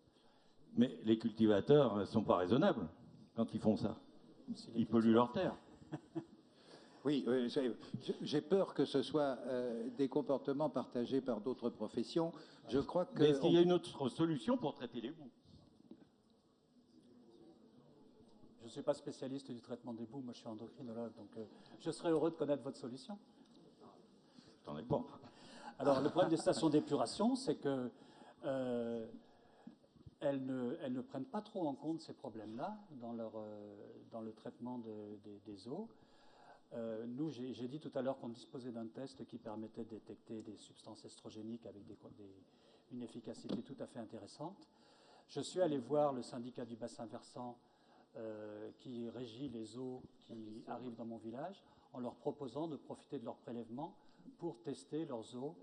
Mais les cultivateurs ne sont pas raisonnables quand ils font ça. Ils polluent leurs terres. Oui, j'ai peur que ce soit des comportements partagés par d'autres professions. Je crois que... Mais est-ce qu'il y a une autre solution pour traiter les boues? Je ne suis pas spécialiste du traitement des boues, moi je suis endocrinologue, donc je serais heureux de connaître votre solution. T'en es pas. Alors, le problème des stations d'épuration, c'est que elles ne prennent pas trop en compte ces problèmes-là dans le traitement des eaux. Nous, j'ai dit tout à l'heure qu'on disposait d'un test qui permettait de détecter des substances estrogéniques avec une efficacité tout à fait intéressante. Je suis allé voir le syndicat du bassin versant qui régit les eaux qui arrivent dans mon village en leur proposant de profiter de leur prélèvement pour tester leurs eaux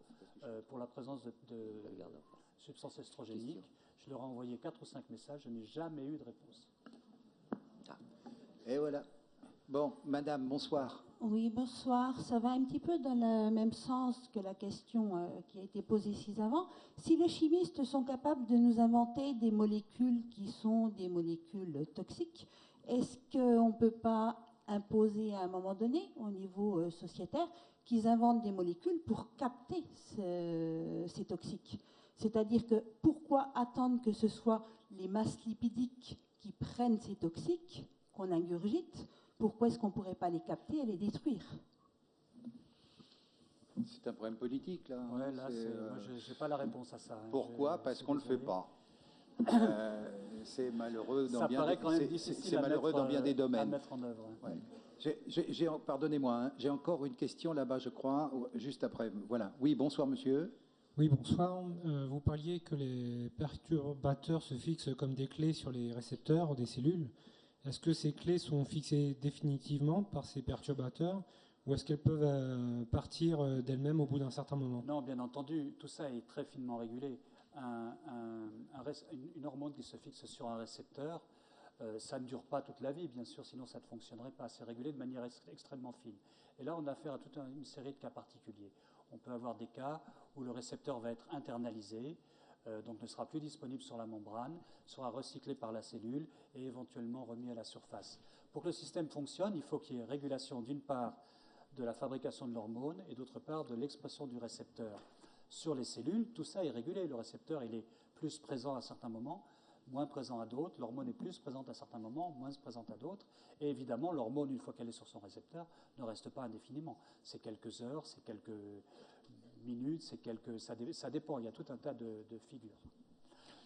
pour la présence de substances estrogéniques. Je leur ai envoyé 4 ou 5 messages, je n'ai jamais eu de réponse. Et voilà. Bon, madame, bonsoir. Oui, bonsoir. Ça va un petit peu dans le même sens que la question qui a été posée ici avant. Si les chimistes sont capables de nous inventer des molécules qui sont des molécules toxiques, est-ce qu'on ne peut pas imposer à un moment donné, au niveau sociétaire, qu'ils inventent des molécules pour capter ces toxiques? C'est-à-dire que pourquoi attendre que ce soit les masses lipidiques qui prennent ces toxiques, qu'on ingurgite? Pourquoi est-ce qu'on ne pourrait pas les capter et les détruire? C'est un problème politique, là. Ouais, là, moi, je n'ai pas la réponse à ça. Pourquoi? Parce qu'on ne le fait pas. C'est malheureux dans bien des domaines. À mettre en œuvre. Ouais. Pardonnez-moi, hein, j'ai encore une question là-bas, je crois, juste après. Voilà. Oui, bonsoir, monsieur. Oui, bonsoir. Vous parliez que les perturbateurs se fixent comme des clés sur les récepteurs des cellules. Est-ce que ces clés sont fixées définitivement par ces perturbateurs ou est-ce qu'elles peuvent partir d'elles-mêmes au bout d'un certain moment? Non, bien entendu, tout ça est très finement régulé. Une hormone qui se fixe sur un récepteur, ça ne dure pas toute la vie, bien sûr, sinon ça ne fonctionnerait pas. C'est régulé de manière extrêmement fine. Et là, on a affaire à toute une série de cas particuliers. On peut avoir des cas où le récepteur va être internalisé, donc ne sera plus disponible sur la membrane, sera recyclé par la cellule et éventuellement remis à la surface. Pour que le système fonctionne, il faut qu'il y ait régulation d'une part de la fabrication de l'hormone et d'autre part de l'expression du récepteur. Sur les cellules, tout ça est régulé. Le récepteur, il est plus présent à certains moments, moins présent à d'autres. L'hormone est plus présente à certains moments, moins présente à d'autres. Et évidemment, l'hormone, une fois qu'elle est sur son récepteur, ne reste pas indéfiniment. C'est quelques heures, c'est quelques minutes, ça dépend. Il y a tout un tas de figures.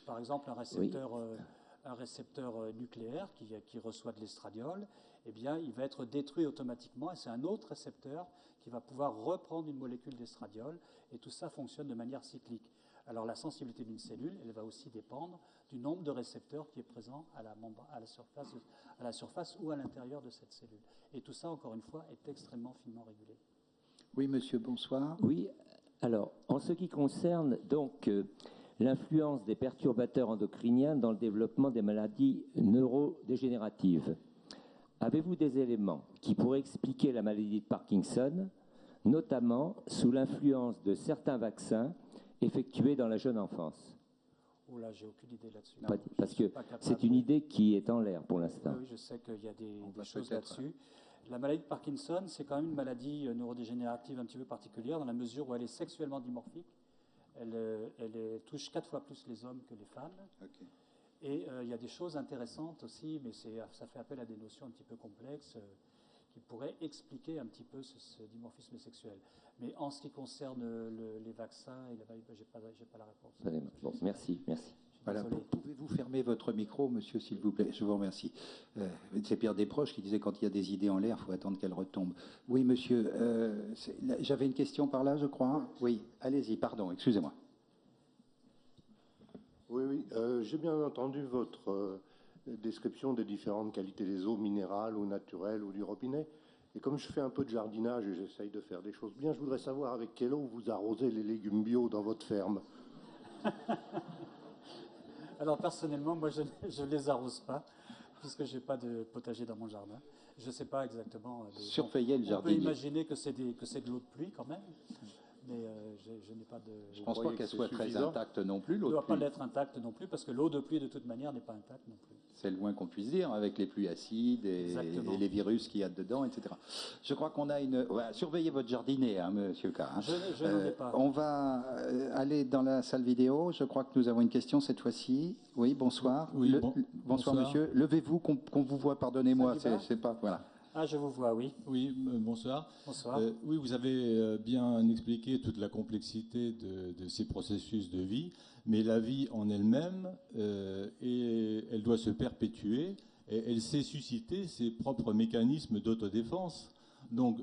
Par exemple, un récepteur nucléaire qui reçoit de l'estradiol, eh bien, il va être détruit automatiquement et c'est un autre récepteur qui va pouvoir reprendre une molécule d'estradiol et tout ça fonctionne de manière cyclique. Alors la sensibilité d'une cellule, elle va aussi dépendre du nombre de récepteurs qui est présent à la surface ou à l'intérieur de cette cellule. Et tout ça, encore une fois, est extrêmement finement régulé. Oui, monsieur, bonsoir. Oui, alors, en ce qui concerne donc l'influence des perturbateurs endocriniens dans le développement des maladies neurodégénératives, avez-vous des éléments qui pourraient expliquer la maladie de Parkinson, notamment sous l'influence de certains vaccins effectués dans la jeune enfance? Oh là, j'ai aucune idée là-dessus. Parce que c'est une idée qui est en l'air pour l'instant. Oui, je sais qu'il y a des choses là-dessus. La maladie de Parkinson, c'est quand même une maladie neurodégénérative un petit peu particulière dans la mesure où elle est sexuellement dimorphique. Elle touche 4 fois plus les hommes que les femmes. Okay. Et il y a des choses intéressantes aussi, mais ça fait appel à des notions un petit peu complexes qui pourraient expliquer un petit peu ce dimorphisme sexuel. Mais en ce qui concerne les vaccins, je n'ai pas la réponse. Bon, merci. Voilà. Pouvez-vous fermer votre micro, monsieur, s'il vous plaît? Je vous remercie. C'est Pierre Desproges qui disait quand il y a des idées en l'air, il faut attendre qu'elles retombent. Oui, monsieur, j'avais une question par là, je crois. Oui, allez-y, pardon, excusez-moi. Oui, j'ai bien entendu votre description des différentes qualités des eaux minérales ou naturelles ou du robinet. Et comme je fais un peu de jardinage et j'essaye de faire des choses bien, je voudrais savoir avec quelle eau vous arrosez les légumes bio dans votre ferme. Alors personnellement, moi je ne les arrose pas, puisque je n'ai pas de potager dans mon jardin. Je ne sais pas exactement. Surveiller le jardinier. On peut imaginer que c'est de l'eau de pluie quand même, mais je n'ai pas de... Je ne pense pas qu'elle soit très intacte non plus, l'eau de pluie. Elle ne doit pas l'être intacte non plus, parce que l'eau de pluie de toute manière n'est pas intacte non plus. C'est le moins qu'on puisse dire, avec les pluies acides et les virus qu'il y a dedans, etc. Je crois qu'on a une... Ouais, surveillez votre jardinier, hein, monsieur K. Hein. Je n'en ai pas. On va aller dans la salle vidéo. Je crois que nous avons une question cette fois-ci. Oui, bonsoir. Oui, bonsoir, monsieur. Levez-vous, qu'on vous voit, pardonnez-moi. C'est pas... Voilà. Ah, je vous vois, oui. Oui, bonsoir. Bonsoir. Oui, vous avez bien expliqué toute la complexité de ces processus de vie, mais la vie en elle-même, elle doit se perpétuer et elle sait susciter ses propres mécanismes d'autodéfense. Donc,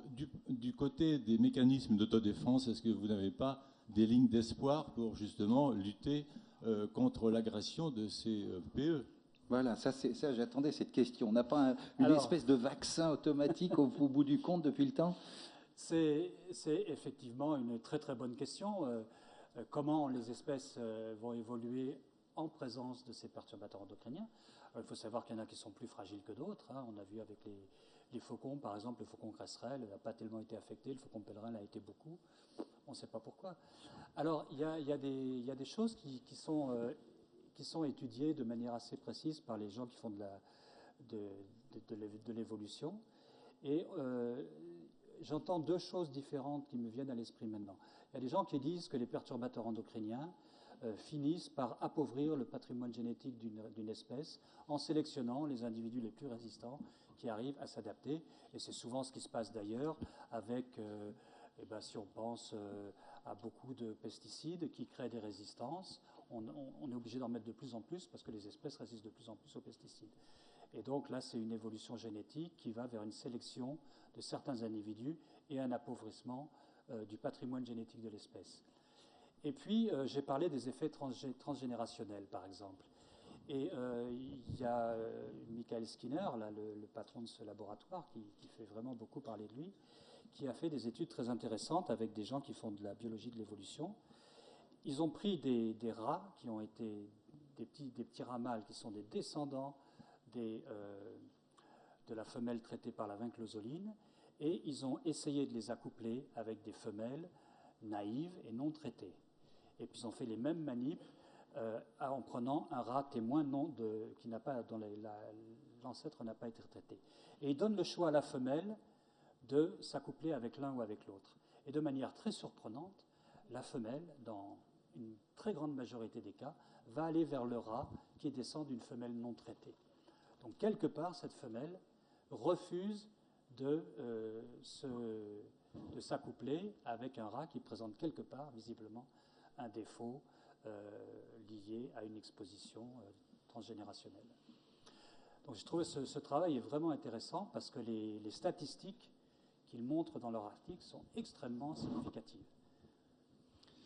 du côté des mécanismes d'autodéfense, est-ce que vous n'avez pas des lignes d'espoir pour justement lutter contre l'agression de ces PE? Voilà, ça j'attendais cette question. On n'a pas une espèce de vaccin automatique au bout du compte depuis le temps? C'est effectivement une très très bonne question. Comment les espèces vont évoluer en présence de ces perturbateurs endocriniens. Il faut savoir qu'il y en a qui sont plus fragiles que d'autres. On a vu avec les faucons, par exemple, le faucon cresserelle n'a pas tellement été affecté, le faucon pèlerin l'a été beaucoup. On ne sait pas pourquoi. Alors, il y a des choses qui sont étudiées de manière assez précise par les gens qui font de l'évolution. Et j'entends deux choses différentes qui me viennent à l'esprit maintenant. Il y a des gens qui disent que les perturbateurs endocriniens finissent par appauvrir le patrimoine génétique d'une espèce en sélectionnant les individus les plus résistants qui arrivent à s'adapter. Et c'est souvent ce qui se passe d'ailleurs avec, si on pense à beaucoup de pesticides qui créent des résistances, on est obligé d'en mettre de plus en plus parce que les espèces résistent de plus en plus aux pesticides. Et donc là, c'est une évolution génétique qui va vers une sélection de certains individus et un appauvrissement du patrimoine génétique de l'espèce. Et puis, j'ai parlé des effets transgénérationnels, par exemple. Et il y a Michael Skinner, là, le patron de ce laboratoire, qui fait vraiment beaucoup parler de lui, qui a fait des études très intéressantes avec des gens qui font de la biologie de l'évolution. Ils ont pris des rats qui ont été des petits rats mâles qui sont des descendants de la femelle traitée par la vinclosoline, et ils ont essayé de les accoupler avec des femelles naïves et non traitées. Et puis ils ont fait les mêmes manips en prenant un rat témoin dont l'ancêtre n'a pas été traité. Et ils donnent le choix à la femelle de s'accoupler avec l'un ou avec l'autre. Et de manière très surprenante, la femelle, dans une très grande majorité des cas, va aller vers le rat qui descend d'une femelle non traitée. Donc quelque part, cette femelle refuse de s'accoupler avec un rat qui présente quelque part, visiblement, un défaut lié à une exposition transgénérationnelle. Donc je trouve ce travail est vraiment intéressant parce que les statistiques qu'ils montrent dans leur article sont extrêmement significatives.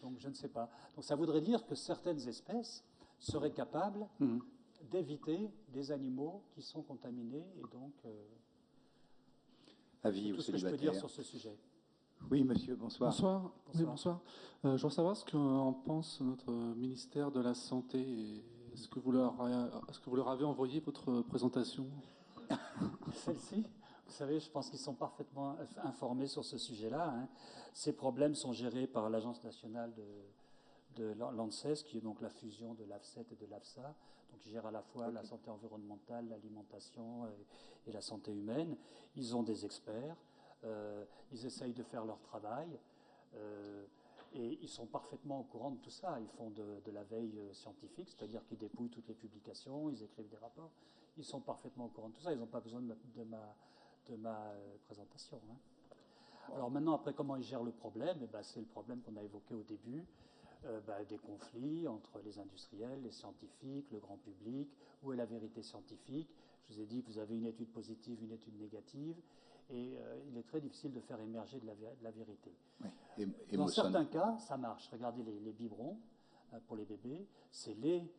Donc je ne sais pas. Donc ça voudrait dire que certaines espèces seraient capables d'éviter des animaux qui sont contaminés et donc avis tout ou ce que je peux dire sur ce sujet. Oui, monsieur, bonsoir. Bonsoir. Oui, bonsoir. Je voudrais savoir ce qu'en pense notre ministère de la Santé. Est-ce que vous leur avez envoyé votre présentation? Celle-ci, vous savez, je pense qu'ils sont parfaitement informés sur ce sujet-là. Ces problèmes sont gérés par l'Agence nationale de l'ANSES, qui est donc la fusion de l'AFSET et de l'AFSA, donc qui gère à la fois la santé environnementale, l'alimentation et la santé humaine. Ils ont des experts, ils essayent de faire leur travail, et ils sont parfaitement au courant de tout ça. Ils font de la veille scientifique, c'est-à-dire qu'ils dépouillent toutes les publications, ils écrivent des rapports. Ils sont parfaitement au courant de tout ça, ils n'ont pas besoin de ma présentation. Alors maintenant, après, comment ils gèrent le problème? C'est le problème qu'on a évoqué au début, des conflits entre les industriels, les scientifiques, le grand public. Où est la vérité scientifique? Je vous ai dit que vous avez une étude positive, une étude négative, et il est très difficile de faire émerger de la vérité. Oui. Dans certains cas, ça marche. Regardez les biberons pour les bébés. C'est les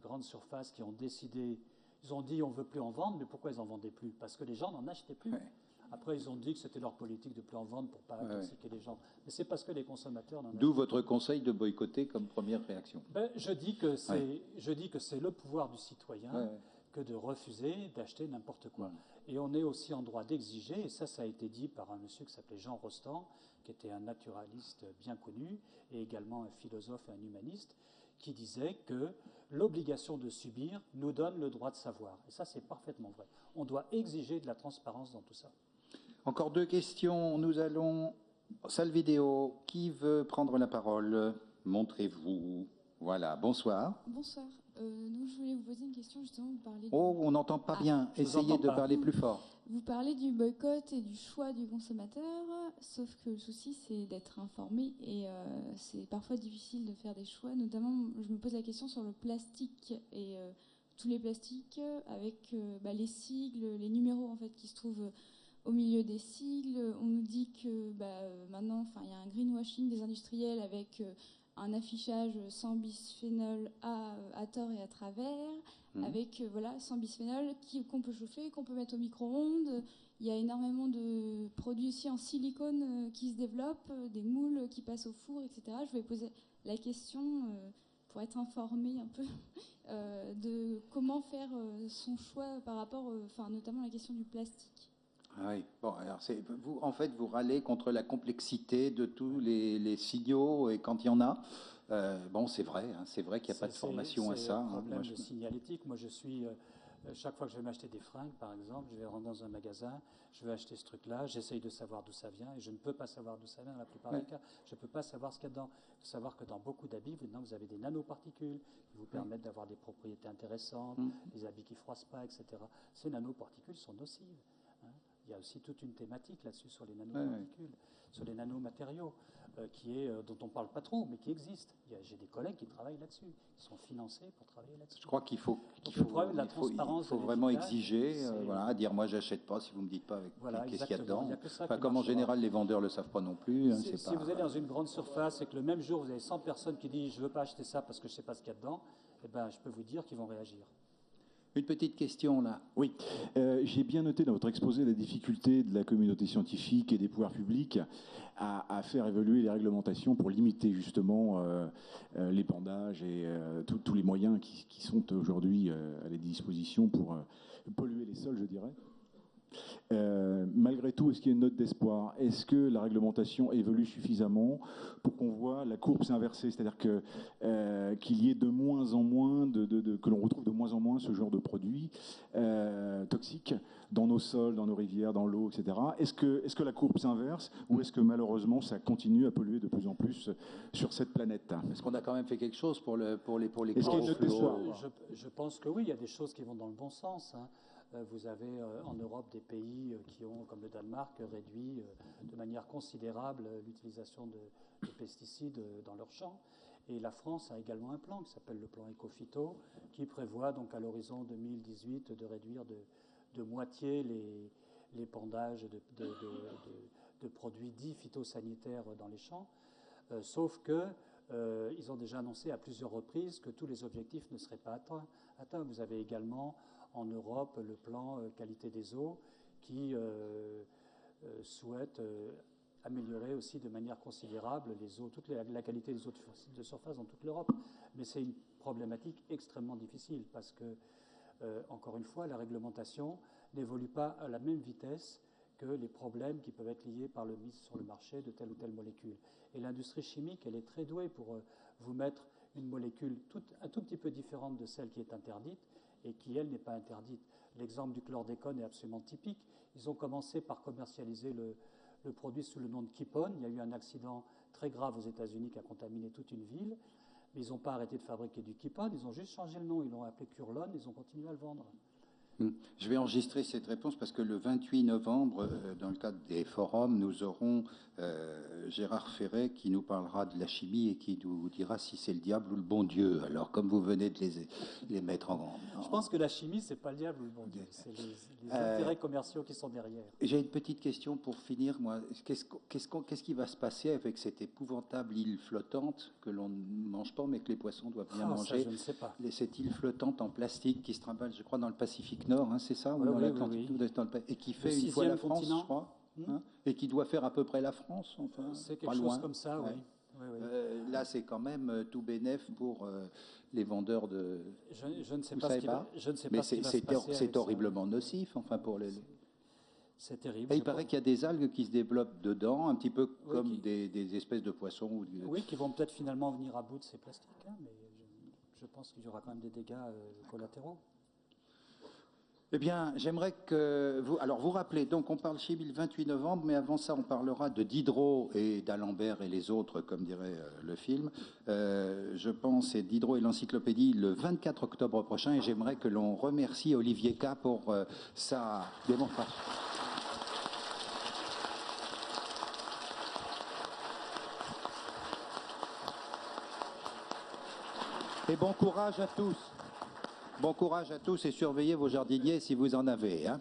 grandes surfaces qui ont décidé. Ils ont dit on ne veut plus en vendre, mais pourquoi ils n'en vendaient plus? Parce que les gens n'en achetaient plus. Ouais. Après, ils ont dit que c'était leur politique de ne plus en vendre pour ne pas intoxiquer les gens. Mais c'est parce que les consommateurs n'en achetaient plus. D'où votre conseil de boycotter comme première réaction. Je dis que c'est le pouvoir du citoyen que de refuser d'acheter n'importe quoi. Et on est aussi en droit d'exiger, et ça a été dit par un monsieur qui s'appelait Jean Rostand, qui était un naturaliste bien connu, et également un philosophe et un humaniste, qui disait que l'obligation de subir nous donne le droit de savoir. Et ça, c'est parfaitement vrai. On doit exiger de la transparence dans tout ça. Encore deux questions. Nous allons... Salle vidéo. Qui veut prendre la parole? Montrez-vous. Voilà. Bonsoir. Bonsoir. Donc, je voulais vous poser une question, justement. Vous parlez on n'entend pas bien. Essayez de parler plus fort. Vous parlez du boycott et du choix du consommateur, sauf que le souci, c'est d'être informé et c'est parfois difficile de faire des choix. Notamment, je me pose la question sur le plastique et tous les plastiques avec les sigles, les numéros en fait qui se trouvent au milieu des sigles. On nous dit que maintenant, il y a un greenwashing des industriels avec un affichage sans bisphénol A à tort et à travers, avec sans bisphénol qu'on peut chauffer, qu'on peut mettre au micro-ondes. Il y a énormément de produits aussi en silicone qui se développent, des moules qui passent au four, etc. Je vais poser la question pour être informé un peu de comment faire son choix par rapport, notamment à la question du plastique. Ah oui, bon, alors vous, en fait, vous râlez contre la complexité de tous les signaux, et quand il y en a, bon, c'est vrai qu'il n'y a pas de formation à ça. C'est un hein. problème Moi, de signalétique. Moi, je suis, chaque fois que je vais m'acheter des fringues, par exemple, je vais rentrer dans un magasin, je vais acheter ce truc-là, j'essaye de savoir d'où ça vient, et je ne peux pas savoir d'où ça vient dans la plupart des cas. Je ne peux pas savoir ce qu'il y a dedans. Il faut savoir que dans beaucoup d'habits, vous avez des nanoparticules qui vous permettent d'avoir des propriétés intéressantes, des habits qui ne froissent pas, etc. Ces nanoparticules sont nocives. Hein. Il y a aussi toute une thématique là-dessus sur les nanoparticules, sur les nanomatériaux, dont on ne parle pas trop, mais qui existe. J'ai des collègues qui travaillent là-dessus, qui sont financés pour travailler là-dessus. Je crois qu'il faut vraiment exiger, dire moi j'achète pas si vous me dites pas qu'est-ce qu'il y a dedans. Comme en général les vendeurs le savent pas non plus. Si vous allez dans une grande surface et que le même jour vous avez 100 personnes qui disent je veux pas acheter ça parce que je sais pas ce qu'il y a dedans, eh ben je peux vous dire qu'ils vont réagir. Une petite question là. Oui, j'ai bien noté dans votre exposé la difficulté de la communauté scientifique et des pouvoirs publics à faire évoluer les réglementations pour limiter justement l'épandage et tous les moyens qui sont aujourd'hui à la disposition pour polluer les sols, je dirais. Malgré tout, est-ce qu'il y a une note d'espoir? Est-ce que la réglementation évolue suffisamment pour qu'on voit la courbe s'inverser? C'est-à-dire qu'il y ait de moins en moins, que l'on retrouve de moins en moins ce genre de produits toxiques dans nos sols, dans nos rivières, dans l'eau, etc. Est-ce que la courbe s'inverse ou est-ce que malheureusement ça continue à polluer de plus en plus sur cette planète? Est-ce qu'on a quand même fait quelque chose pour les Est-ce qu'il y a une note d'espoir? Je pense que oui, il y a des choses qui vont dans le bon sens. Hein. Vous avez en Europe des pays qui ont, comme le Danemark, réduit de manière considérable l'utilisation de pesticides dans leurs champs. Et la France a également un plan qui s'appelle le plan Ecophyto, qui prévoit donc à l'horizon 2018 de réduire de moitié l'épandage de produits dits phytosanitaires dans les champs. Sauf que ils ont déjà annoncé à plusieurs reprises que tous les objectifs ne seraient pas atteints. Vous avez également en Europe le plan qualité des eaux qui souhaite améliorer aussi de manière considérable les eaux, la qualité des eaux de surface dans toute l'Europe. Mais c'est une problématique extrêmement difficile parce que, encore une fois, la réglementation n'évolue pas à la même vitesse que les problèmes qui peuvent être liés par le mise sur le marché de telle ou telle molécule. Et l'industrie chimique, elle est très douée pour vous mettre une molécule un tout petit peu différente de celle qui est interdite et qui, elle, n'est pas interdite. L'exemple du chlordécone est absolument typique. Ils ont commencé par commercialiser le produit sous le nom de Kipon. Il y a eu un accident très grave aux États-Unis qui a contaminé toute une ville. Mais ils n'ont pas arrêté de fabriquer du Kipon. Ils ont juste changé le nom. Ils l'ont appelé Curlone. Ils ont continué à le vendre. Je vais enregistrer cette réponse parce que le 28 novembre, dans le cadre des forums, nous aurons Gérard Ferret qui nous parlera de la chimie et qui nous dira si c'est le diable ou le bon Dieu. Alors, comme vous venez de les mettre en... Je pense que la chimie, c'est pas le diable ou le bon Dieu. C'est les intérêts commerciaux qui sont derrière. J'ai une petite question pour finir. Moi, qu'est-ce qui va se passer avec cette épouvantable île flottante que l'on ne mange pas, mais que les poissons doivent bien manger? Ça, je ne sais pas. Cette île flottante en plastique qui se trimballe, je crois, dans le Pacifique Nord, hein, c'est ça, oui, dans l'Atlantique, et qui fait une fois la France, continent. Je crois, hein, et qui doit faire à peu près la France, enfin, c'est quelque chose comme ça, oui. Là, c'est quand même tout bénef pour les vendeurs de. Je ne sais pas ce qui va. Je ne sais pas ce qui va se passer. C'est horriblement nocif, enfin pour les. C'est terrible. Et il paraît qu'il y a des algues qui se développent dedans, un petit peu comme des espèces de poissons. Oui, qui vont peut-être finalement venir à bout de ces plastiques, hein, mais je pense qu'il y aura quand même des dégâts collatéraux. Eh bien, j'aimerais que vous rappelez, donc on parle chimie le 28 novembre, mais avant ça, on parlera de Diderot et d'Alembert et les autres, comme dirait le film. Je pense, et Diderot et l'encyclopédie le 24 octobre prochain, et j'aimerais que l'on remercie Olivier K pour sa démonstration. Et bon courage à tous. Bon courage à tous et surveillez vos jardiniers si vous en avez. Hein.